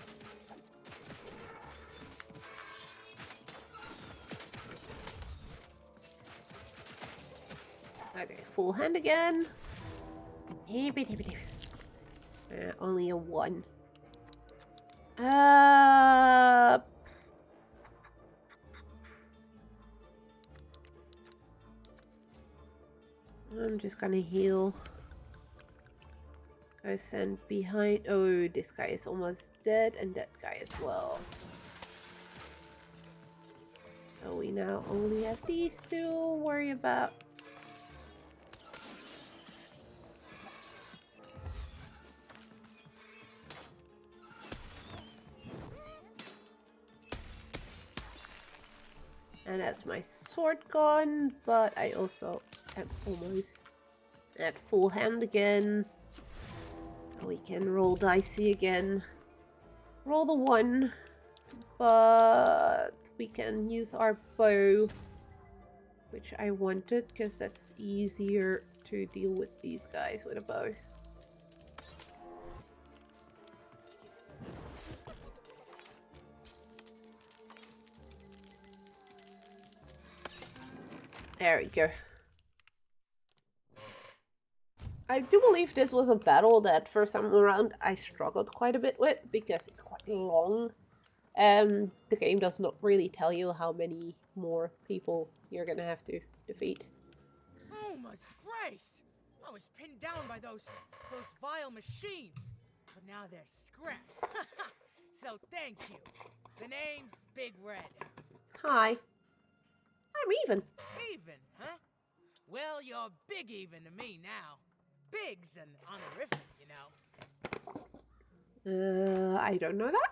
Okay, full hand again. Only a 1. I'm just gonna heal. Go stand behind. Oh, this guy is almost dead, and that guy as well. So we now only have these two to worry about. And that's my sword gone, but I also am almost at full hand again. So we can roll dicey again. Roll the 1, but we can use our bow, which I wanted because that's easier to deal with these guys with a bow. There we go. I do believe this was a battle that first time around I struggled quite a bit with because it's quite long. The game does not really tell you how many more people you're gonna have to defeat. Oh my grace! I was pinned down by those vile machines, but now they're scrapped. So thank you. The name's Big Red. Hi. I'm even. Even, huh? Well, you're big even to me now. Big's an honorific, you know. I don't know that.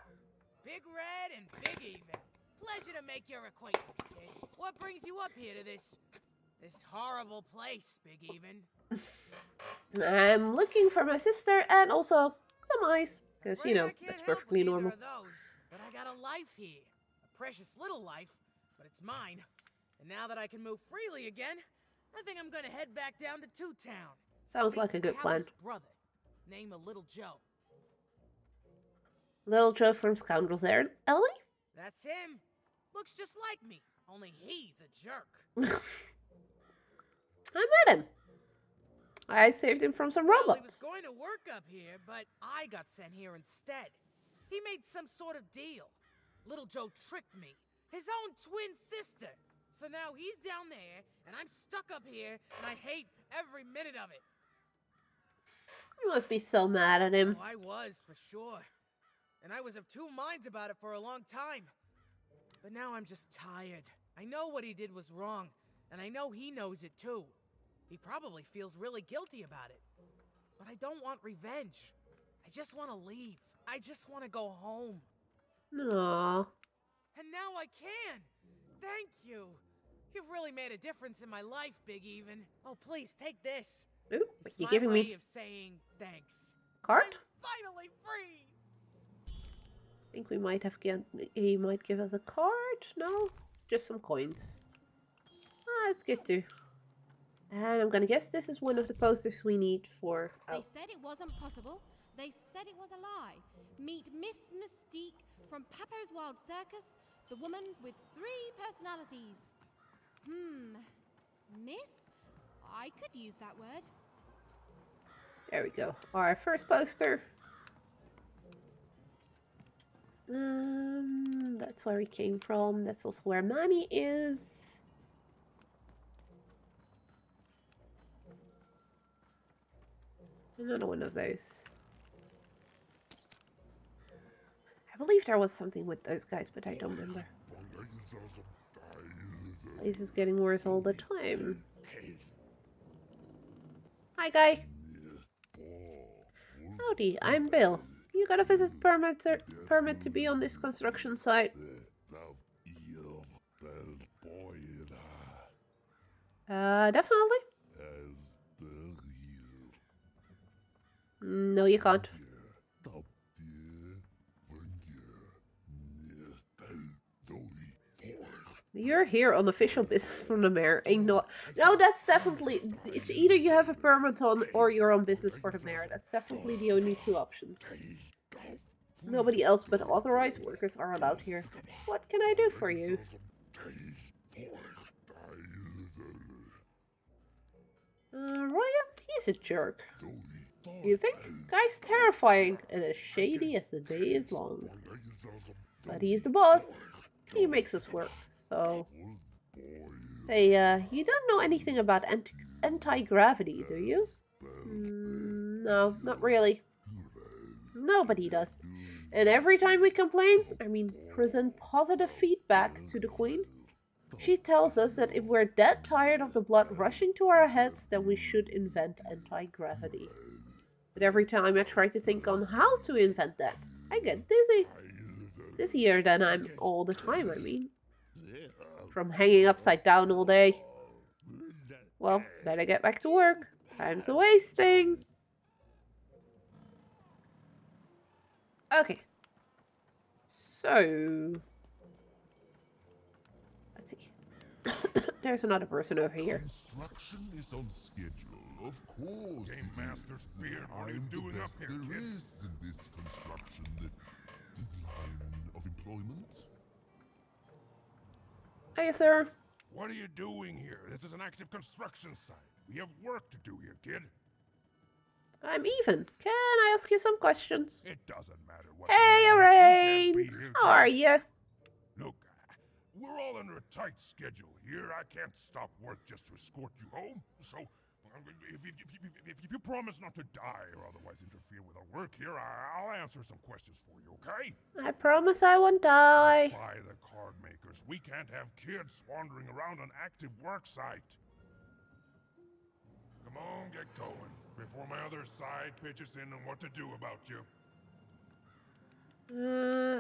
Big Red and Big Even. Pleasure to make your acquaintance, kid. What brings you up here to this horrible place, Big Even? I'm looking for my sister and also some ice, because, you know, I can't that's help perfectly with either normal. of those, but I got a life here. A precious little life, but it's mine. And now that I can move freely again, I think I'm gonna head back down to Two Town. Sounds See, like a good I have plan. this brother, named Little Joe. Little Joe from Scoundrels there. Ellie? That's him. Looks just like me, only he's a jerk. I met him. I saved him from some Well, robots. he was going to work up here, but I got sent here instead. He made some sort of deal. Little Joe tricked me. His own twin sister. So now he's down there, and I'm stuck up here, and I hate every minute of it. You must be so mad at him. Oh, I was, for sure. And I was of two minds about it for a long time. But now I'm just tired. I know what he did was wrong, and I know he knows it too. He probably feels really guilty about it. But I don't want revenge. I just want to leave. I just want to go home. Aww. And now I can! Thank you! You've really made a difference in my life, Big Even. Oh, please, take this. Ooh, what It's you my giving way me? of saying thanks. Card? I'm finally free! I think we might have he might give us a card. No, just some coins. Ah, it's good too. And I'm gonna guess this is one of the posters we need for. Oh, They said it wasn't possible. They said it was a lie. Meet Miss Mystique from Papo's Wild Circus, the woman with 3 personalities. Miss? I could use that word. there we go. Our first poster. That's where we came from. That's also where Manny is. Another one of those. I believe there was something with those guys, but I don't remember. This is getting worse all the time. Hi, Hi, guy. Howdy, I'm Bill. You got a visit permit to be on this construction site? Definitely. No, you can't. You're here on official business from the mayor. Ain't no. No, that's definitely. It's either you have a permit on or you're on business for the mayor. That's definitely the only two options. Nobody else but authorized workers are allowed here. What can I do for you? Ryan, he's a jerk. You think? Guy's terrifying and as shady as the day is long. But he's the boss. He makes us work, so... Say, you don't know anything about anti-gravity, do you? No, not really. Nobody does. And every time we complain, present positive feedback to the Queen, she tells us that if we're dead tired of the blood rushing to our heads, then we should invent anti-gravity. But every time I try to think on how to invent that, I get dizzy. Dizzier than I'm all the time, From hanging upside down all day. Well, better get back to work. Time's a-wasting. Okay. So... let's see. There's another person over here. Construction is on schedule, of course. Game Master's beard, what are you doing up here, kid? There is in this construction line of employment. Hey, sir. What are you doing here? This is an active construction site. We have work to do here, kid. I'm even. Can I ask you some questions? It doesn't matter what. Hey, Rain. How are you? Look, we're all under a tight schedule here. I can't stop work just to escort you home. So, if you promise not to die or otherwise interfere with our work here, I'll answer some questions for you, okay? I promise I won't die. By the card makers, we can't have kids wandering around an active work site. Come on, get going, before my other side pitches in on what to do about you.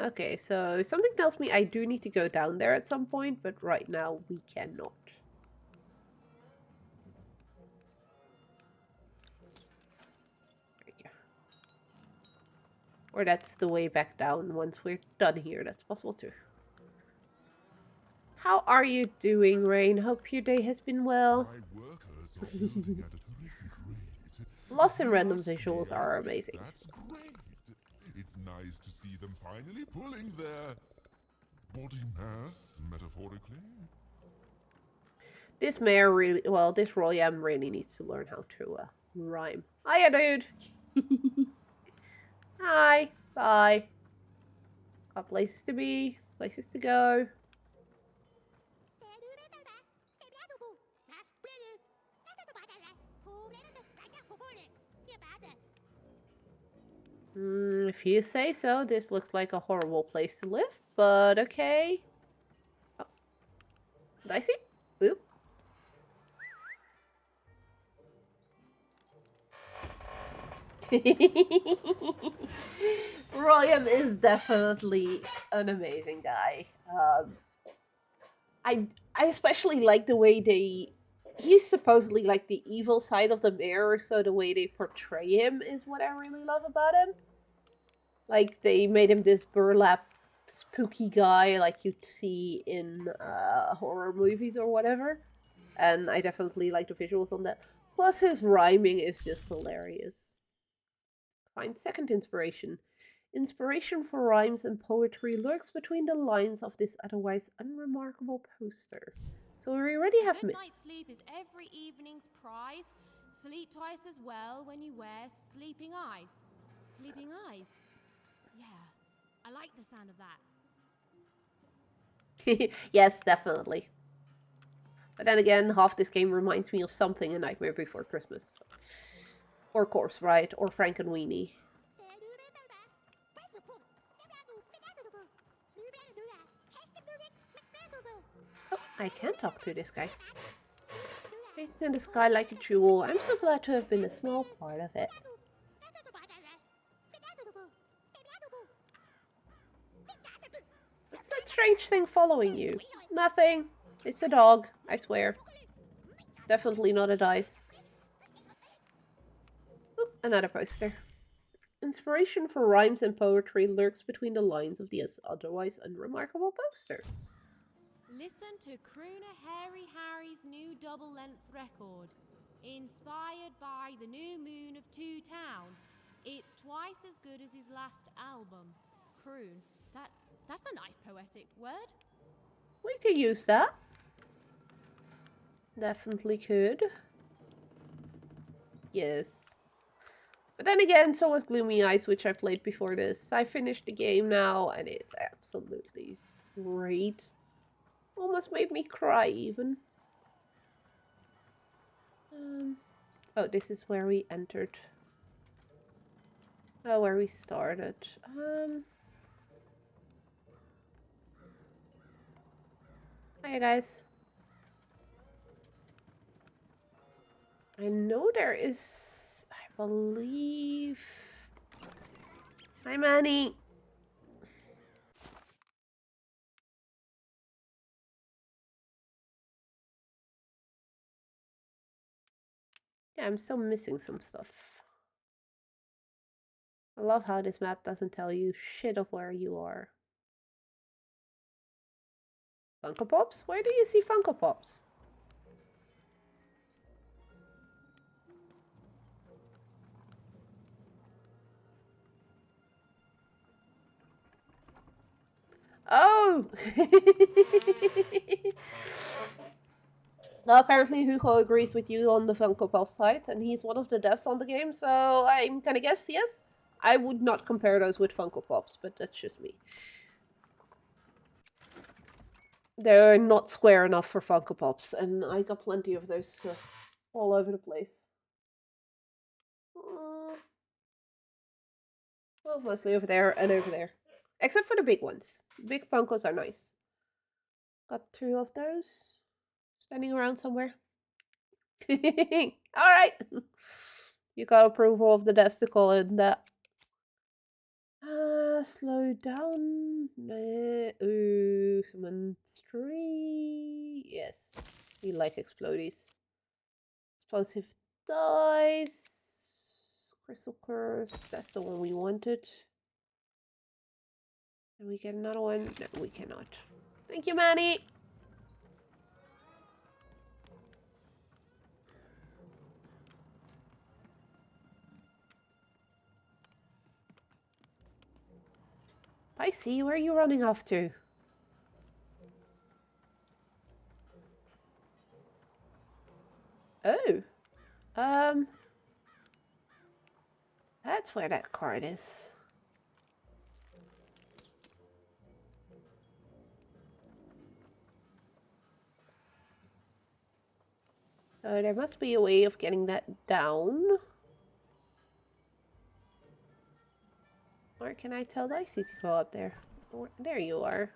Okay, so something tells me I do need to go down there at some point, but right now we cannot. There we go. Or that's the way back down once we're done here. That's possible too. How are you doing, Rain? Hope your day has been well. Lost in random visuals are amazing. That's great. It's nice to see them finally pulling their body mass, metaphorically. This mayor really, well, this Royam really needs to learn how to rhyme. Hiya, dude. Hi. Bye. Got places to be, places to go. If you say so, this looks like a horrible place to live, but okay. Oh. Did I see? Oop. William is definitely an amazing guy. I especially like the way he's supposedly like the evil side of the mayor, so the way they portray him is what I really love about him. Like, they made him this burlap, spooky guy like you'd see in horror movies or whatever. And I definitely like the visuals on that. Plus, his rhyming is just hilarious. Find second inspiration. Inspiration for rhymes and poetry lurks between the lines of this otherwise unremarkable poster. So we already have Good Miss. night's sleep is every evening's prize. Sleep twice as well when you wear sleeping eyes. Sleeping eyes? Yeah, I like the sound of that. Yes, definitely. But then again, half this game reminds me of something A Nightmare Before Christmas. Or Corpse Bride, or Frankenweenie. Oh, I can talk to this guy. Hey, It's in the sky like a jewel. I'm so glad to have been a small part of it. What's that strange thing following you? Nothing. It's a dog, I swear. Definitely not a dice. Oop, another poster. Inspiration for rhymes and poetry lurks between the lines of this otherwise unremarkable poster. Listen to Crooner Harry Harry's new double-length record. Inspired by the new moon of Two Town. It's twice as good as his last album. Croon. That's a nice poetic word. We could use that. Definitely could. Yes. But then again, so was Gloomy Eyes, which I played before this. I finished the game now, and it's absolutely great. Almost made me cry, even. Oh, this is where we entered. Oh, where we started. Hiya, guys. I know there is, I believe... Hi, Manny. Yeah, I'm still missing some stuff. I love how this map doesn't tell you shit of where you are. Funko Pops? Where do you see Funko Pops? Oh! Well, apparently Hugo agrees with you on the Funko Pop side, and he's one of the devs on the game, so I'm gonna guess yes. I would not compare those with Funko Pops, but that's just me. They're not square enough for Funko Pops, and I got plenty of those all over the place. Well, mostly over there and over there. Except for the big ones. Big Funkos are nice. Got 2 of those. Standing around somewhere. Alright! You got approval of the devs to call it that. Slow down. Ooh, summons 3. Yes. We like explodies. Explosive dice. Crystal curse. That's the one we wanted. Can we get another one? No, we cannot. Thank you, Manny. I see. Where are you running off to? Oh. That's where that card is. So there must be a way of getting that down. Or can I tell Dicey to go up there? Oh, there you are.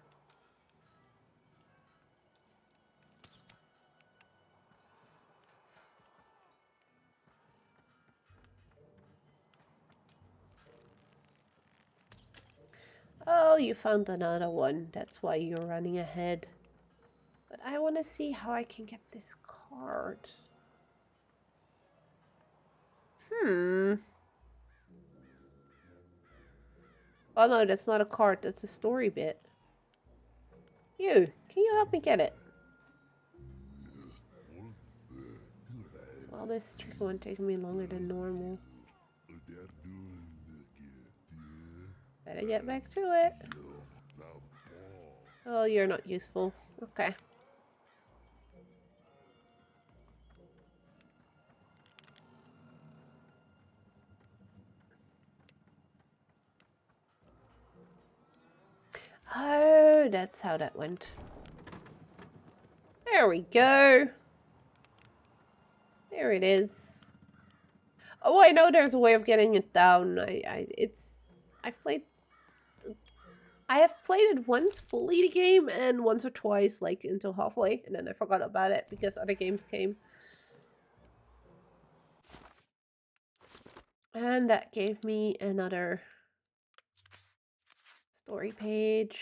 Oh, you found another one. That's why you're running ahead. But I want to see how I can get this card. Oh no, that's not a card. That's a story bit. Can you help me get it? Well, this trick one taking me longer than normal. Better get back to it. So you're not useful. Okay. Oh, that's how that went. There we go. There it is. Oh, I know there's a way of getting it down. I have played it once fully the game and once or twice like until halfway and then I forgot about it because other games came. And that gave me another story page.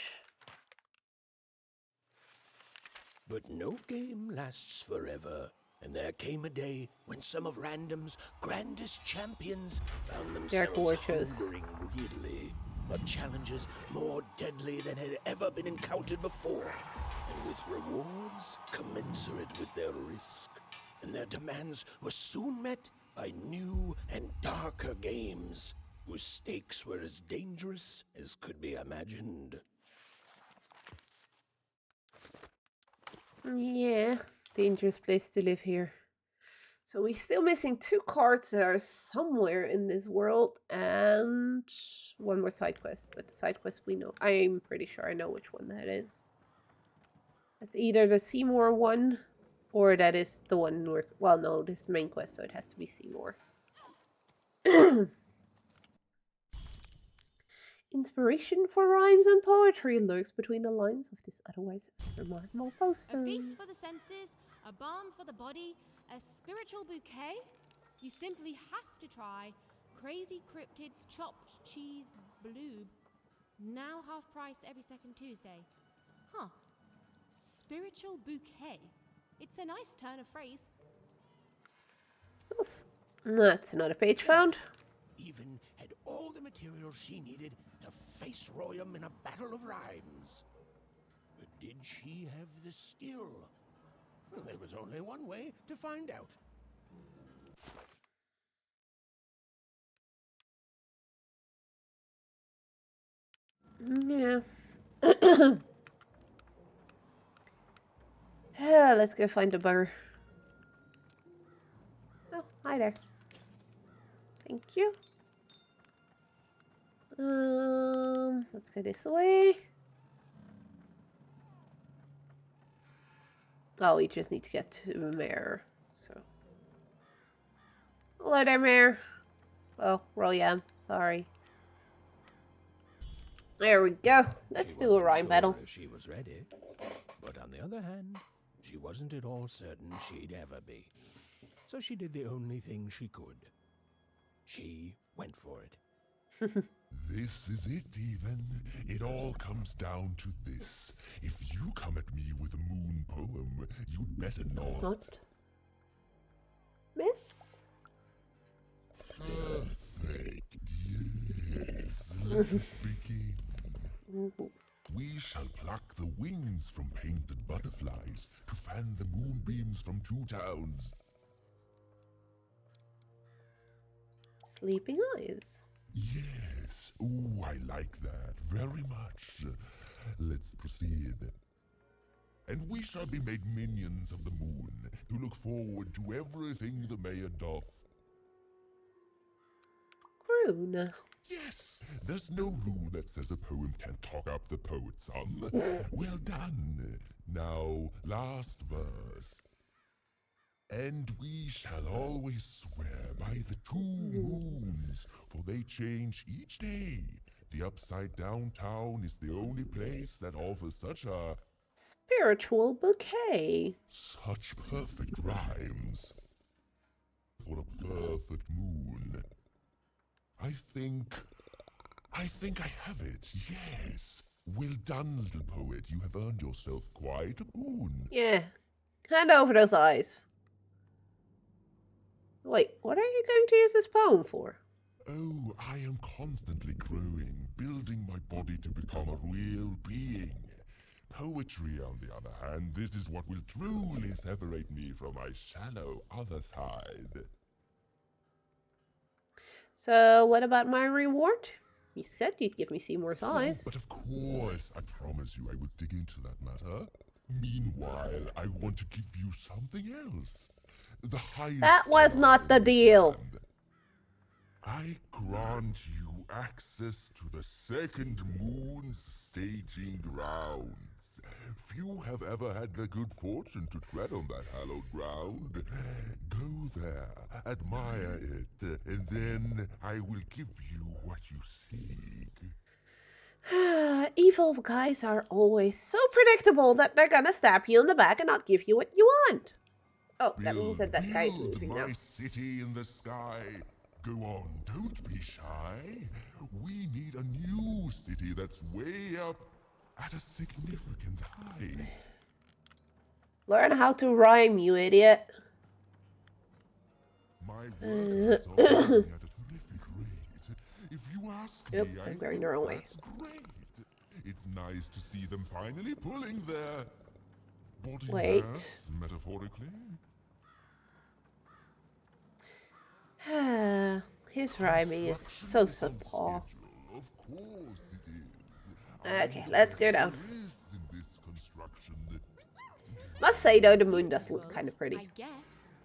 But no game lasts forever, and there came a day when some of Random's grandest champions found They're themselves gorgeous. hungering greedily for challenges more deadly than had ever been encountered before, and with rewards commensurate with their risk. And their demands were soon met by new and darker games, whose stakes were as dangerous as could be imagined. Yeah, dangerous place to live here. So we're still missing 2 cards that are somewhere in this world, and 1 more side quest. But the side quest we know. I'm pretty sure I know which one that is. It's either the Seymour one, or that is the one where... Well, no, this is the main quest, so it has to be Seymour. Inspiration for rhymes and poetry lurks between the lines of this otherwise remarkable poster. A feast for the senses, a balm for the body, a spiritual bouquet? You simply have to try Crazy Cryptid's Chopped Cheese Bloob. Now half price every second Tuesday. Huh. Spiritual bouquet. It's a nice turn of phrase. That's another page found. Even had all the materials she needed to face Royam in a battle of rhymes. But did she have the skill? Well, there was only one way to find out. Yeah. Let's go find the bugger. Oh, hi there. Thank you. Let's go this way. Oh, we just need to get to the mayor. So, hello there, mayor. Oh, Royam. Sorry. There we go. Let's do a rhyme battle. If she was ready, but on the other hand, she wasn't at all certain she'd ever be. So she did the only thing she could. She went for it. This is it, even. It all comes down to this. If you come at me with a moon poem, you'd better not. Not. Miss? Perfect, yes. Let us begin. We shall pluck the wings from painted butterflies to fan the moonbeams from 2 towns. Sleeping eyes. Yes. Ooh, I like that very much. Let's proceed. And we shall be made minions of the moon, to look forward to everything the mayor doth. Croon. Yes, there's no rule that says a poem can't talk up the poet's son. Well done. Now, last verse. And we shall always swear by the 2 moons, for they change each day. The upside down town is the only place that offers such bouquet. Such perfect rhymes. For a perfect moon. I think I have it, yes. Well done, little poet. You have earned yourself quite a boon. Yeah. Hand over those eyes. Wait, what are you going to use this poem for? Oh, I am constantly growing, building my body to become a real being. Poetry, on the other hand, this is what will truly separate me from my shallow other side. So, what about my reward? You said you'd give me Seymour's eyes. But of course, I promise you I will dig into that matter. Meanwhile, I want to give you something else. The highest. That was not the deal. I grant you access to the second moon's staging grounds. Few have ever had the good fortune to tread on that hallowed ground. Go there, admire it, and then I will give you what you seek. Evil guys are always so predictable that they're gonna stab you in the back and not give you what you want. Oh, that means that guy's moving now. My city in the sky. Go on, don't be shy. We need a new city that's way up at a significant height. Learn how to rhyme, you idiot. My workers are working at a terrific rate. If you ask Yep, me, I I'm going think the wrong way. that's great. It's nice to see them finally pulling their body Wait. mass, metaphorically. His rhyming is so subpar. Of course it is. Okay, let's go down. Risks in this construction. Must say though, the moon does look kind of pretty. I guess,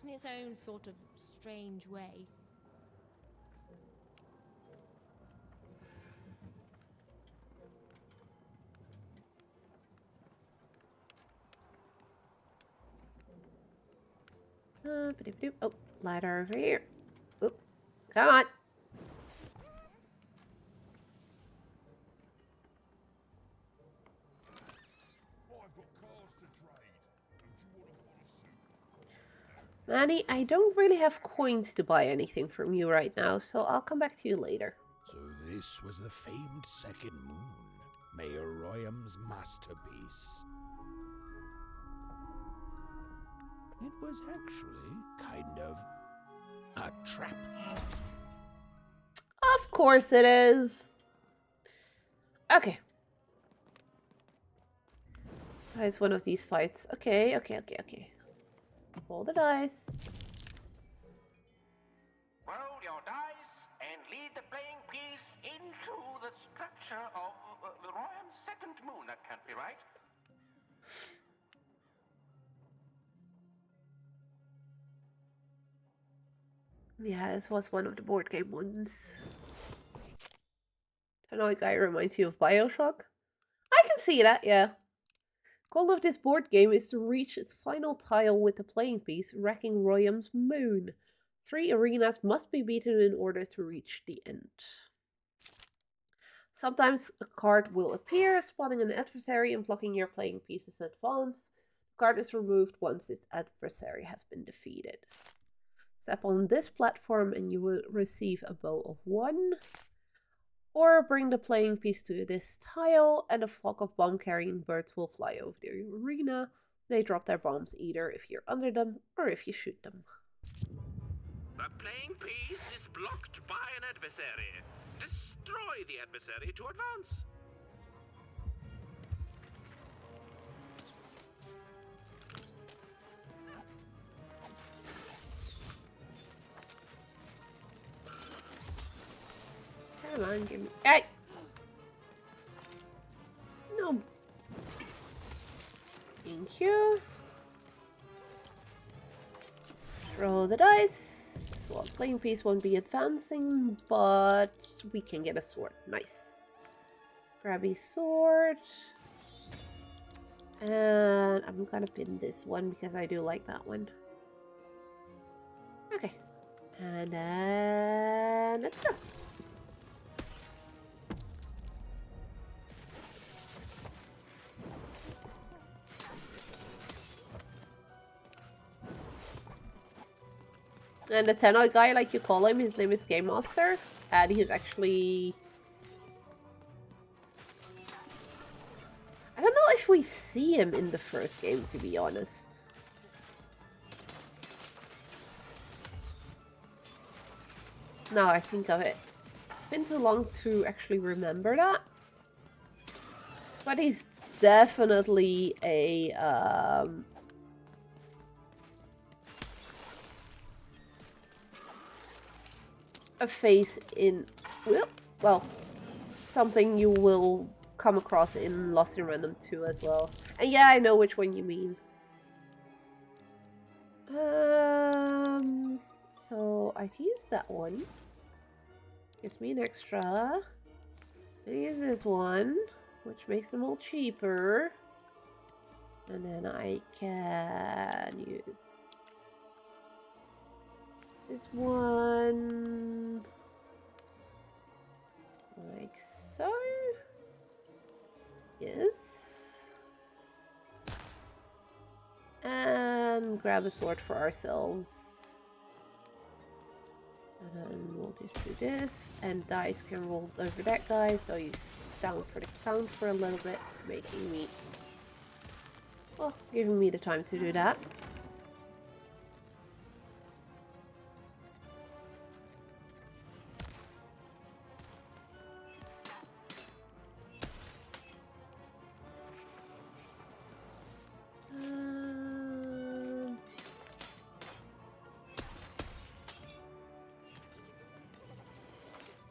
in its own sort of strange way. Oh, ladder over here. Oop, come on. Manny, I don't really have coins to buy anything from you right now, so I'll come back to you later. So this was the famed second moon, Mayor Royam's masterpiece. It was actually kind of a trap. Of course it is. Okay. It's one of these fights. Okay. Roll the dice. Roll your dice and lead the playing piece into the structure of the Royam's second moon. That can't be right. Yeah, this was one of the board game ones. I know a guy reminds you of BioShock. I can see that, yeah. Goal of this board game is to reach its final tile with the playing piece, wrecking Royam's moon. 3 arenas must be beaten in order to reach the end. Sometimes a card will appear, spawning an adversary and blocking your playing piece's advance. The card is removed once its adversary has been defeated. Step on this platform and you will receive a bow of 1. Or bring the playing piece to this tile and a flock of bomb-carrying birds will fly over the arena. They drop their bombs either if you're under them or if you shoot them. The playing piece is blocked by an adversary. Destroy the adversary to advance. Come on, give me. Hey! No. Thank you. Roll the dice. So playing piece won't be advancing, but we can get a sword. Nice. Grabby sword. And I'm gonna pin this one because I do like that one. Okay. And then let's go. And the Tenno guy, like you call him, his name is Game Master. And he's actually... I don't know if we see him in the first game, to be honest. Now I think of it. It's been too long to actually remember that. But he's definitely a face in, well, something you will come across in Lost in Random 2 as well. And yeah, I know which one you mean. So I can use that one. Gives me an extra. I use this one, which makes them all cheaper. And then I can use this one, like so. Yes. And grab a sword for ourselves. And then we'll just do this. And dice can roll over that guy, so he's down for the count for a little bit, making me... well, giving me the time to do that.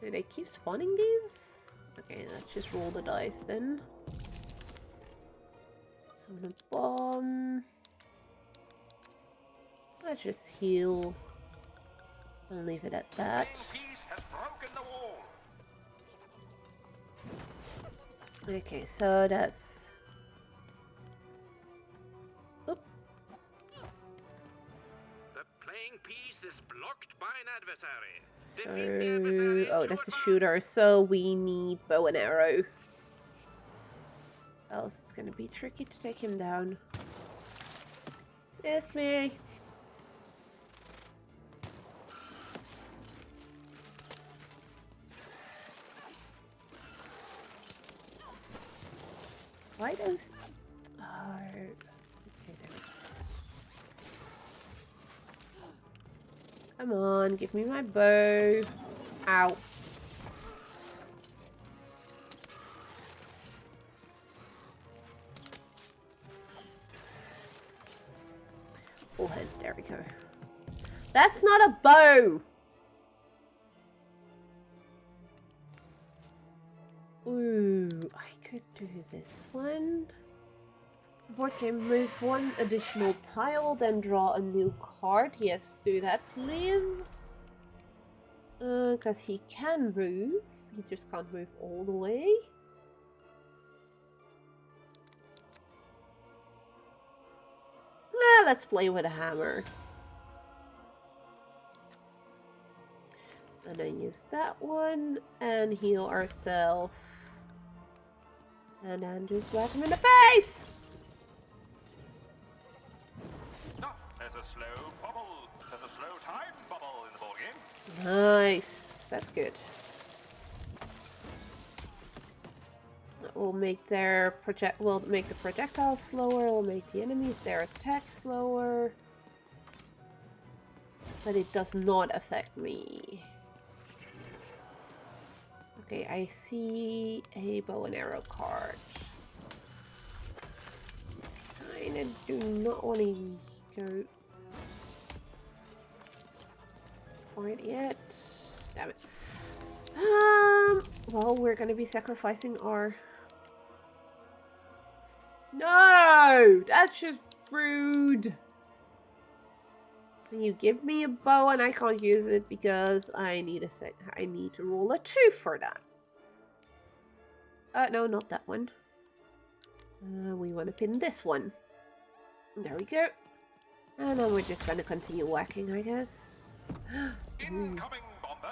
Do they keep spawning these? Okay, let's just roll the dice then. So the bomb. Let's just heal and leave it at that. Okay, so that's... oop. The playing piece is blocked by an adversary. So... oh, that's a shooter, so we need bow and arrow. Else it's gonna be tricky to take him down. Yes, Mary. Why does... oh... okay, there we go. Come on, give me my bow. Ow. Full head, there we go. That's not a bow! Ooh, I could do this one. Board game, move one additional tile, then draw a new card. Yes, do that, please. Because he can move. He just can't move all the way. Let's play with a hammer. And then use that one and heal ourselves. And then just whack him in the face! There's a slow bubble. There's a slow time bubble in the ball game. Nice. That's good. We'll make their we'll make the projectiles slower, we'll make the enemies their attack slower. But it does not affect me. Okay, I see a bow and arrow card. Kinda do not want to go for it yet. Damn it. Well, we're gonna be sacrificing our... no! That's just rude! And you give me a bow and I can't use it because I need I need to roll a 2 for that. No, not that one. We want to pin this one. There we go. And then we're just gonna continue whacking, I guess. Incoming bombers.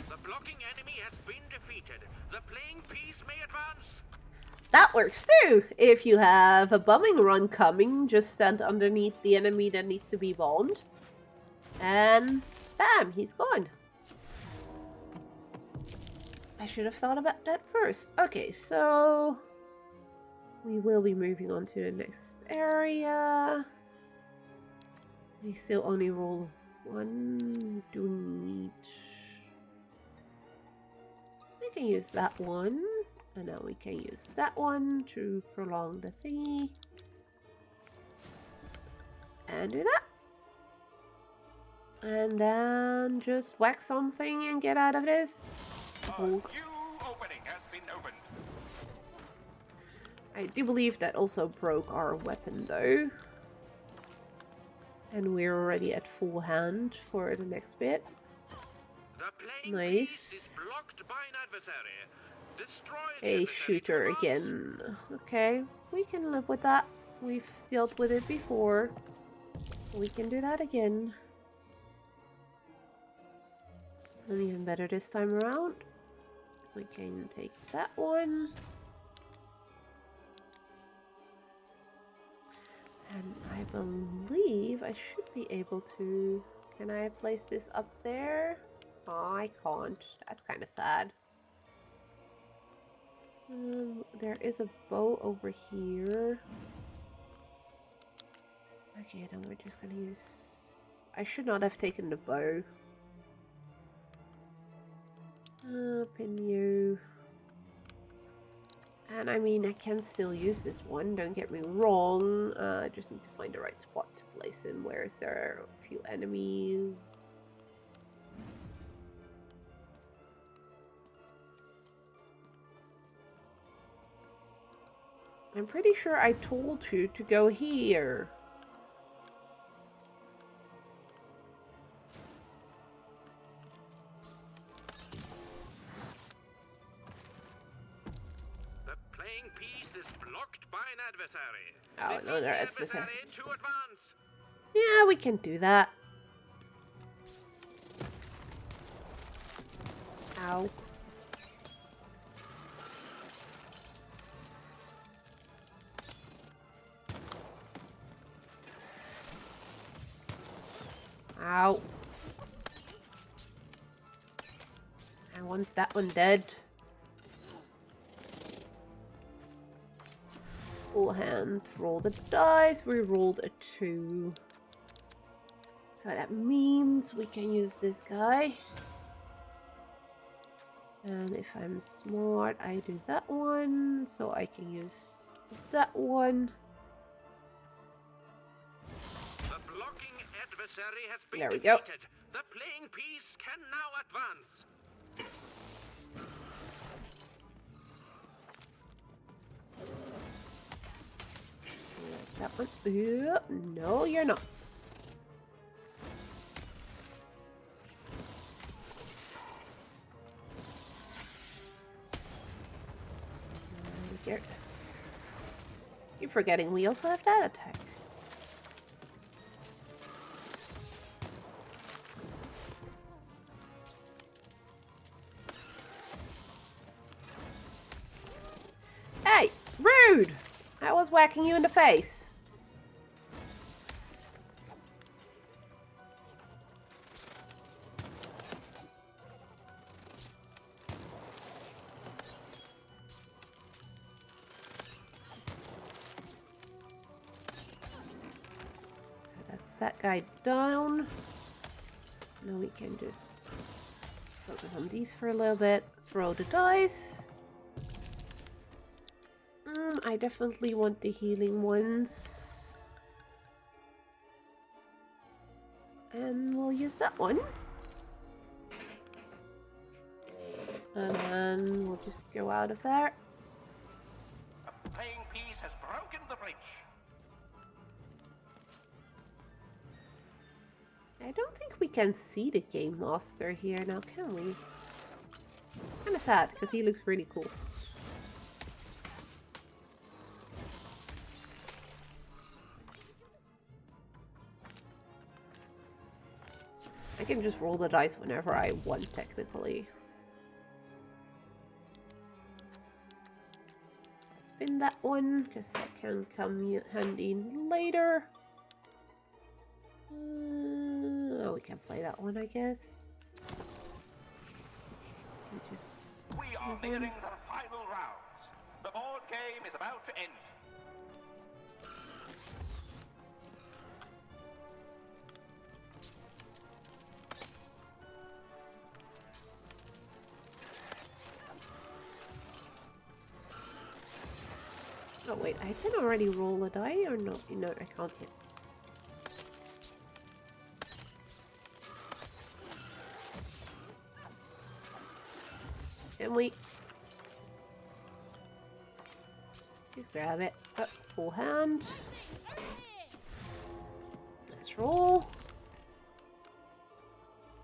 The blocking enemy has been defeated. The playing piece may advance. That works too! If you have a bombing run coming, just stand underneath the enemy that needs to be bombed. And bam, he's gone. I should have thought about that first. Okay, so we will be moving on to the next area. We still only roll one. Do we need... we can use that one. And now we can use that one to prolong the thingy. And do that. And then just whack something and get out of this. A new opening has been opened. I do believe that also broke our weapon though. And we're already at full hand for the next bit. Nice. A shooter again. Okay, we can live with that. We've dealt with it before. We can do that again. And even better this time around. We can take that one. And I believe I should be able to... Can I place this up there? Oh, I can't. That's kind of sad. There is a bow over here. Okay, then we're just gonna use... I should not have taken the bow. Pin you. And I mean, I can still use this one, don't get me wrong. I just need to find the right spot to place him. Where is there a few enemies? I'm pretty sure I told you to go here. Playing piece is blocked by an adversary. Oh, no, there is adversary to advance. Yeah, we can do that. Ow. Ow. I want that one dead. Full hand, roll the dice. We rolled a 2. So that means we can use this guy. And if I'm smart, I do that one. So I can use that one. The blocking adversary has been There we go. defeated. The playing piece can now advance. That's that one. No, you're not. You're forgetting we also have that attack. Hey, rude! I was whacking you in the face. That's that guy down. Now we can just focus on these for a little bit. Throw the dice. I definitely want the healing ones. And we'll use that one. And then we'll just go out of there. A playing piece has broken the bridge. I don't think we can see the Game Master here now, can we? Kinda sad, because he looks really cool. I can just roll the dice whenever I want, technically. Spin that one, because that can come handy later. Oh, we can play that one, I guess. We are nearing the final rounds. The board game is about to end. Oh wait, I can already roll a die or not? No, I can't hit. Can we? Just grab it. Oh, full hand. Let's roll.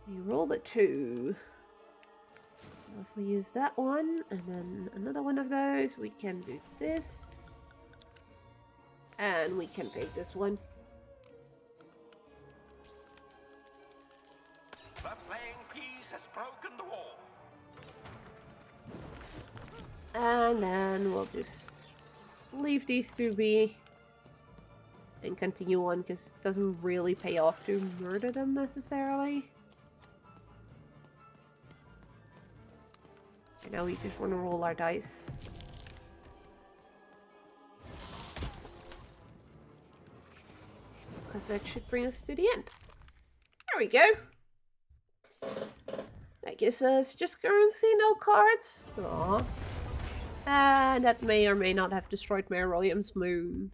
We rolled a 2. Now if we use that one and then another one of those, we can do this. And we can take this one. The playing piece has broken the wall. And then we'll just leave these two be and continue on because it doesn't really pay off to murder them necessarily. And now we just want to roll our dice. Because that should bring us to the end. There we go. That gives us just currency, no cards. Aww. And that may or may not have destroyed Mayor William's moon.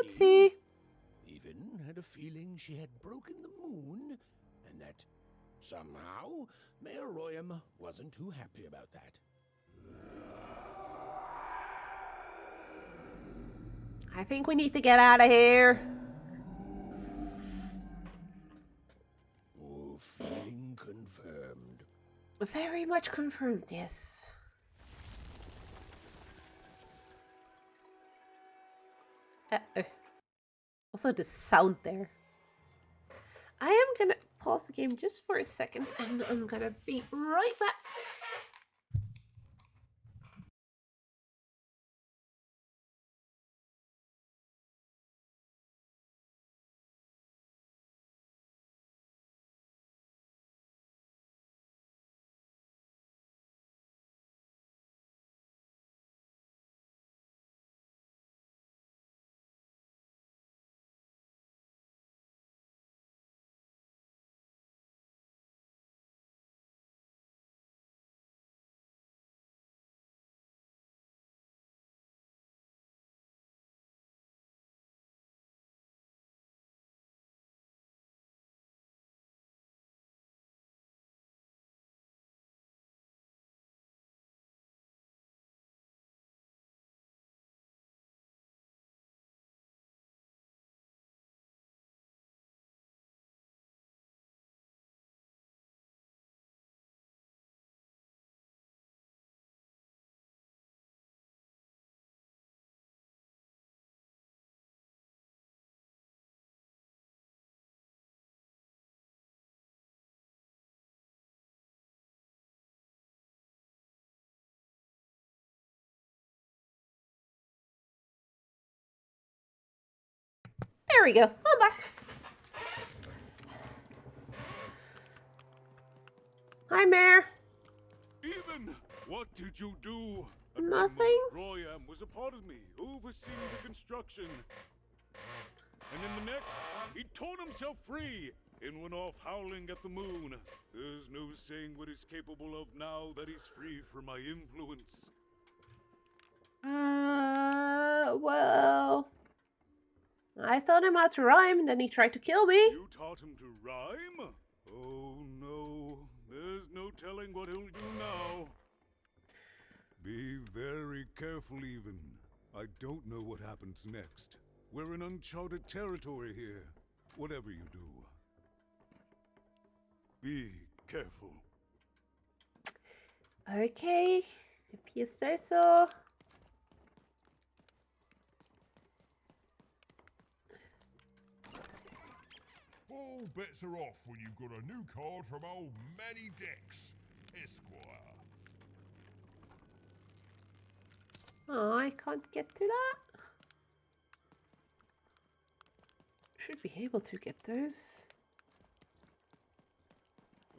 Oopsie. Even had a feeling she had broken the moon, and that somehow Mayor Royam wasn't too happy about that. I think we need to get out of here. Oh, feeling confirmed. Very much confirmed, yes. Uh-oh. Also the sound there. I am gonna pause the game just for a second and I'm gonna be right back. There we go. I'm back. Hi, Mayor. Even, what did you do? Nothing. Royam was a part of me, overseeing the construction. And in the next, he torn himself free and went off howling at the moon. There's no saying what he's capable of now that he's free from my influence. Well, I taught him how to rhyme, and then he tried to kill me. You taught him to rhyme? Oh no, there's no telling what he'll do now. Be very careful, Even. I don't know what happens next. We're in uncharted territory here, whatever you do. Be careful. Okay, if you say so. All bets are off when you've got a new card from old Manny Dex, Esquire. Oh, I can't get to that. Should be able to get those.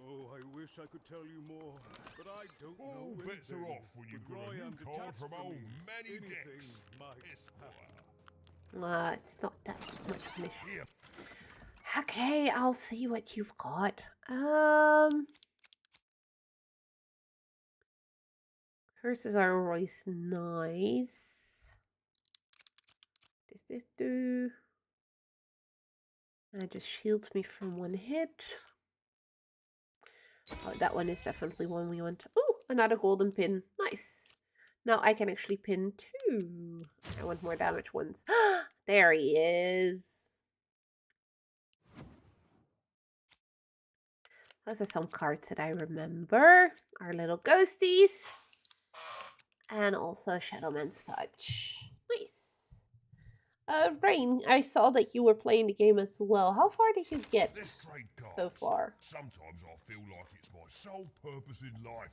Oh, I wish I could tell you more, but I don't know. All bets are off when you've got a new card from old Manny Dex, Esquire. It's not that much of an issue. Okay, I'll see what you've got. Curses are always nice. Does this do? It just shields me from one hit. Oh, that one is definitely one we want. Oh, another golden pin. Nice. Now I can actually pin two. I want more damage ones. There he is. Those are some cards that I remember. Our little ghosties. And also Shadowman's Touch. Nice. Rain, I saw that you were playing the game as well. How far did you get Let's trade cards. so far? Sometimes I feel like it's my sole purpose in life.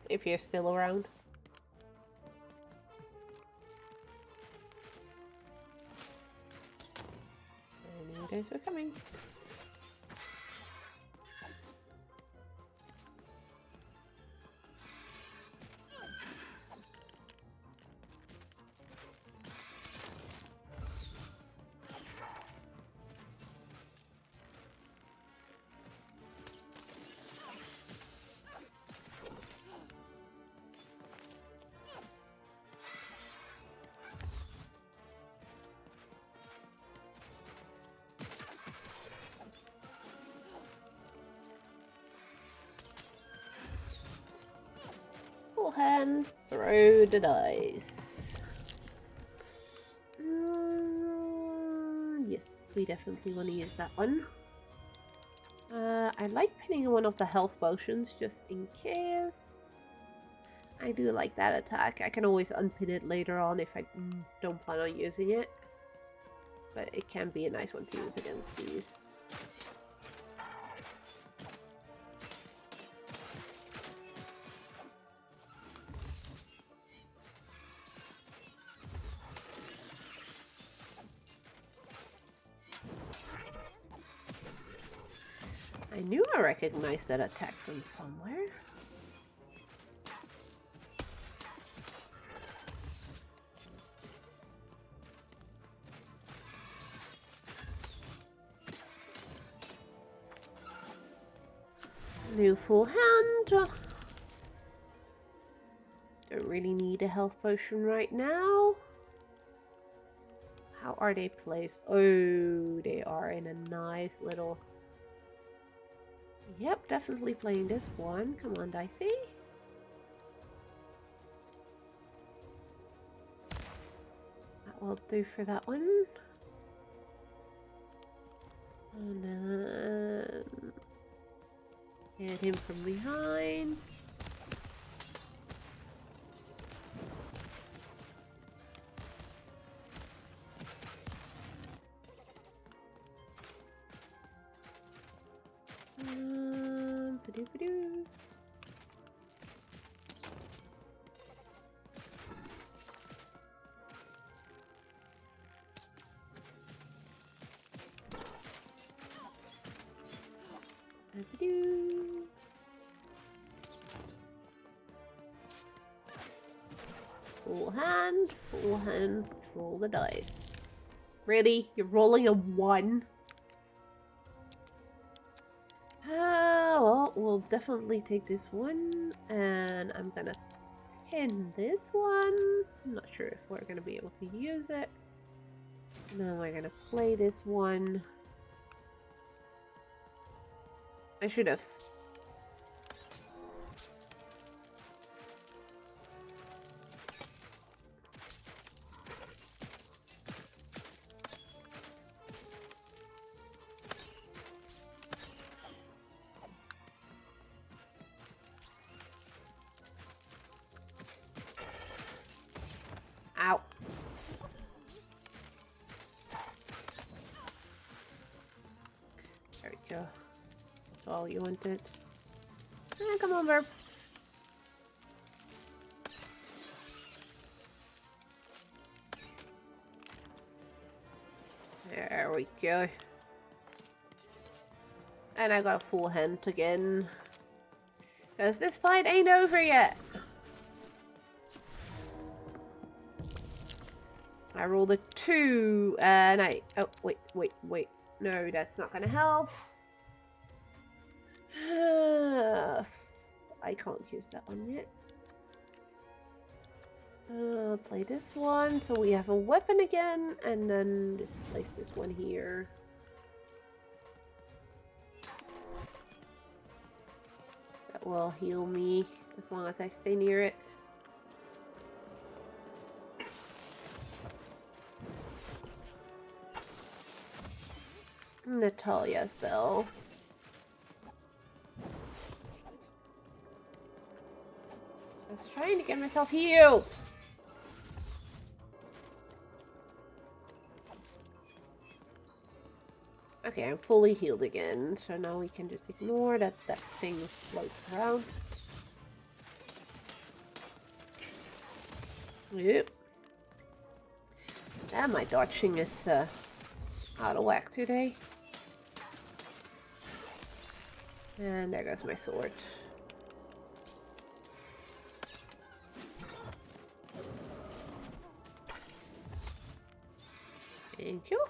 If you're still around. I knew you guys were coming. Full hand, throw the dice. Yes, we definitely want to use that one. I like pinning one of the health potions just in case. I do like that attack. I can always unpin it later on if I don't plan on using it. But it can be a nice one to use against these. I knew I recognized that attack from somewhere. New full hand. Don't really need a health potion right now. How are they placed? Oh, they are in a nice little... Yep, definitely playing this one. Come on, Dicey. That will do for that one. And then... hit him from behind. Ba-doo-ba-doo. Ba-doo. Full hand, roll the dice. Really? You're rolling a 1? Well, we'll definitely take this one, and I'm gonna pin this one. I'm not sure if we're gonna be able to use it. No, we're gonna play this one. I should have... Ow. There we go. That's all you wanted. Come on, Burp. There we go. And I got a full hand again. Because this fight ain't over yet. I rolled a 2 and I... Oh, wait. No, that's not gonna help. I can't use that one yet. Play this one so we have a weapon again, and then just place this one here. That will heal me as long as I stay near it. Natalia's bell. I was trying to get myself healed. Okay, I'm fully healed again, so now we can just ignore that that thing floats around. Yep. And my dodging is out of whack today. And there goes my sword. Thank you.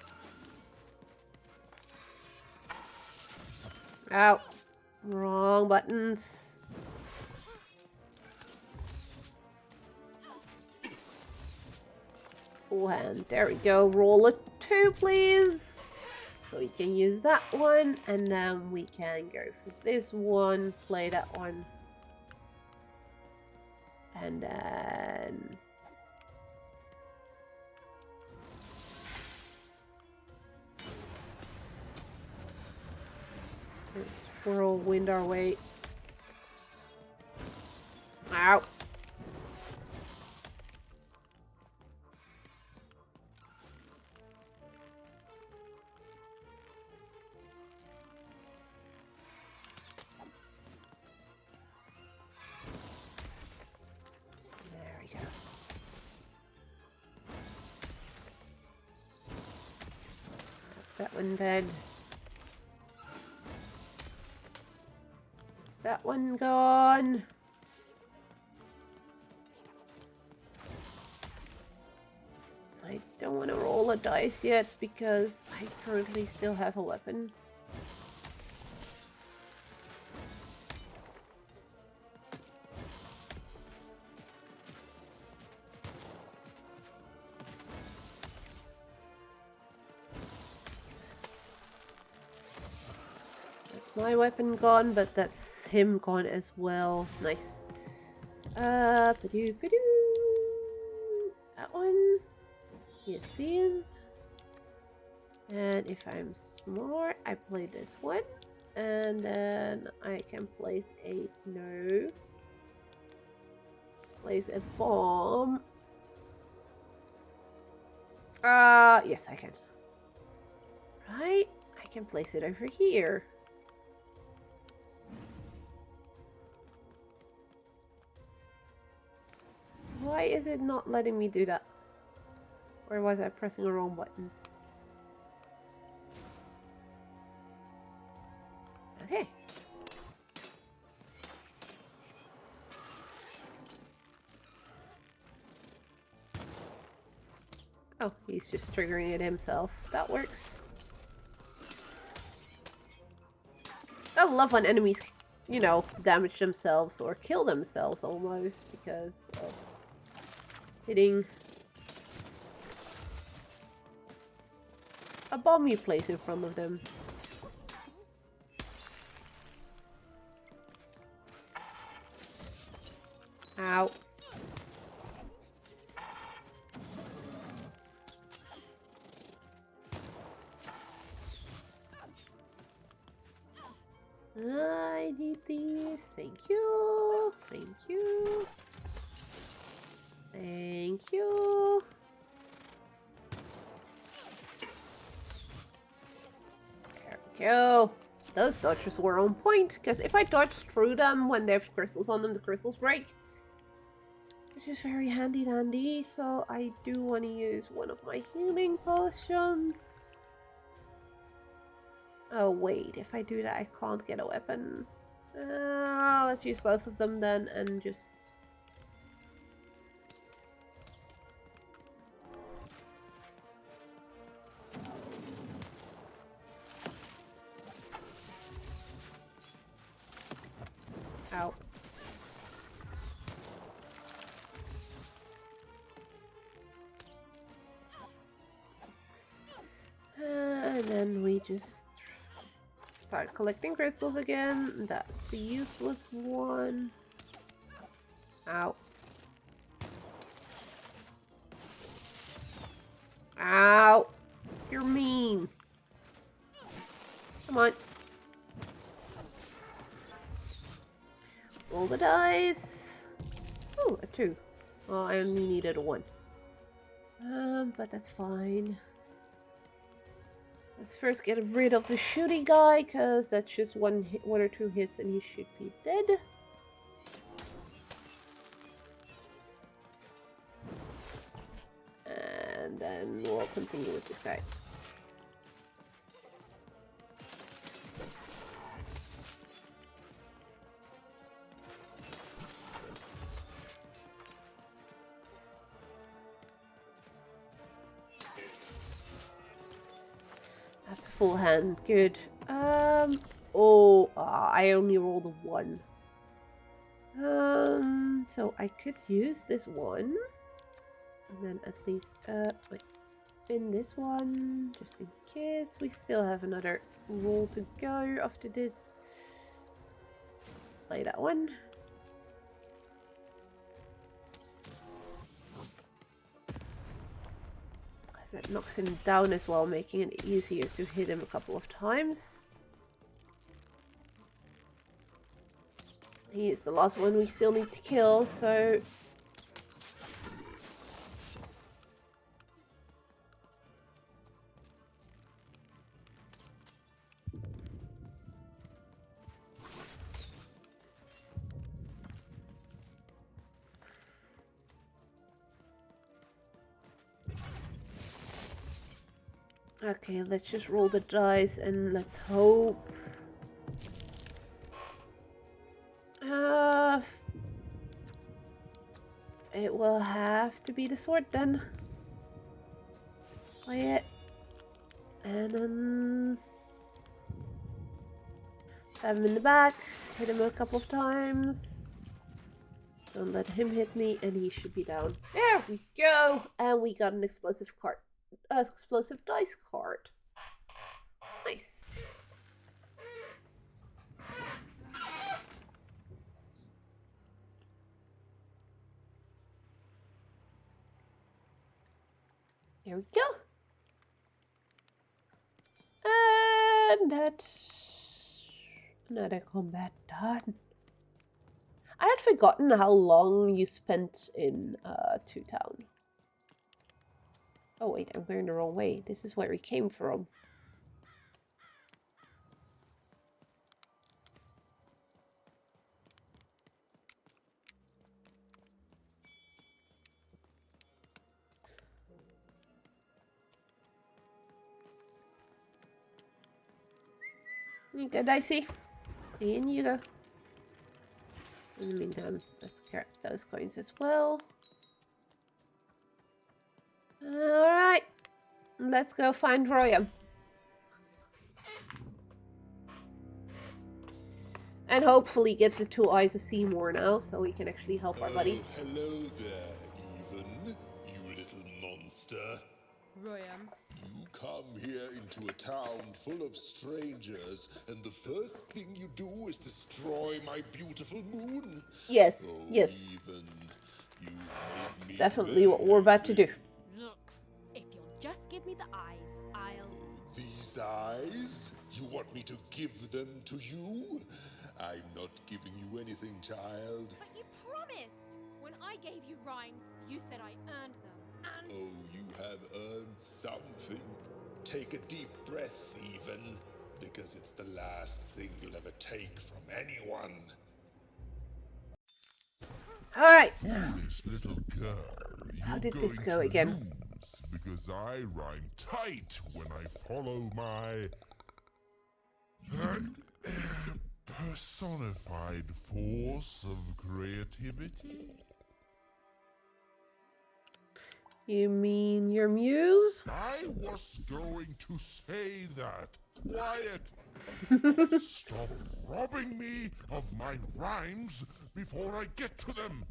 Ow. Wrong buttons. Full hand. There we go. Roll a 2, please. So we can use that one. And then we can go for this one. Play that one. And then... let's whirlwind our way. Ow. There we go. That's that one dead. Is that one gone? I don't want to roll a dice yet because I currently still have a weapon. That's my weapon gone, but that's him gone as well. Nice. Ba-doo, ba-doo. That one. Yes, please. And if I'm smart, I play this one. And then I can place a... no. Place a bomb. Yes, I can. Right? I can place it over here. Why is it not letting me do that? Or was I pressing the wrong button? Okay. Oh, he's just triggering it himself. That works. I love when enemies, you know, damage themselves or kill themselves almost because of hitting a bomb you place in front of them. Ow. I need these. Thank you. Thank you. Thank you. There we go. Those dodges were on point, because if I dodge through them when they have crystals on them, the crystals break. Which is very handy dandy, so I do want to use one of my healing potions. Oh wait, if I do that I can't get a weapon. Let's use both of them then and just... ow. And then we just start collecting crystals again. That's the useless one. Ow. Ow. You're mean. Come on. Roll the dice. Oh, a 2. Well, I only needed a 1. But that's fine. Let's first get rid of the shooting guy, because that's just one or two hits and he should be dead. And then we'll continue with this guy. That's a full hand. Good. I only rolled a 1. So I could use this one. And then at least, wait. In this one, just in case. We still have another roll to go after this. Play that one. That knocks him down as well, making it easier to hit him a couple of times. He is the last one we still need to kill, so... Okay, let's just roll the dice and let's hope. It will have to be the sword then. Play it. And then... stab him in the back. Hit him a couple of times. Don't let him hit me and he should be down. There we go! And we got an explosive card. Explosive dice card. Nice. There we go. And that's another combat done. I had forgotten how long you spent in Two Town. Oh wait, I'm going the wrong way. This is where we came from. You go, Dicey. In you go. In the meantime, let's grab those coins as well. Alright. Let's go find Roya. And hopefully get the 2 eyes of Seymour now, so we can actually help our buddy. Hello there, Even, you little monster. Royam. You come here into a town full of strangers, and the first thing you do is destroy my beautiful moon? Yes, Oh, yes. Even, you made me Definitely what we're about to do. Look, if you'll just give me the eyes, I'll... These eyes? You want me to give them to you? I'm not giving you anything, child. But you promised! When I gave you rhymes, you said I earned them, and... Oh, you have earned something. Take a deep breath, Even, because it's the last thing you'll ever take from anyone. Alright. Foolish little girl. How You're did this going go to again? lose because I rhyme tight when I follow my personified force of creativity. You mean your muse? I was going to say that. Quiet! Stop robbing me of my rhymes before I get to them.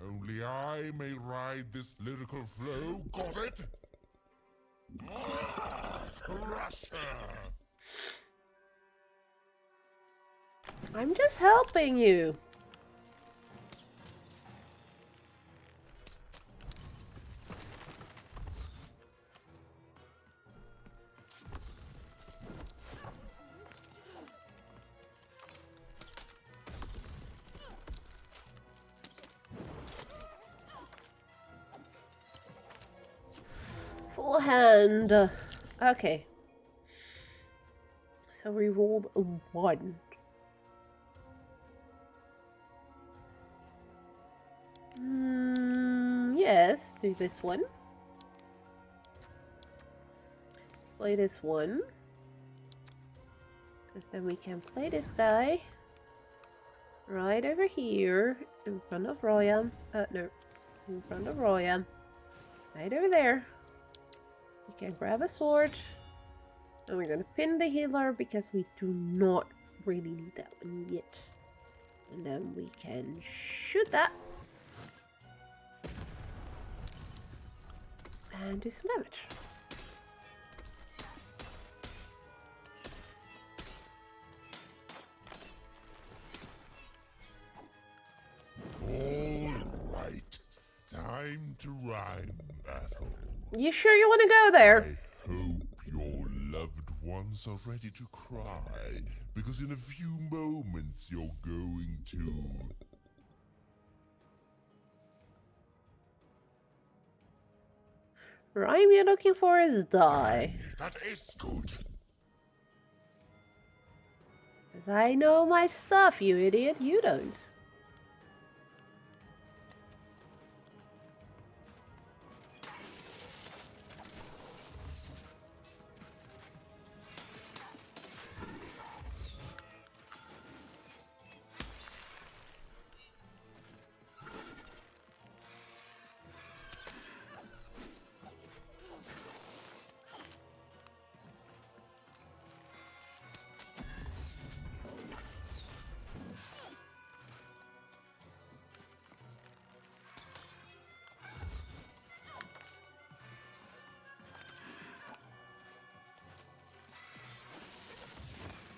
Only I may ride this lyrical flow. Got it? Crusher! I'm just helping you. Full hand. Okay. So we rolled a 1. Yes, do this one. Play this one. Because then we can play this guy right over here in front of Royam. No, in front of Royam. Right over there. We can grab a sword. And we're gonna pin the healer because we do not really need that one yet. And then we can shoot that. And do some damage. All right. Time to rhyme battle. You sure you want to go there? I hope your loved ones are ready to cry, because in a few moments you're going to... Rhyme you're looking for is die. That is good. Because I know my stuff, you idiot. You don't.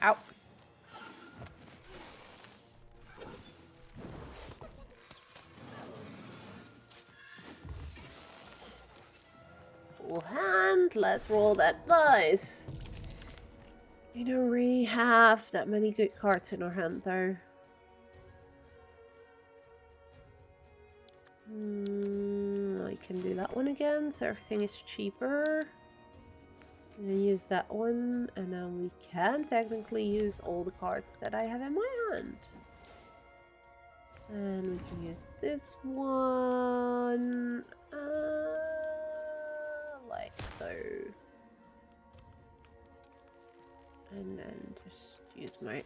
Ow. Full hand. Let's roll that dice. We don't really have that many good cards in our hand, though. I can do that one again, so everything is cheaper. And then use that one, and then we can technically use all the cards that I have in my hand. And we can use this one, like so. And then just use my...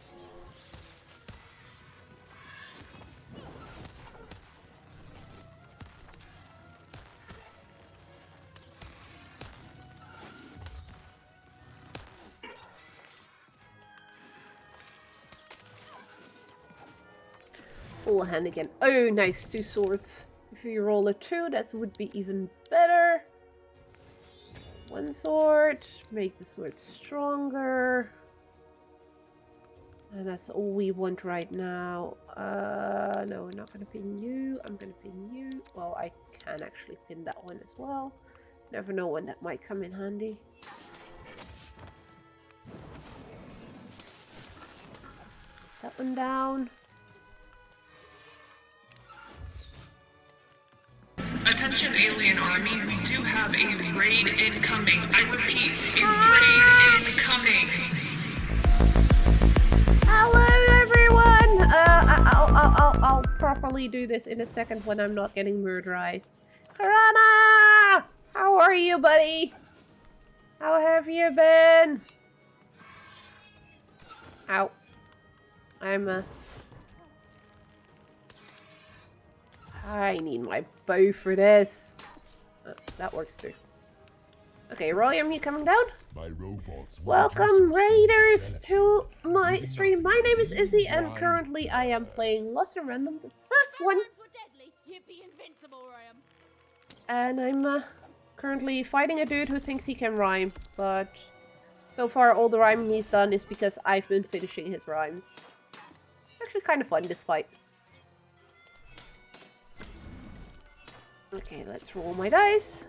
full hand again. Oh, nice, 2 swords. If you roll a 2, that would be even better. 1 sword, make the sword stronger. And that's all we want right now. No, we're not gonna pin you. I'm gonna pin you. Well, I can actually pin that one as well. Never know when that might come in handy. Place that one down. Attention Alien Army, we do have a raid incoming. I repeat, a raid incoming. Hello everyone! I'll properly do this in a second when I'm not getting murderized. Karana! How are you, buddy? How have you been? Ow. I need my bow for this. That works too. Okay, Roy, are you coming down? My robots. Welcome, Raiders, to my stream. My name is Izzy, and currently I am playing Lost and Random, the first one. And I'm currently fighting a dude who thinks he can rhyme, but so far all the rhyming he's done is because I've been finishing his rhymes. It's actually kind of fun, this fight. Okay, let's roll my dice.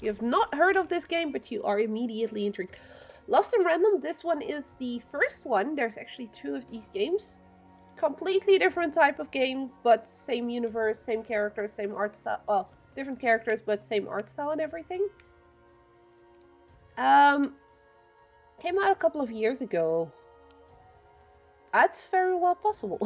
You have not heard of this game, but you are immediately intrigued. Lost in Random, this one is the first one. There's actually 2 of these games. Completely different type of game, but same universe, same characters, same art style. Well, different characters, but same art style and everything. Came out a couple of years ago. That's very well possible.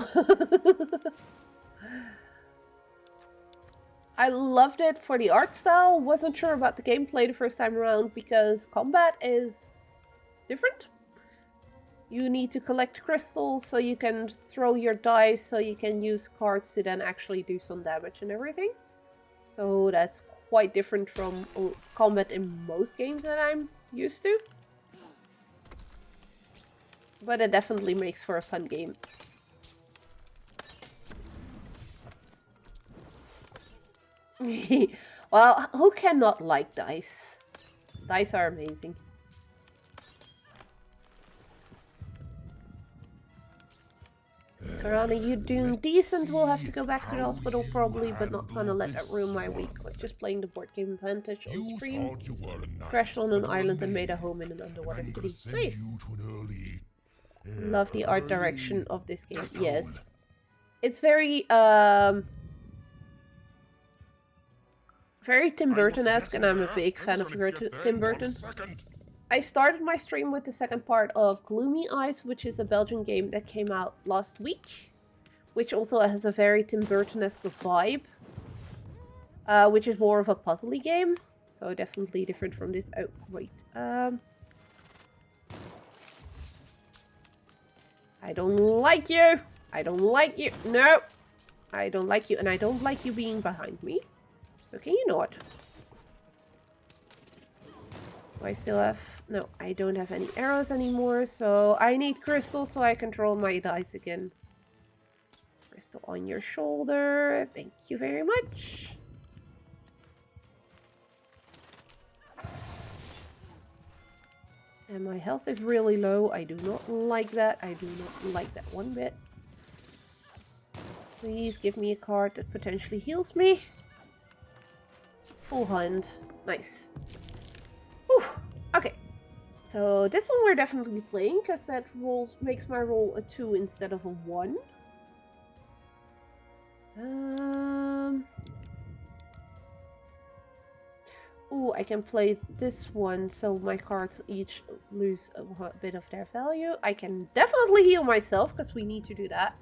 I loved it for the art style. Wasn't sure about the gameplay the first time around because combat is different. You need to collect crystals so you can throw your dice, so you can use cards to then actually do some damage and everything. So that's quite different from combat in most games that I'm used to. But it definitely makes for a fun game. Well, who cannot like dice? Dice are amazing. Karana, you doing decent. We'll have to go back to the hospital probably, but not gonna let that ruin my week. Was just playing the board game Vantage on stream. Crashed on an island and made a home in an underwater city. Nice. Love the art direction of this game. Yes. It's very very Tim Burton-esque, and I'm a big fan of Tim Burton. I started my stream with the second part of Gloomy Eyes, which is a Belgian game that came out last week, which also has a very Tim Burton-esque vibe, which is more of a puzzly game, so definitely different from this. Oh, wait. I don't like you! I don't like you! No! I don't like you, and I don't like you being behind me. So can you not? Do I still have... No, I don't have any arrows anymore, so I need crystals so I can roll my dice again. Crystal on your shoulder. Thank you very much. And my health is really low. I do not like that. I do not like that one bit. Please give me a card that potentially heals me. Full hand. Nice. Whew. Okay. So this one we're definitely playing because that makes my roll a 2 instead of a 1. Ooh, I can play this one so my cards each lose a bit of their value. I can definitely heal myself because we need to do that.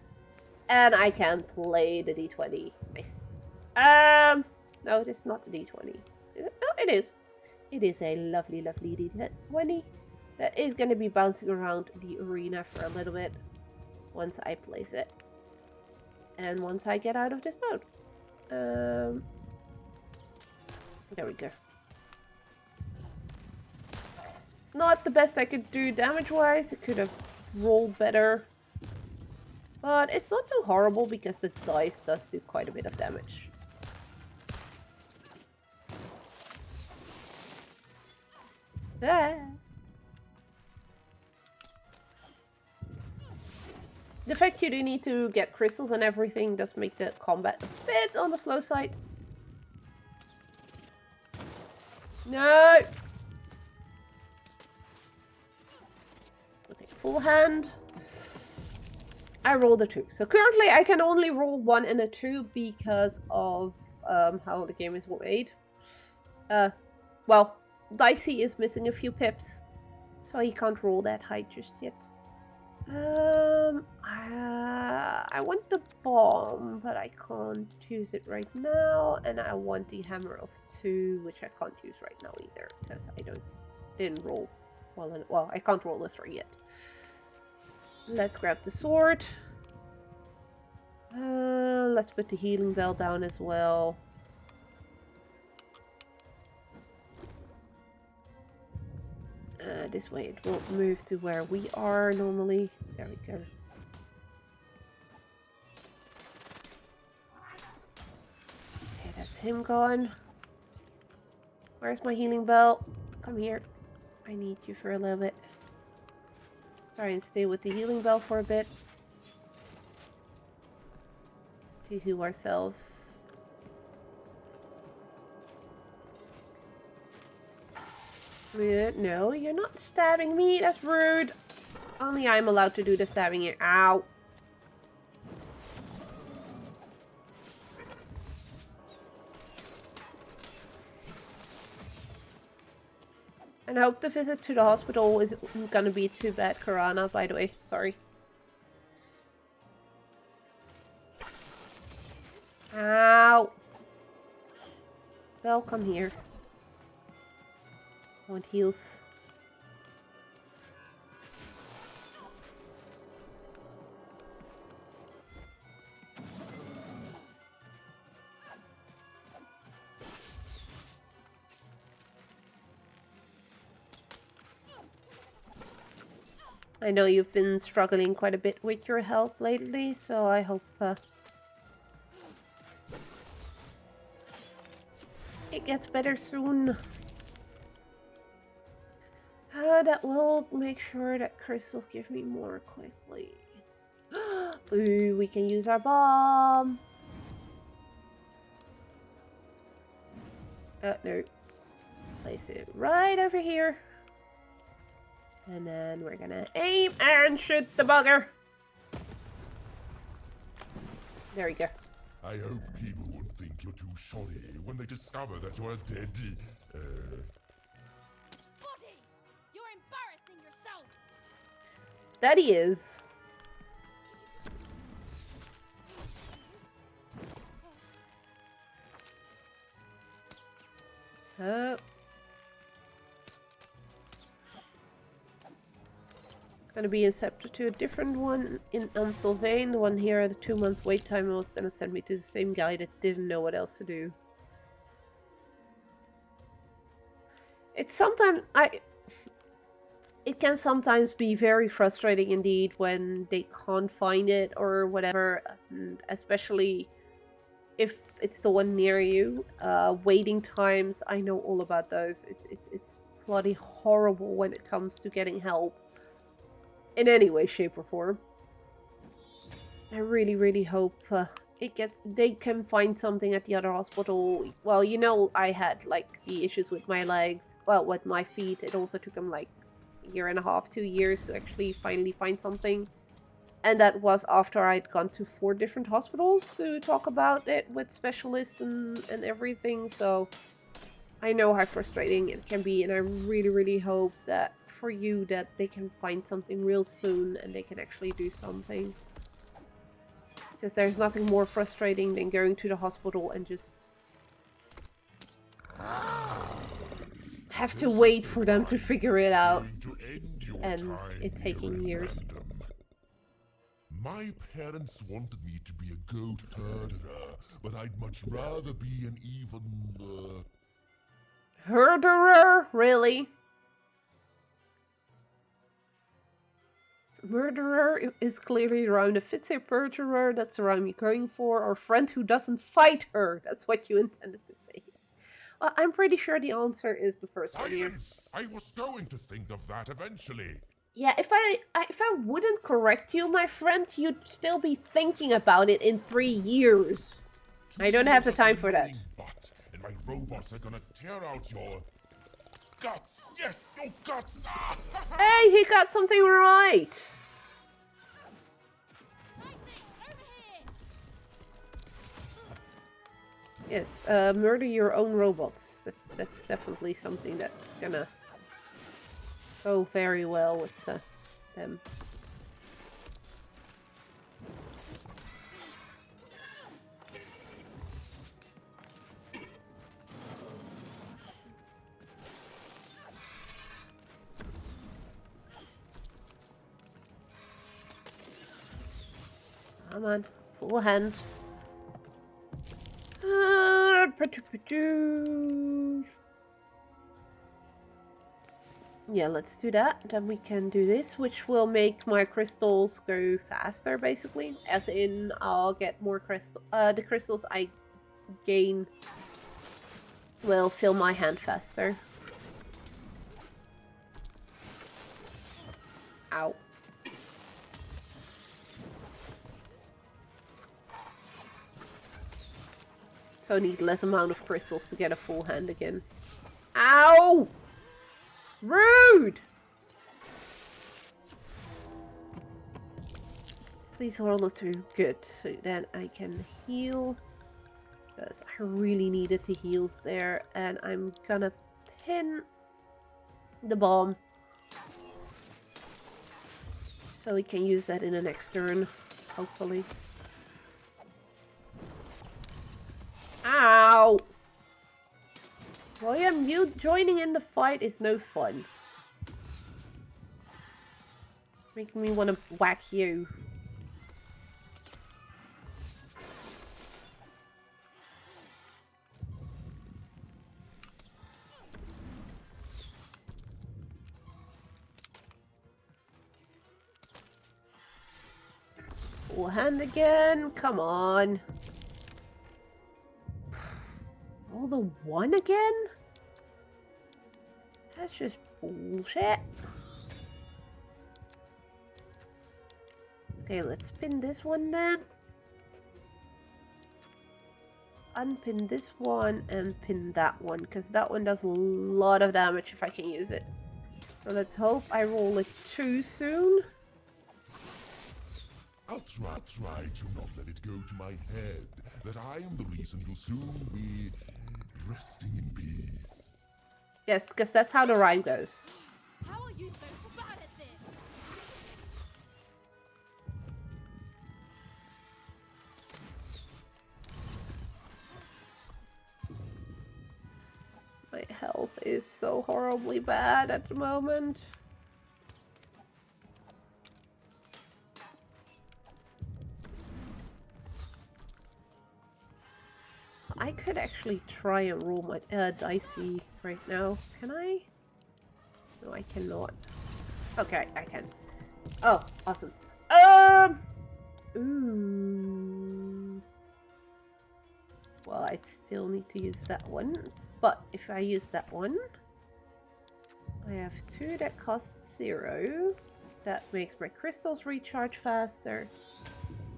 And I can play the d20. Nice. No, it is not the d20. Is it? No, it is. It is a lovely, lovely d20 that is going to be bouncing around the arena for a little bit once I place it. And once I get out of this mode. There we go. It's not the best I could do damage-wise. It could have rolled better. But it's not too horrible because the dice does do quite a bit of damage. Ah. The fact you do need to get crystals and everything does make the combat a bit on the slow side. No! Okay, full hand. I rolled a 2. So currently I can only roll 1 and a 2 because of how the game is made. Well, Dicey is missing a few pips. So he can't roll that high just yet. I want the bomb, but I can't use it right now. And I want the hammer of 2, which I can't use right now either. Because I didn't roll well, I can't roll a 3 yet. Let's grab the sword. Let's put the healing bell down as well. This way it won't move to where we are normally. There we go. Okay, that's him gone. Where's my healing bell? Come here. I need you for a little bit. Let's try and stay with the healing bell for a bit. To heal ourselves. No, you're not stabbing me. That's rude. Only I'm allowed to do the stabbing here. Ow. And I hope the visit to the hospital isn't gonna be too bad, Karana, by the way. Sorry. Ow! Well, come here. I want heals. I know you've been struggling quite a bit with your health lately, so I hope it gets better soon. That will make sure that crystals give me more quickly. Ooh, we can use our bomb. No. Place it right over here. And then we're gonna aim and shoot the bugger. There we go. I hope people won't think you're too shoddy when they discover that you're a dead, Buddy, you're embarrassing yourself. That he is. Gonna be accepted to a different one in Amstelveen. The one here at a 2-month wait time was gonna send me to the same guy that didn't know what else to do. It's sometimes it can sometimes be very frustrating indeed when they can't find it or whatever, and especially if it's the one near you. Waiting times, I know all about those. It's bloody horrible when it comes to getting help. In any way, shape, or form. I really, really hope they can find something at the other hospital. Well, you know, I had like the issues with my legs, well, with my feet. It also took them like a year and a half, 2 years to actually finally find something. And that was after I'd gone to 4 different hospitals to talk about it with specialists and everything. So I know how frustrating it can be, and I really, really hope that for you that they can find something real soon and they can actually do something. Because there's nothing more frustrating than going to the hospital and just have to wait for them to figure it out and it taking years. My parents wanted me to be a goat herder, but I'd much rather be an even, Herderer? Really? Murderer is clearly the rhyme that fits a perjurer. That's the rhyme you're going for. Or friend who doesn't fight her. That's what you intended to say. I'm pretty sure the answer is the first one here. I was going to think of that eventually. Yeah, if I wouldn't correct you, my friend, you'd still be thinking about it in 3 years. I don't have the time for that. And my robots are gonna tear out your guts. Yes, your guts. Hey, he got something right. Yes, murder your own robots. That's definitely something that's gonna go very well with them. Come on, full hand. Yeah, let's do that. Then we can do this, which will make my crystals go faster, basically. As in, I'll get more crystal. The crystals I gain will fill my hand faster. Ow. So I need less amount of crystals to get a full hand again. Ow! Rude! Please hold it to good so then I can heal. Because I really needed the heals there. And I'm gonna pin the bomb. So we can use that in the next turn, hopefully. Ow! William, you joining in the fight is no fun. Making me want to whack you. Full hand again, come on. Roll the 1 again? That's just bullshit. Okay, let's pin this one then. Unpin this one and pin that one, because that one does a lot of damage if I can use it. So let's hope I roll it 2 soon. I'll try to not let it go to my head that I am the reason you'll soon be resting in peace. Yes, because that's how the rhyme goes. How are you so bad at this? My health is so horribly bad at the moment. I could actually try and roll my dicey right now. Can I? No, I cannot. Okay, I can. Oh, awesome. Ooh. Well, I still need to use that one. But if I use that one, I have 2 that cost 0. That makes my crystals recharge faster.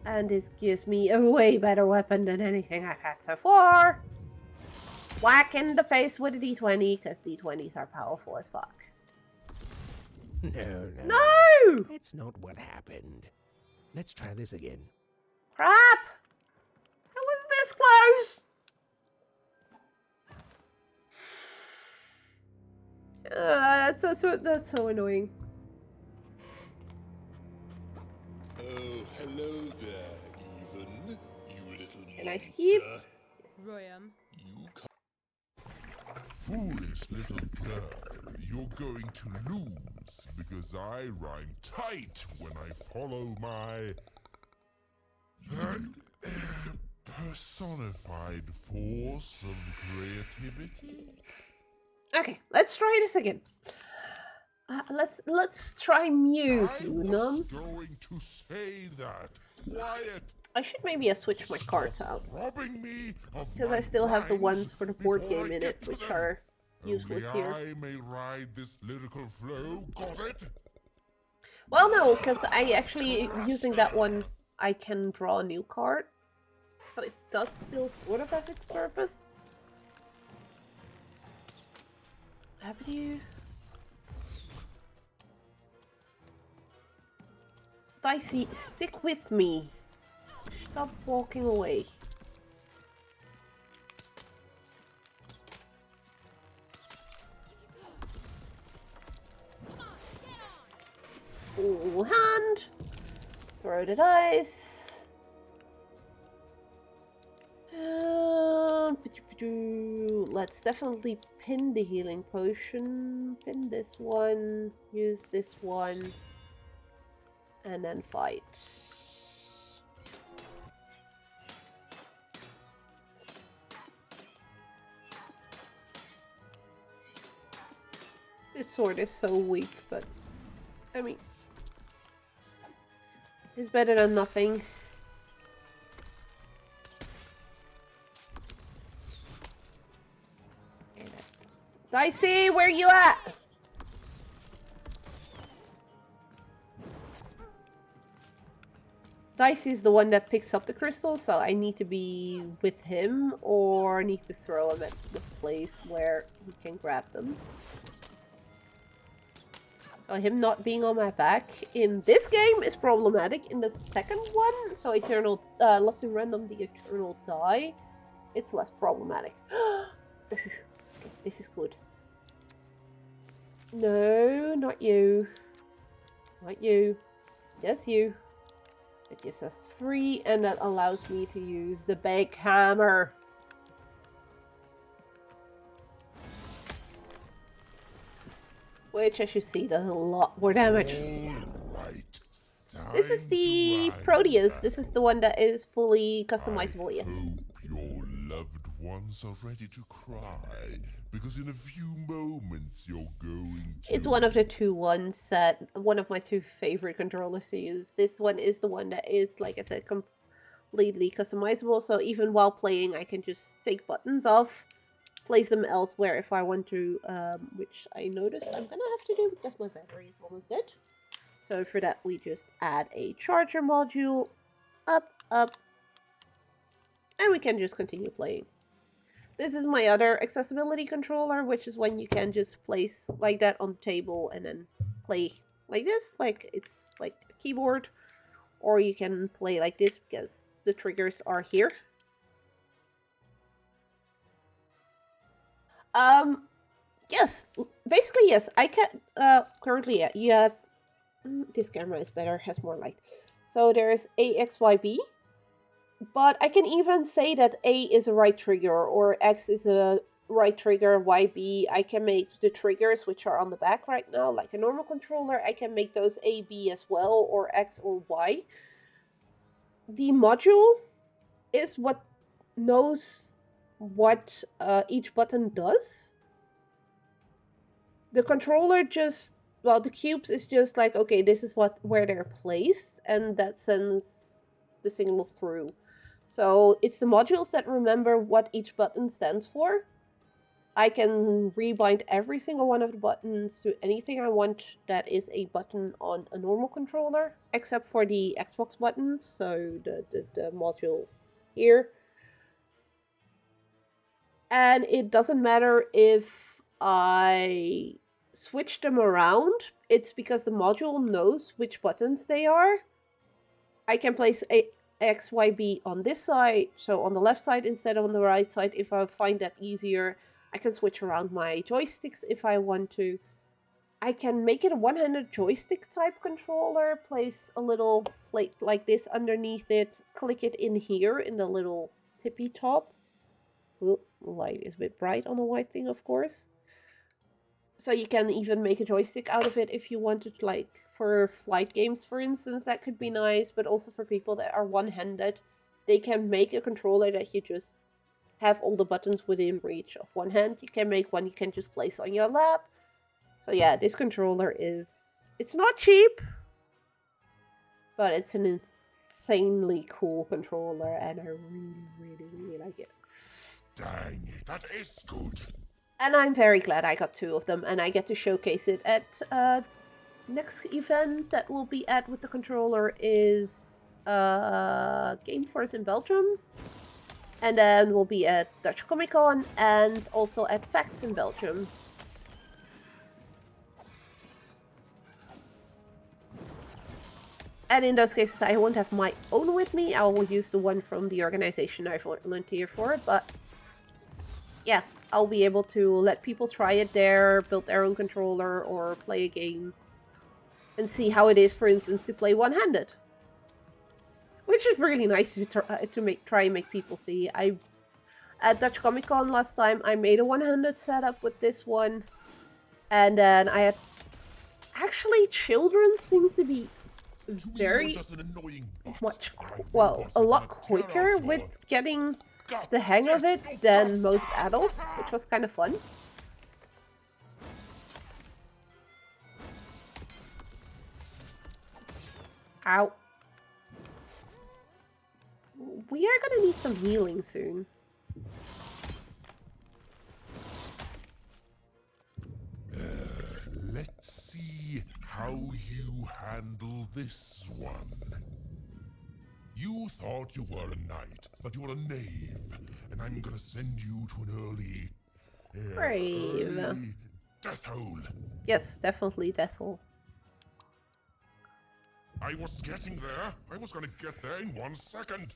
And this gives me a way better weapon than anything I've had so far. Whack in the face with a d20, because d20s are powerful as fuck. No. No! That's not what happened. Let's try this again. Crap! I was this close! That's so annoying. Oh, hello there, Even. You little Can I skip? Royam. You foolish little girl. You're going to lose because I rhyme tight when I follow my personified force of creativity. Okay, let's try this again. Let's try Muse, I Unum. was going to say that. Quiet. I should maybe switch my cards out. Robbing me of Because my I still have the rhymes ones for the board before game I in get it, to which them. are useless Only here. I may ride this lyrical flow. Got it? Well, no, because I actually, using that one, I can draw a new card. So it does still sort of have its purpose. W. Dicey, stick with me. Stop walking away. Full hand. Throw the dice. Let's definitely pin the healing potion. Pin this one. Use this one. And then fight. This sword is so weak, but I mean, it's better than nothing. Dicey, where you at? Dicey is the one that picks up the crystals, so I need to be with him or need to throw him at the place where he can grab them. So him not being on my back in this game is problematic. In the second one, so Eternal, Lost in Random, the Eternal Die, it's less problematic. Okay, this is good. No, not you. Not you. Yes, you. It gives us 3, and that allows me to use the big hammer. Which, as you see, does a lot more damage. Right. This is the Proteus. This is the one that is fully customizable, yes. Your loved ones are ready to cry, because in a few moments you're going to... It's one of the 2 ones that, one of my 2 favorite controllers to use. This one is the one that is, like I said, completely customizable, so even while playing I can just take buttons off, place them elsewhere if I want to, which I noticed I'm gonna have to do because my battery is almost dead. So for that we just add a charger module, up, and we can just continue playing. This is my other accessibility controller, which is when you can just place like that on the table and then play like this, like it's like a keyboard. Or you can play like this because the triggers are here. Yes, basically yes. I can, currently, yeah, you have, this camera is better, has more light. So there's A, X, Y, B. But I can even say that A is a right trigger, or X is a right trigger, Y, B. I can make the triggers, which are on the back right now, like a normal controller. I can make those A, B as well, or X or Y. The module is what knows what each button does. The controller just, well, the cubes is just like, okay, this is where they're placed, and that sends the signals through. So it's the modules that remember what each button stands for. I can rebind every single one of the buttons to anything I want that is a button on a normal controller, except for the Xbox buttons, so the module here. And it doesn't matter if I switch them around, it's because the module knows which buttons they are. I can place a X, Y, B on this side, so on the left side instead of on the right side if I find that easier. I can switch around my joysticks if I want to. I can make it a one-handed joystick type controller, place a little plate like this underneath it, click it in here in the little tippy top. Ooh, the light is a bit bright on the white thing, of course. So you can even make a joystick out of it if you wanted, like for flight games, for instance, that could be nice. But also for people that are one-handed, they can make a controller that you just have all the buttons within reach of one hand. You can make one you can just place on your lap. So yeah, this controller is... it's not cheap, but it's an insanely cool controller, and I really like it. Dang it, that is good. And I'm very glad I got 2 of them, and I get to showcase it at next event that we'll be at with the controller is Game Force in Belgium. And then we'll be at Dutch Comic Con and also at Facts in Belgium. And in those cases I won't have my own with me. I will use the one from the organization I volunteer for. But yeah, I'll be able to let people try it there, build their own controller, or play a game. And see how it is, for instance, to play one-handed. Which is really nice to try and make people see. At Dutch Comic Con last time, I made a one-handed setup with this one. And then I had... actually, children seem to be very much... well, a lot quicker with getting the hang of it than most adults, which was kind of fun. Ow. We are gonna need some healing soon. Let's see how you handle this one. You thought you were a knight, but you're a knave, and I'm gonna send you to an early death hole. Yes, definitely death hole. I was getting there. I was gonna get there in 1 second.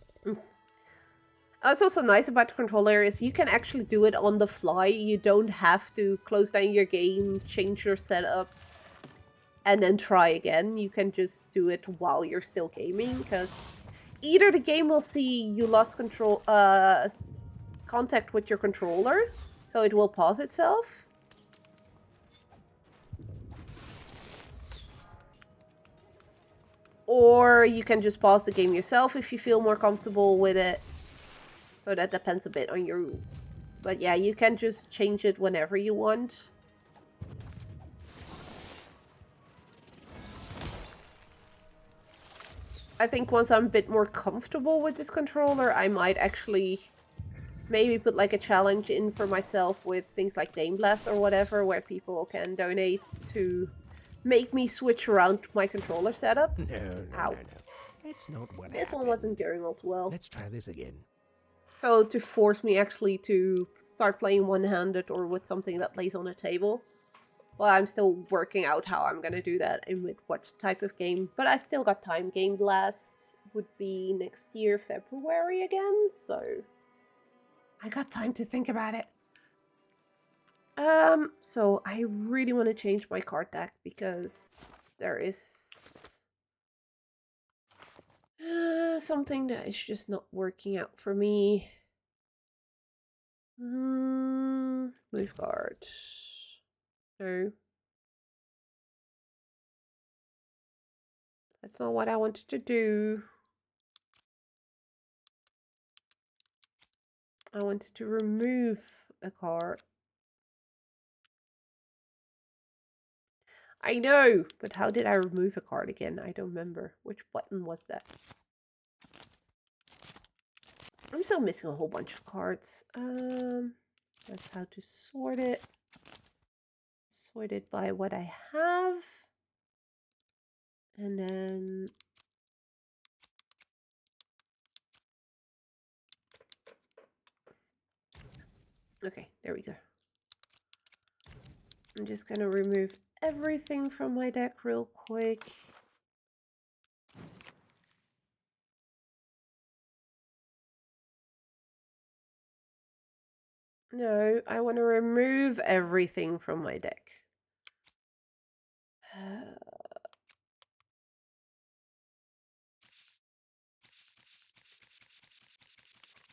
What's also nice about the controller is you can actually do it on the fly. You don't have to close down your game, change your setup, and then try again. You can just do it while you're still gaming, because either the game will see you lost contact with your controller, so it will pause itself. Or you can just pause the game yourself if you feel more comfortable with it. So that depends a bit on you. But yeah, you can just change it whenever you want. I think once I'm a bit more comfortable with this controller, I might actually maybe put like a challenge in for myself with things like Game Blast or whatever, where people can donate to make me switch around my controller setup. No. Ow. That's not what This happened. one wasn't going all too well. Let's try this again. So to force me actually to start playing one-handed or with something that lays on a table. Well, I'm still working out how I'm gonna do that and with what type of game. But I still got time. Game Blast would be next year, February again, so I got time to think about it. So I really want to change my card deck because there is something that is just not working out for me. Move card. No. That's not what I wanted to do. I wanted to remove a card. I know, but how did I remove a card again? I don't remember. Which button was that? I'm still missing a whole bunch of cards. That's how to sort it. Sort it by what I have. And then... Okay, there we go. I'm just gonna remove everything from my deck real quick. No, I want to remove everything from my deck.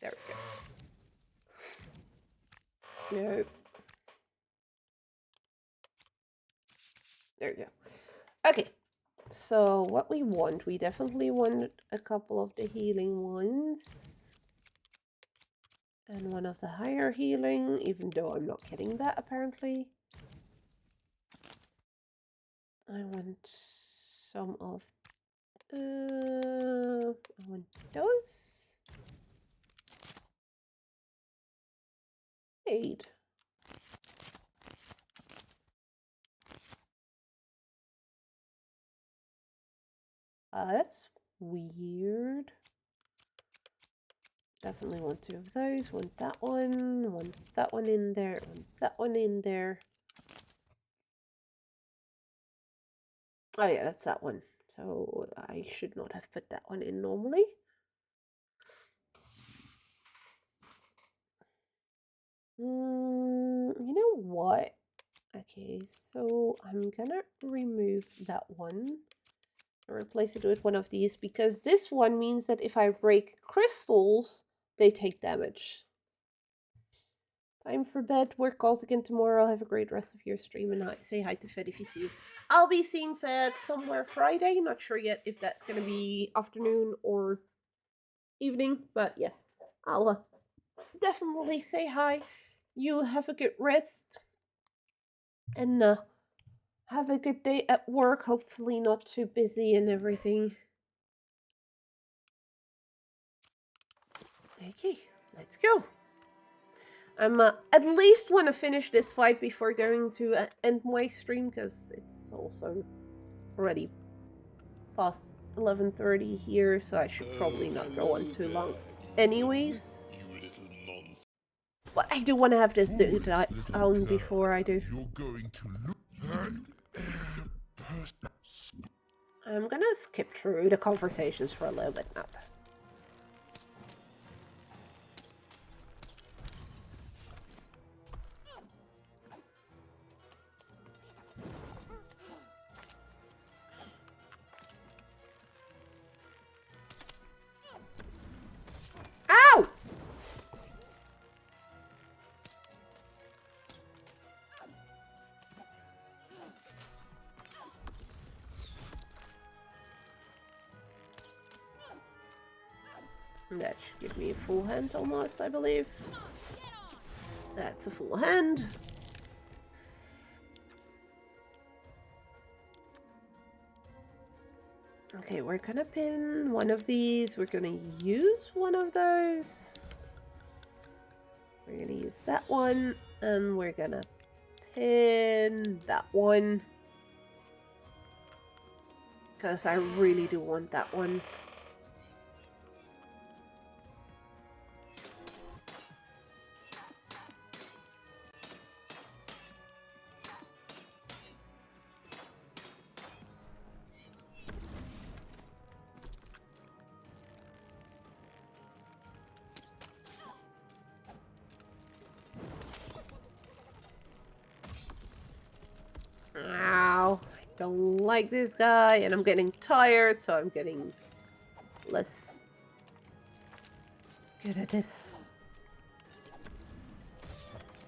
There we go. No. There we go. Okay. So what we want, we definitely want a couple of the healing ones. And one of the higher healing, even though I'm not getting that apparently. I want some of I want those. Aid. That's weird. Definitely want two of those. Want that one in there, want that one in there. Oh yeah, that's that one. So I should not have put that one in normally. You know what? Okay, so I'm gonna remove that one and replace it with one of these, because this one means that if I break crystals, they take damage. Time for bed. Work calls again tomorrow. Have a great rest of your stream, and say hi to Fed if you see you. I'll be seeing Fed somewhere Friday. Not sure yet if that's gonna be afternoon or evening, but yeah, I'll definitely say hi. You have a good rest, and have a good day at work. Hopefully not too busy and everything. Okay, let's go. I'm at least want to finish this fight before going to end my stream, because it's also already past 11:30 here, so I should probably not go on too long anyways. But I do want to have this dude down before I do. I'm gonna skip through the conversations for a little bit now. That should give me a full hand almost, I believe. That's a full hand. Okay, we're gonna pin one of these. We're gonna use one of those. We're gonna use that one. And we're gonna pin that one. Because I really do want that one. Ow. I don't like this guy, and I'm getting tired, so I'm getting less good at this.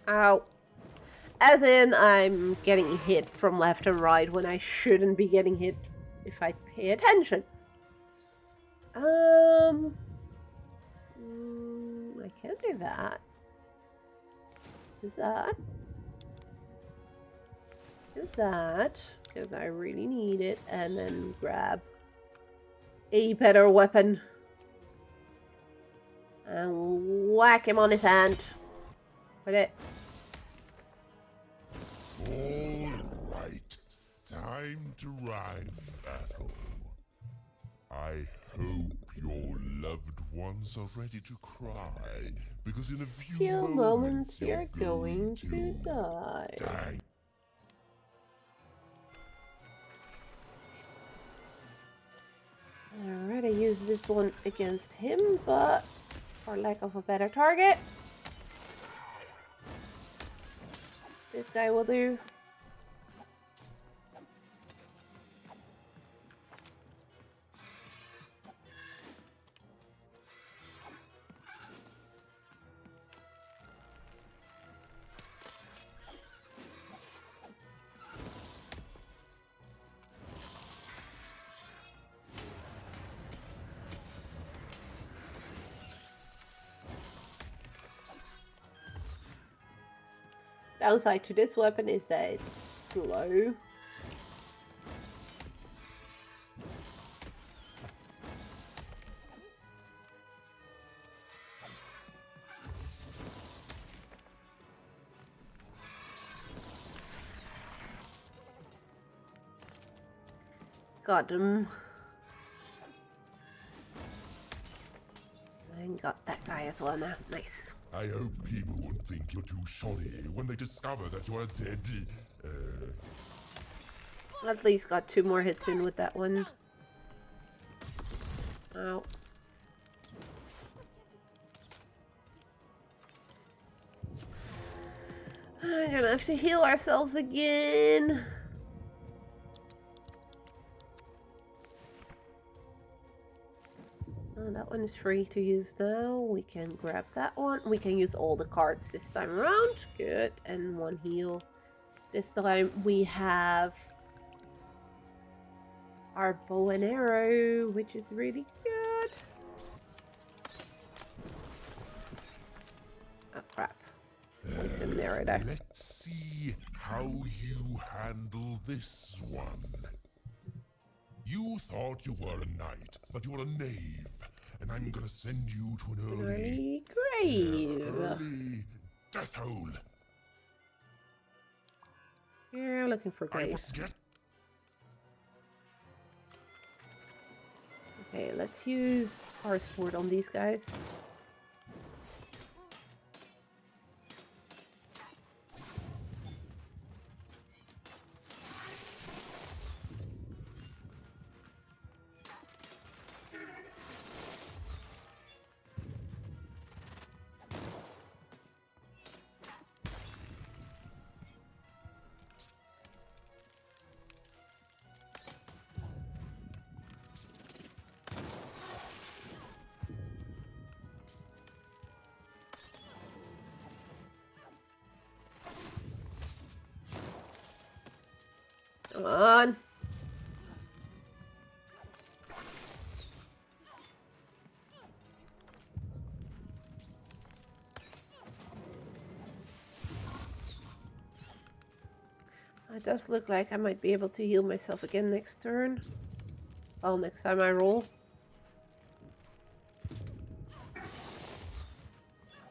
Ow. As in, I'm getting hit from left and right when I shouldn't be getting hit if I pay attention. I can't do that. Is that? Is that? Because I really need it. And then grab a better weapon. And whack him on his hand. With it. All right. Time to rhyme battle. I hope your loved ones are ready to cry, because in a few moments you're going to die. Alright, I use this one against him, but for lack of a better target, this guy will do. Downside to this weapon is that it's slow. Got him. And got that guy as well now. Nice. I hope people won't think you're too shoddy when they discover that you're dead. At least got 2 more hits in with that one. Ow. I'm gonna have to heal ourselves again. Oh, that one is free to use now. We can grab that one. We can use all the cards this time around. Good. And 1 heal. This time we have our bow and arrow, which is really good. Oh, crap. Poison an arrow there. Let's see how you handle this one. You thought you were a knight, but you're a knave. And I'm gonna send you to an early grave. Early death hole. You're looking for graves. Okay, let's use our sword on these guys. Come on. It does look like I might be able to heal myself again next turn. Well, next time I roll.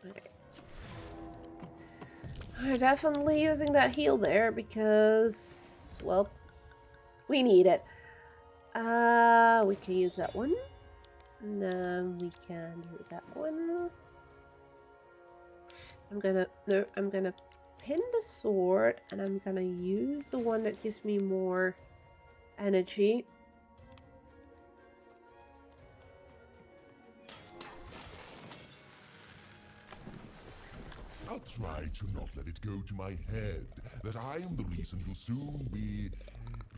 Okay. I'm definitely using that heal there because, well, we need it. We can use that one. And then we can do that one. I'm gonna pin the sword, and I'm gonna use the one that gives me more energy. I'll try to not let it go to my head that I am the reason you'll soon be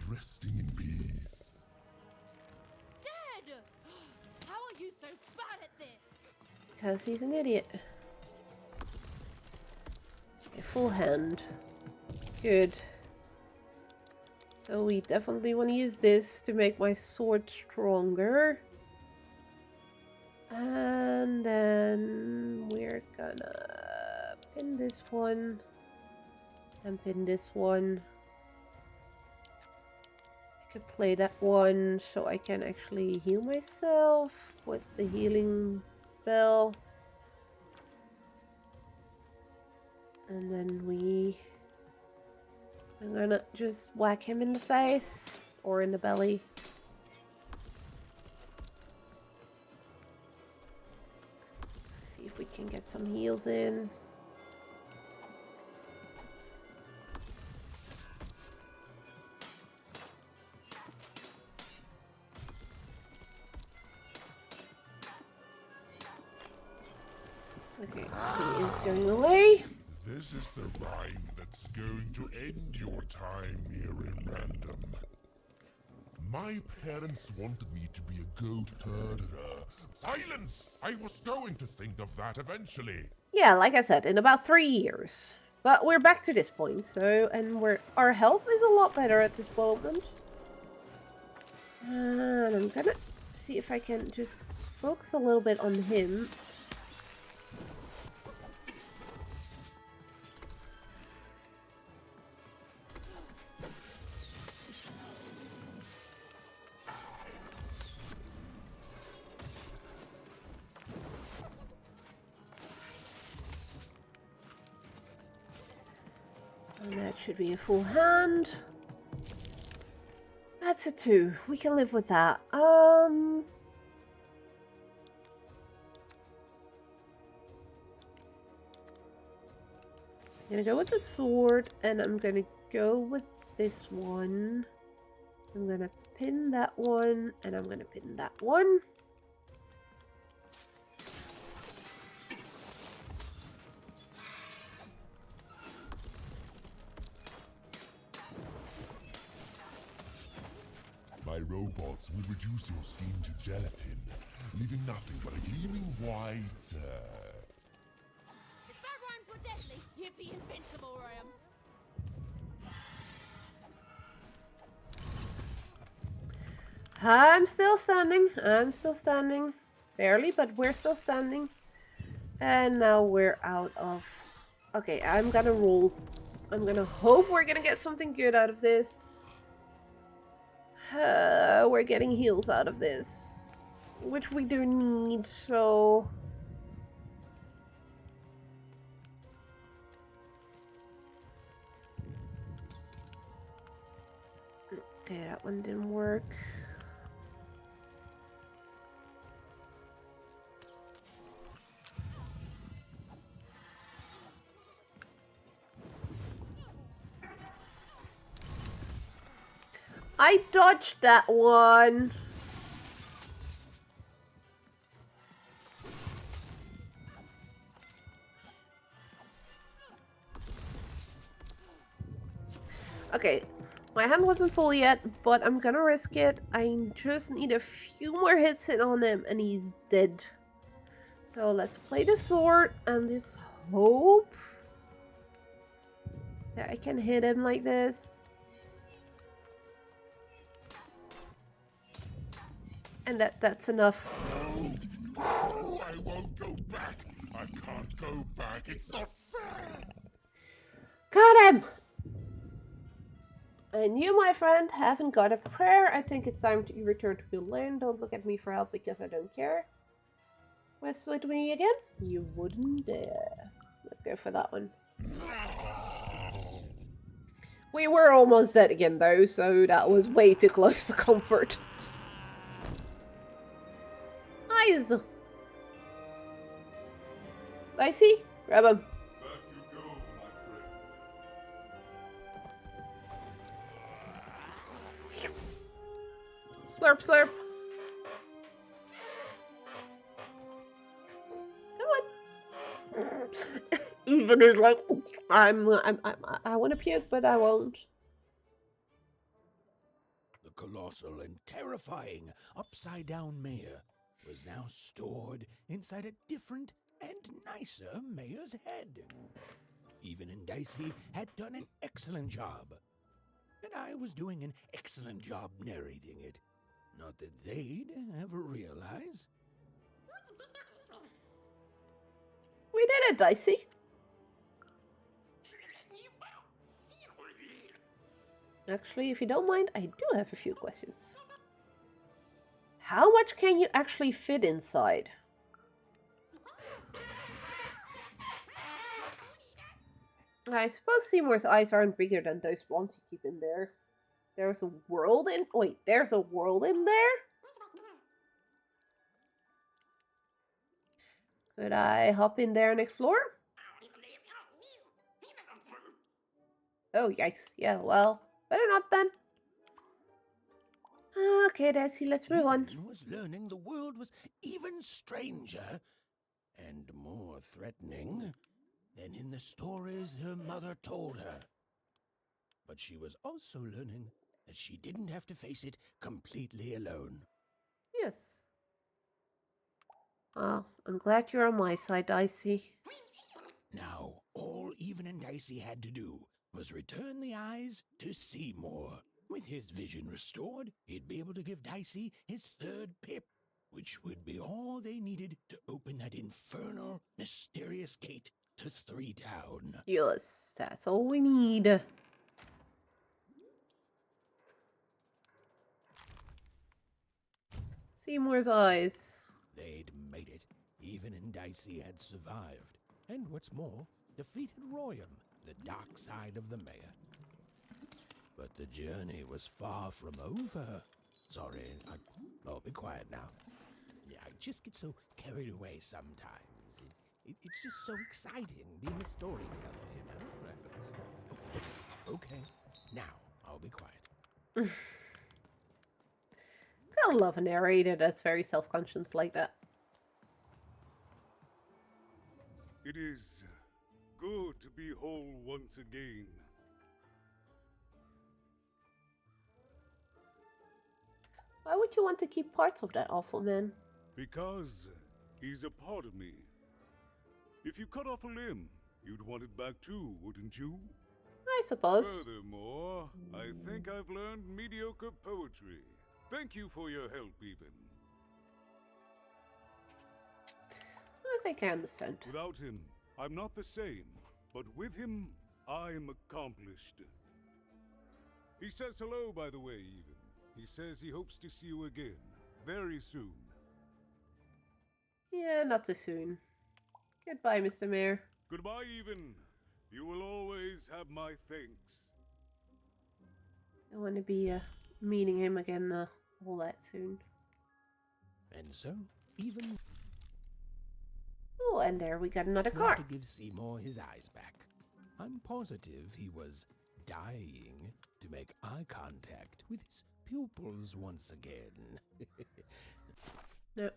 resting in peace. Dead! How are you so bad at this? Because he's an idiot. A full hand. Good. So we definitely want to use this to make my sword stronger. And then we're gonna pin this one. And pin this one. I could play that one so I can actually heal myself with the healing bell. And then I'm gonna just whack him in the face or in the belly. Let's see if we can get some heals in. Okay, he is going away. This is the rhyme that's going to end your time here in Random. My parents wanted me to be a goat herder. Silence! I was going to think of that eventually. Yeah, like I said, in about 3 years. But we're back to this point, so, and our health is a lot better at this moment. And I'm gonna see if I can just focus a little bit on him. And that should be a full hand. That's a 2. We can live with that. I'm gonna go with the sword, and I'm gonna go with this one. I'm gonna pin that one, and I'm gonna pin that one. My robots will reduce your skin to gelatin, leaving nothing but a gleaming white, If that rhymes were deadly, you'd be invincible, Ryan. I'm still standing. I'm still standing. Barely, but we're still standing. And now we're out of... Okay, I'm gonna roll. I'm gonna hope we're gonna get something good out of this. We're getting heals out of this, which we do need, so... Okay, that one didn't work. I dodged that one. Okay, my hand wasn't full yet, but I'm gonna risk it. I just need a few more hits in on him and he's dead. So let's play the sword and just hope that I can hit him like this. And that's enough. Oh, I won't go back. I can't go back. It's not fair. Got him! And you, my friend, haven't got a prayer. I think it's time to return to your land. Don't look at me for help because I don't care. West with me again? You wouldn't dare. Let's go for that one. We were almost dead again though, so that was way too close for comfort. Eyes! Dicey? Grab him. Back you go, my friend. Slurp, slurp. Come on. Even is like, I want to puke, but I won't. The colossal and terrifying upside-down mayor was now stored inside a different and nicer mayor's head. Even and Dicey had done an excellent job, and I was doing an excellent job narrating it. Not that they'd ever realize. We did it, Dicey. Actually, if you don't mind, I do have a few questions. How much can you actually fit inside? I suppose Seymour's eyes aren't bigger than those ones you keep in there. There's a world in... Wait, there's a world in there? Could I hop in there and explore? Oh, yikes. Yeah, well, better not then. Okay, Dicey, let's move on. Even was learning the world was even stranger and more threatening than in the stories her mother told her. But she was also learning that she didn't have to face it completely alone. Yes. Well, I'm glad you're on my side, Dicey. Now, all Even and Dicey had to do was return the eyes to Seymour. With his vision restored, he'd be able to give Dicey his third pip, which would be all they needed to open that infernal, mysterious gate to Three Town. Yes, that's all we need. Seymour's eyes. They'd made it. Even and Dicey had survived. And what's more, defeated Royam, the dark side of the mayor. But the journey was far from over. Sorry, oh, be quiet now. Yeah, I just get so carried away sometimes. It's just so exciting being a storyteller, you know? Okay, now I'll be quiet. I love a narrator that's very self-conscious like that. It is good to be whole once again. Why would you want to keep parts of that awful man? Because he's a part of me. If you cut off a limb, you'd want it back too, wouldn't you? I suppose. Furthermore, I think I've learned mediocre poetry. Thank you for your help, Even. I think I understand. Without him, I'm not the same. But with him, I'm accomplished. He says hello, by the way, Even. He says he hopes to see you again, very soon. Yeah, not too soon. Goodbye, Mr. Mayor. Goodbye, Even. You will always have my thanks. I want to be meeting him again all that soon. And so, Even... Oh, and there we got another got car. to give Seymour his eyes back. I'm positive he was dying to make eye contact with his pupils once again.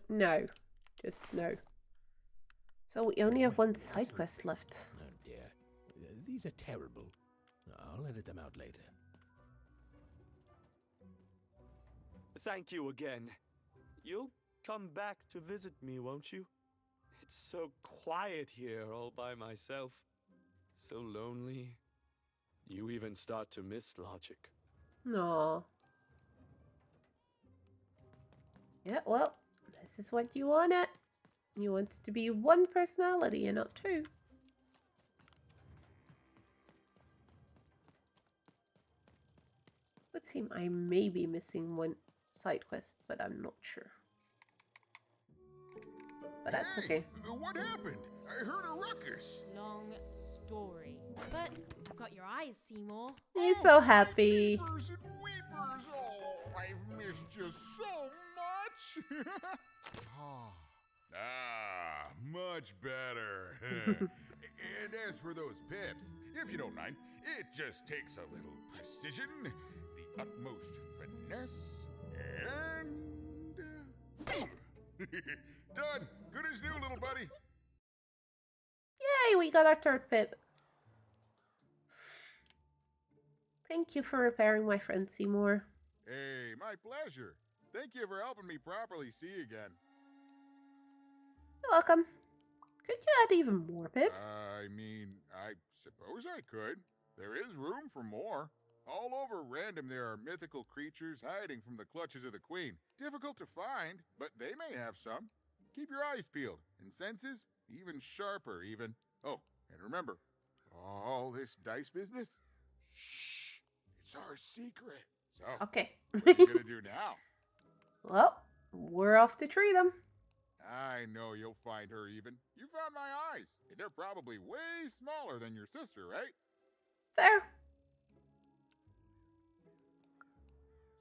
No. Just no. So we only have one side quest left. Oh dear. These are terrible. I'll edit them out later. Thank you again. You'll come back to visit me, won't you? It's so quiet here all by myself. So lonely. You even start to miss Logic. No. Yeah, well, this is what you wanted. You want it to be one personality and not two. would seem I may be missing one side quest, but I'm not sure. But that's okay. What happened? I heard a ruckus. Long story. But I've got your eyes, Seymour. He's so happy. Weepers and weepers. Oh, I've missed you so much. Much better. And as for those pips, if you don't mind, it just takes a little precision, the utmost finesse, and boom! Done. Good as new, little buddy. Yay, we got our third pip. Thank you for repairing my friend Seymour. Hey, my pleasure. Thank you for helping me properly see again. You're welcome. Could you add even more pips? I mean, I suppose I could. There is room for more. All over Random there are mythical creatures hiding from the clutches of the Queen. Difficult to find, but they may have some. Keep your eyes peeled, and senses even sharper even. Oh, and remember, all this dice business? Shh, it's our secret. So, okay. What are you gonna do now? Well, we're off to tree them. I know you'll find her even. You found my eyes, and they're probably way smaller than your sister, right? Fair.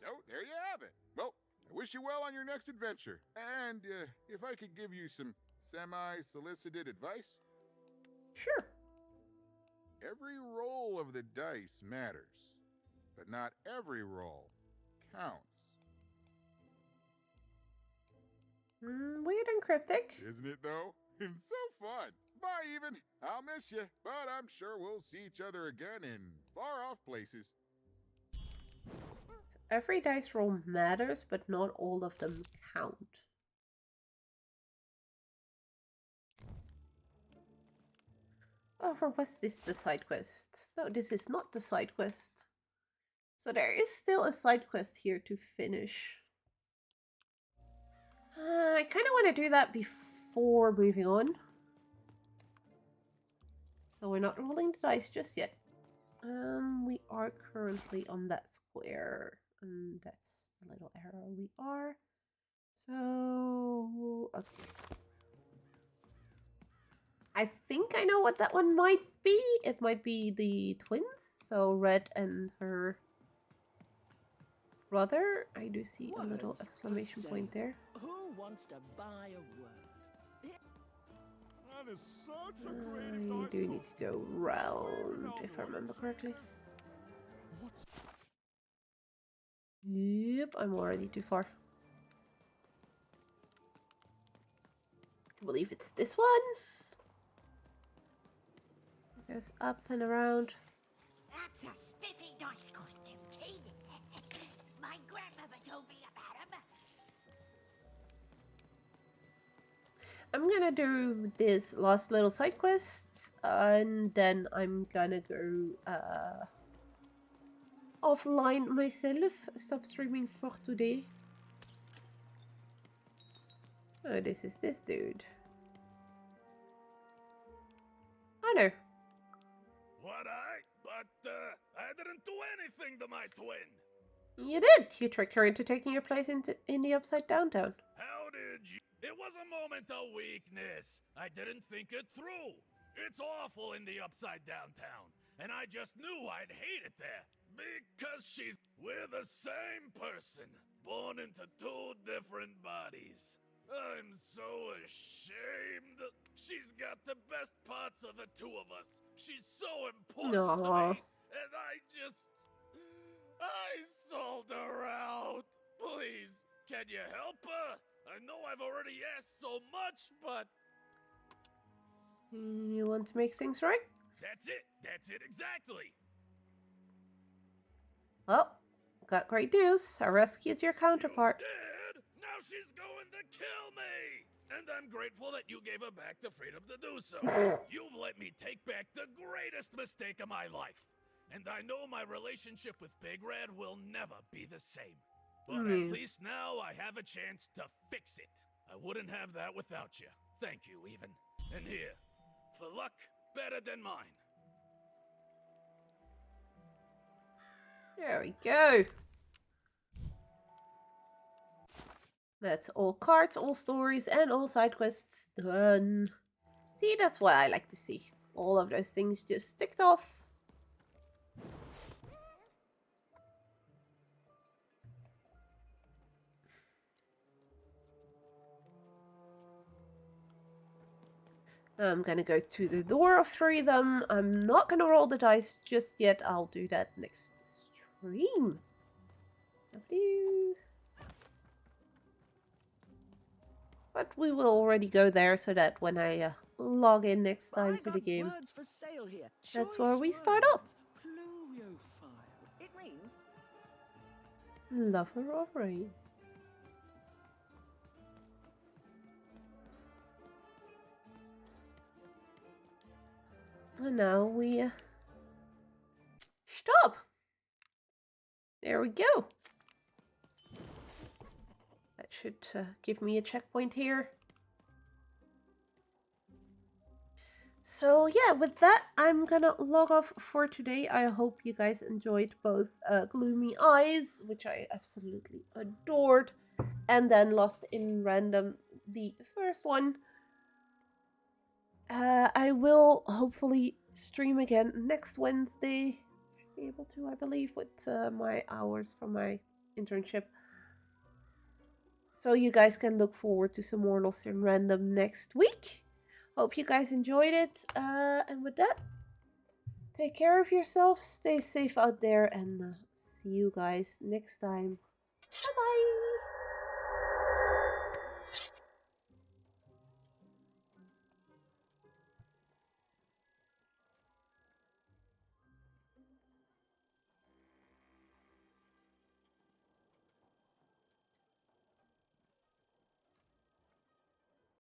So, there you have it. Well, I wish you well on your next adventure. And if I could give you some semi-solicited advice? Sure. Every roll of the dice matters, but not every roll counts. Weird and cryptic. Isn't it, though? And so fun. Bye, even. I'll miss you, but I'm sure we'll see each other again in far-off places. Every dice roll matters, but not all of them count. Oh, for what's this, the side quest? No, this is not the side quest. So there is still a side quest here to finish. I kind of want to do that before moving on. So we're not rolling the dice just yet. We are currently on that square. And that's the little arrow we are. So, okay. I think I know what that one might be. It might be the twins. So Red and her brother. I do see a little exclamation point there. Who wants to buy a word? That is such a great You do need to go round, if I remember correctly. Yep, I'm already too far. I believe it's this one. It goes up and around. That's a spiffy nice costume, kid. My grandmother told me about him. I'm gonna do this last little side quest, and then I'm gonna go offline myself, stop streaming for today. Oh, this is this dude. I know. But I didn't do anything to my twin. You did. You tricked her into taking your place in the Upside Down town. How did you? It was a moment of weakness. I didn't think it through. It's awful in the Upside Down town, and I just knew I'd hate it there. Because we're the same person, born into two different bodies. I'm so ashamed. She's got the best parts of the two of us. She's so important to me. And I sold her out. Please, can you help her? I know I've already asked so much, but... You want to make things right? That's it exactly. Well, got great news. I rescued your counterpart. You did? Now she's going to kill me! And I'm grateful that you gave her back the freedom to do so. You've let me take back the greatest mistake of my life. And I know my relationship with Big Red will never be the same. But at least now I have a chance to fix it. I wouldn't have that without you. Thank you, even. And here, for luck better than mine. There we go. That's all cards, all stories, and all side quests done. See, that's what I like to see. All of those things just ticked off. I'm gonna go to the door of 3 of them. I'm not gonna roll the dice just yet. I'll do that next stream. But we will already go there so that when I log in next time to the game, Words for sale here. that's where we start off. Pluviophile. It means Lover of rain. And now we stop. There we go. That should give me a checkpoint here. So yeah, with that, I'm gonna log off for today. I hope you guys enjoyed both Gloomy Eyes, which I absolutely adored, and then Lost in Random, the first one. I will hopefully stream again next Wednesday. Should be able to, I believe, with my hours from my internship. So you guys can look forward to some more Lost in Random next week. Hope you guys enjoyed it. And with that, take care of yourselves, stay safe out there, and see you guys next time. Bye-bye!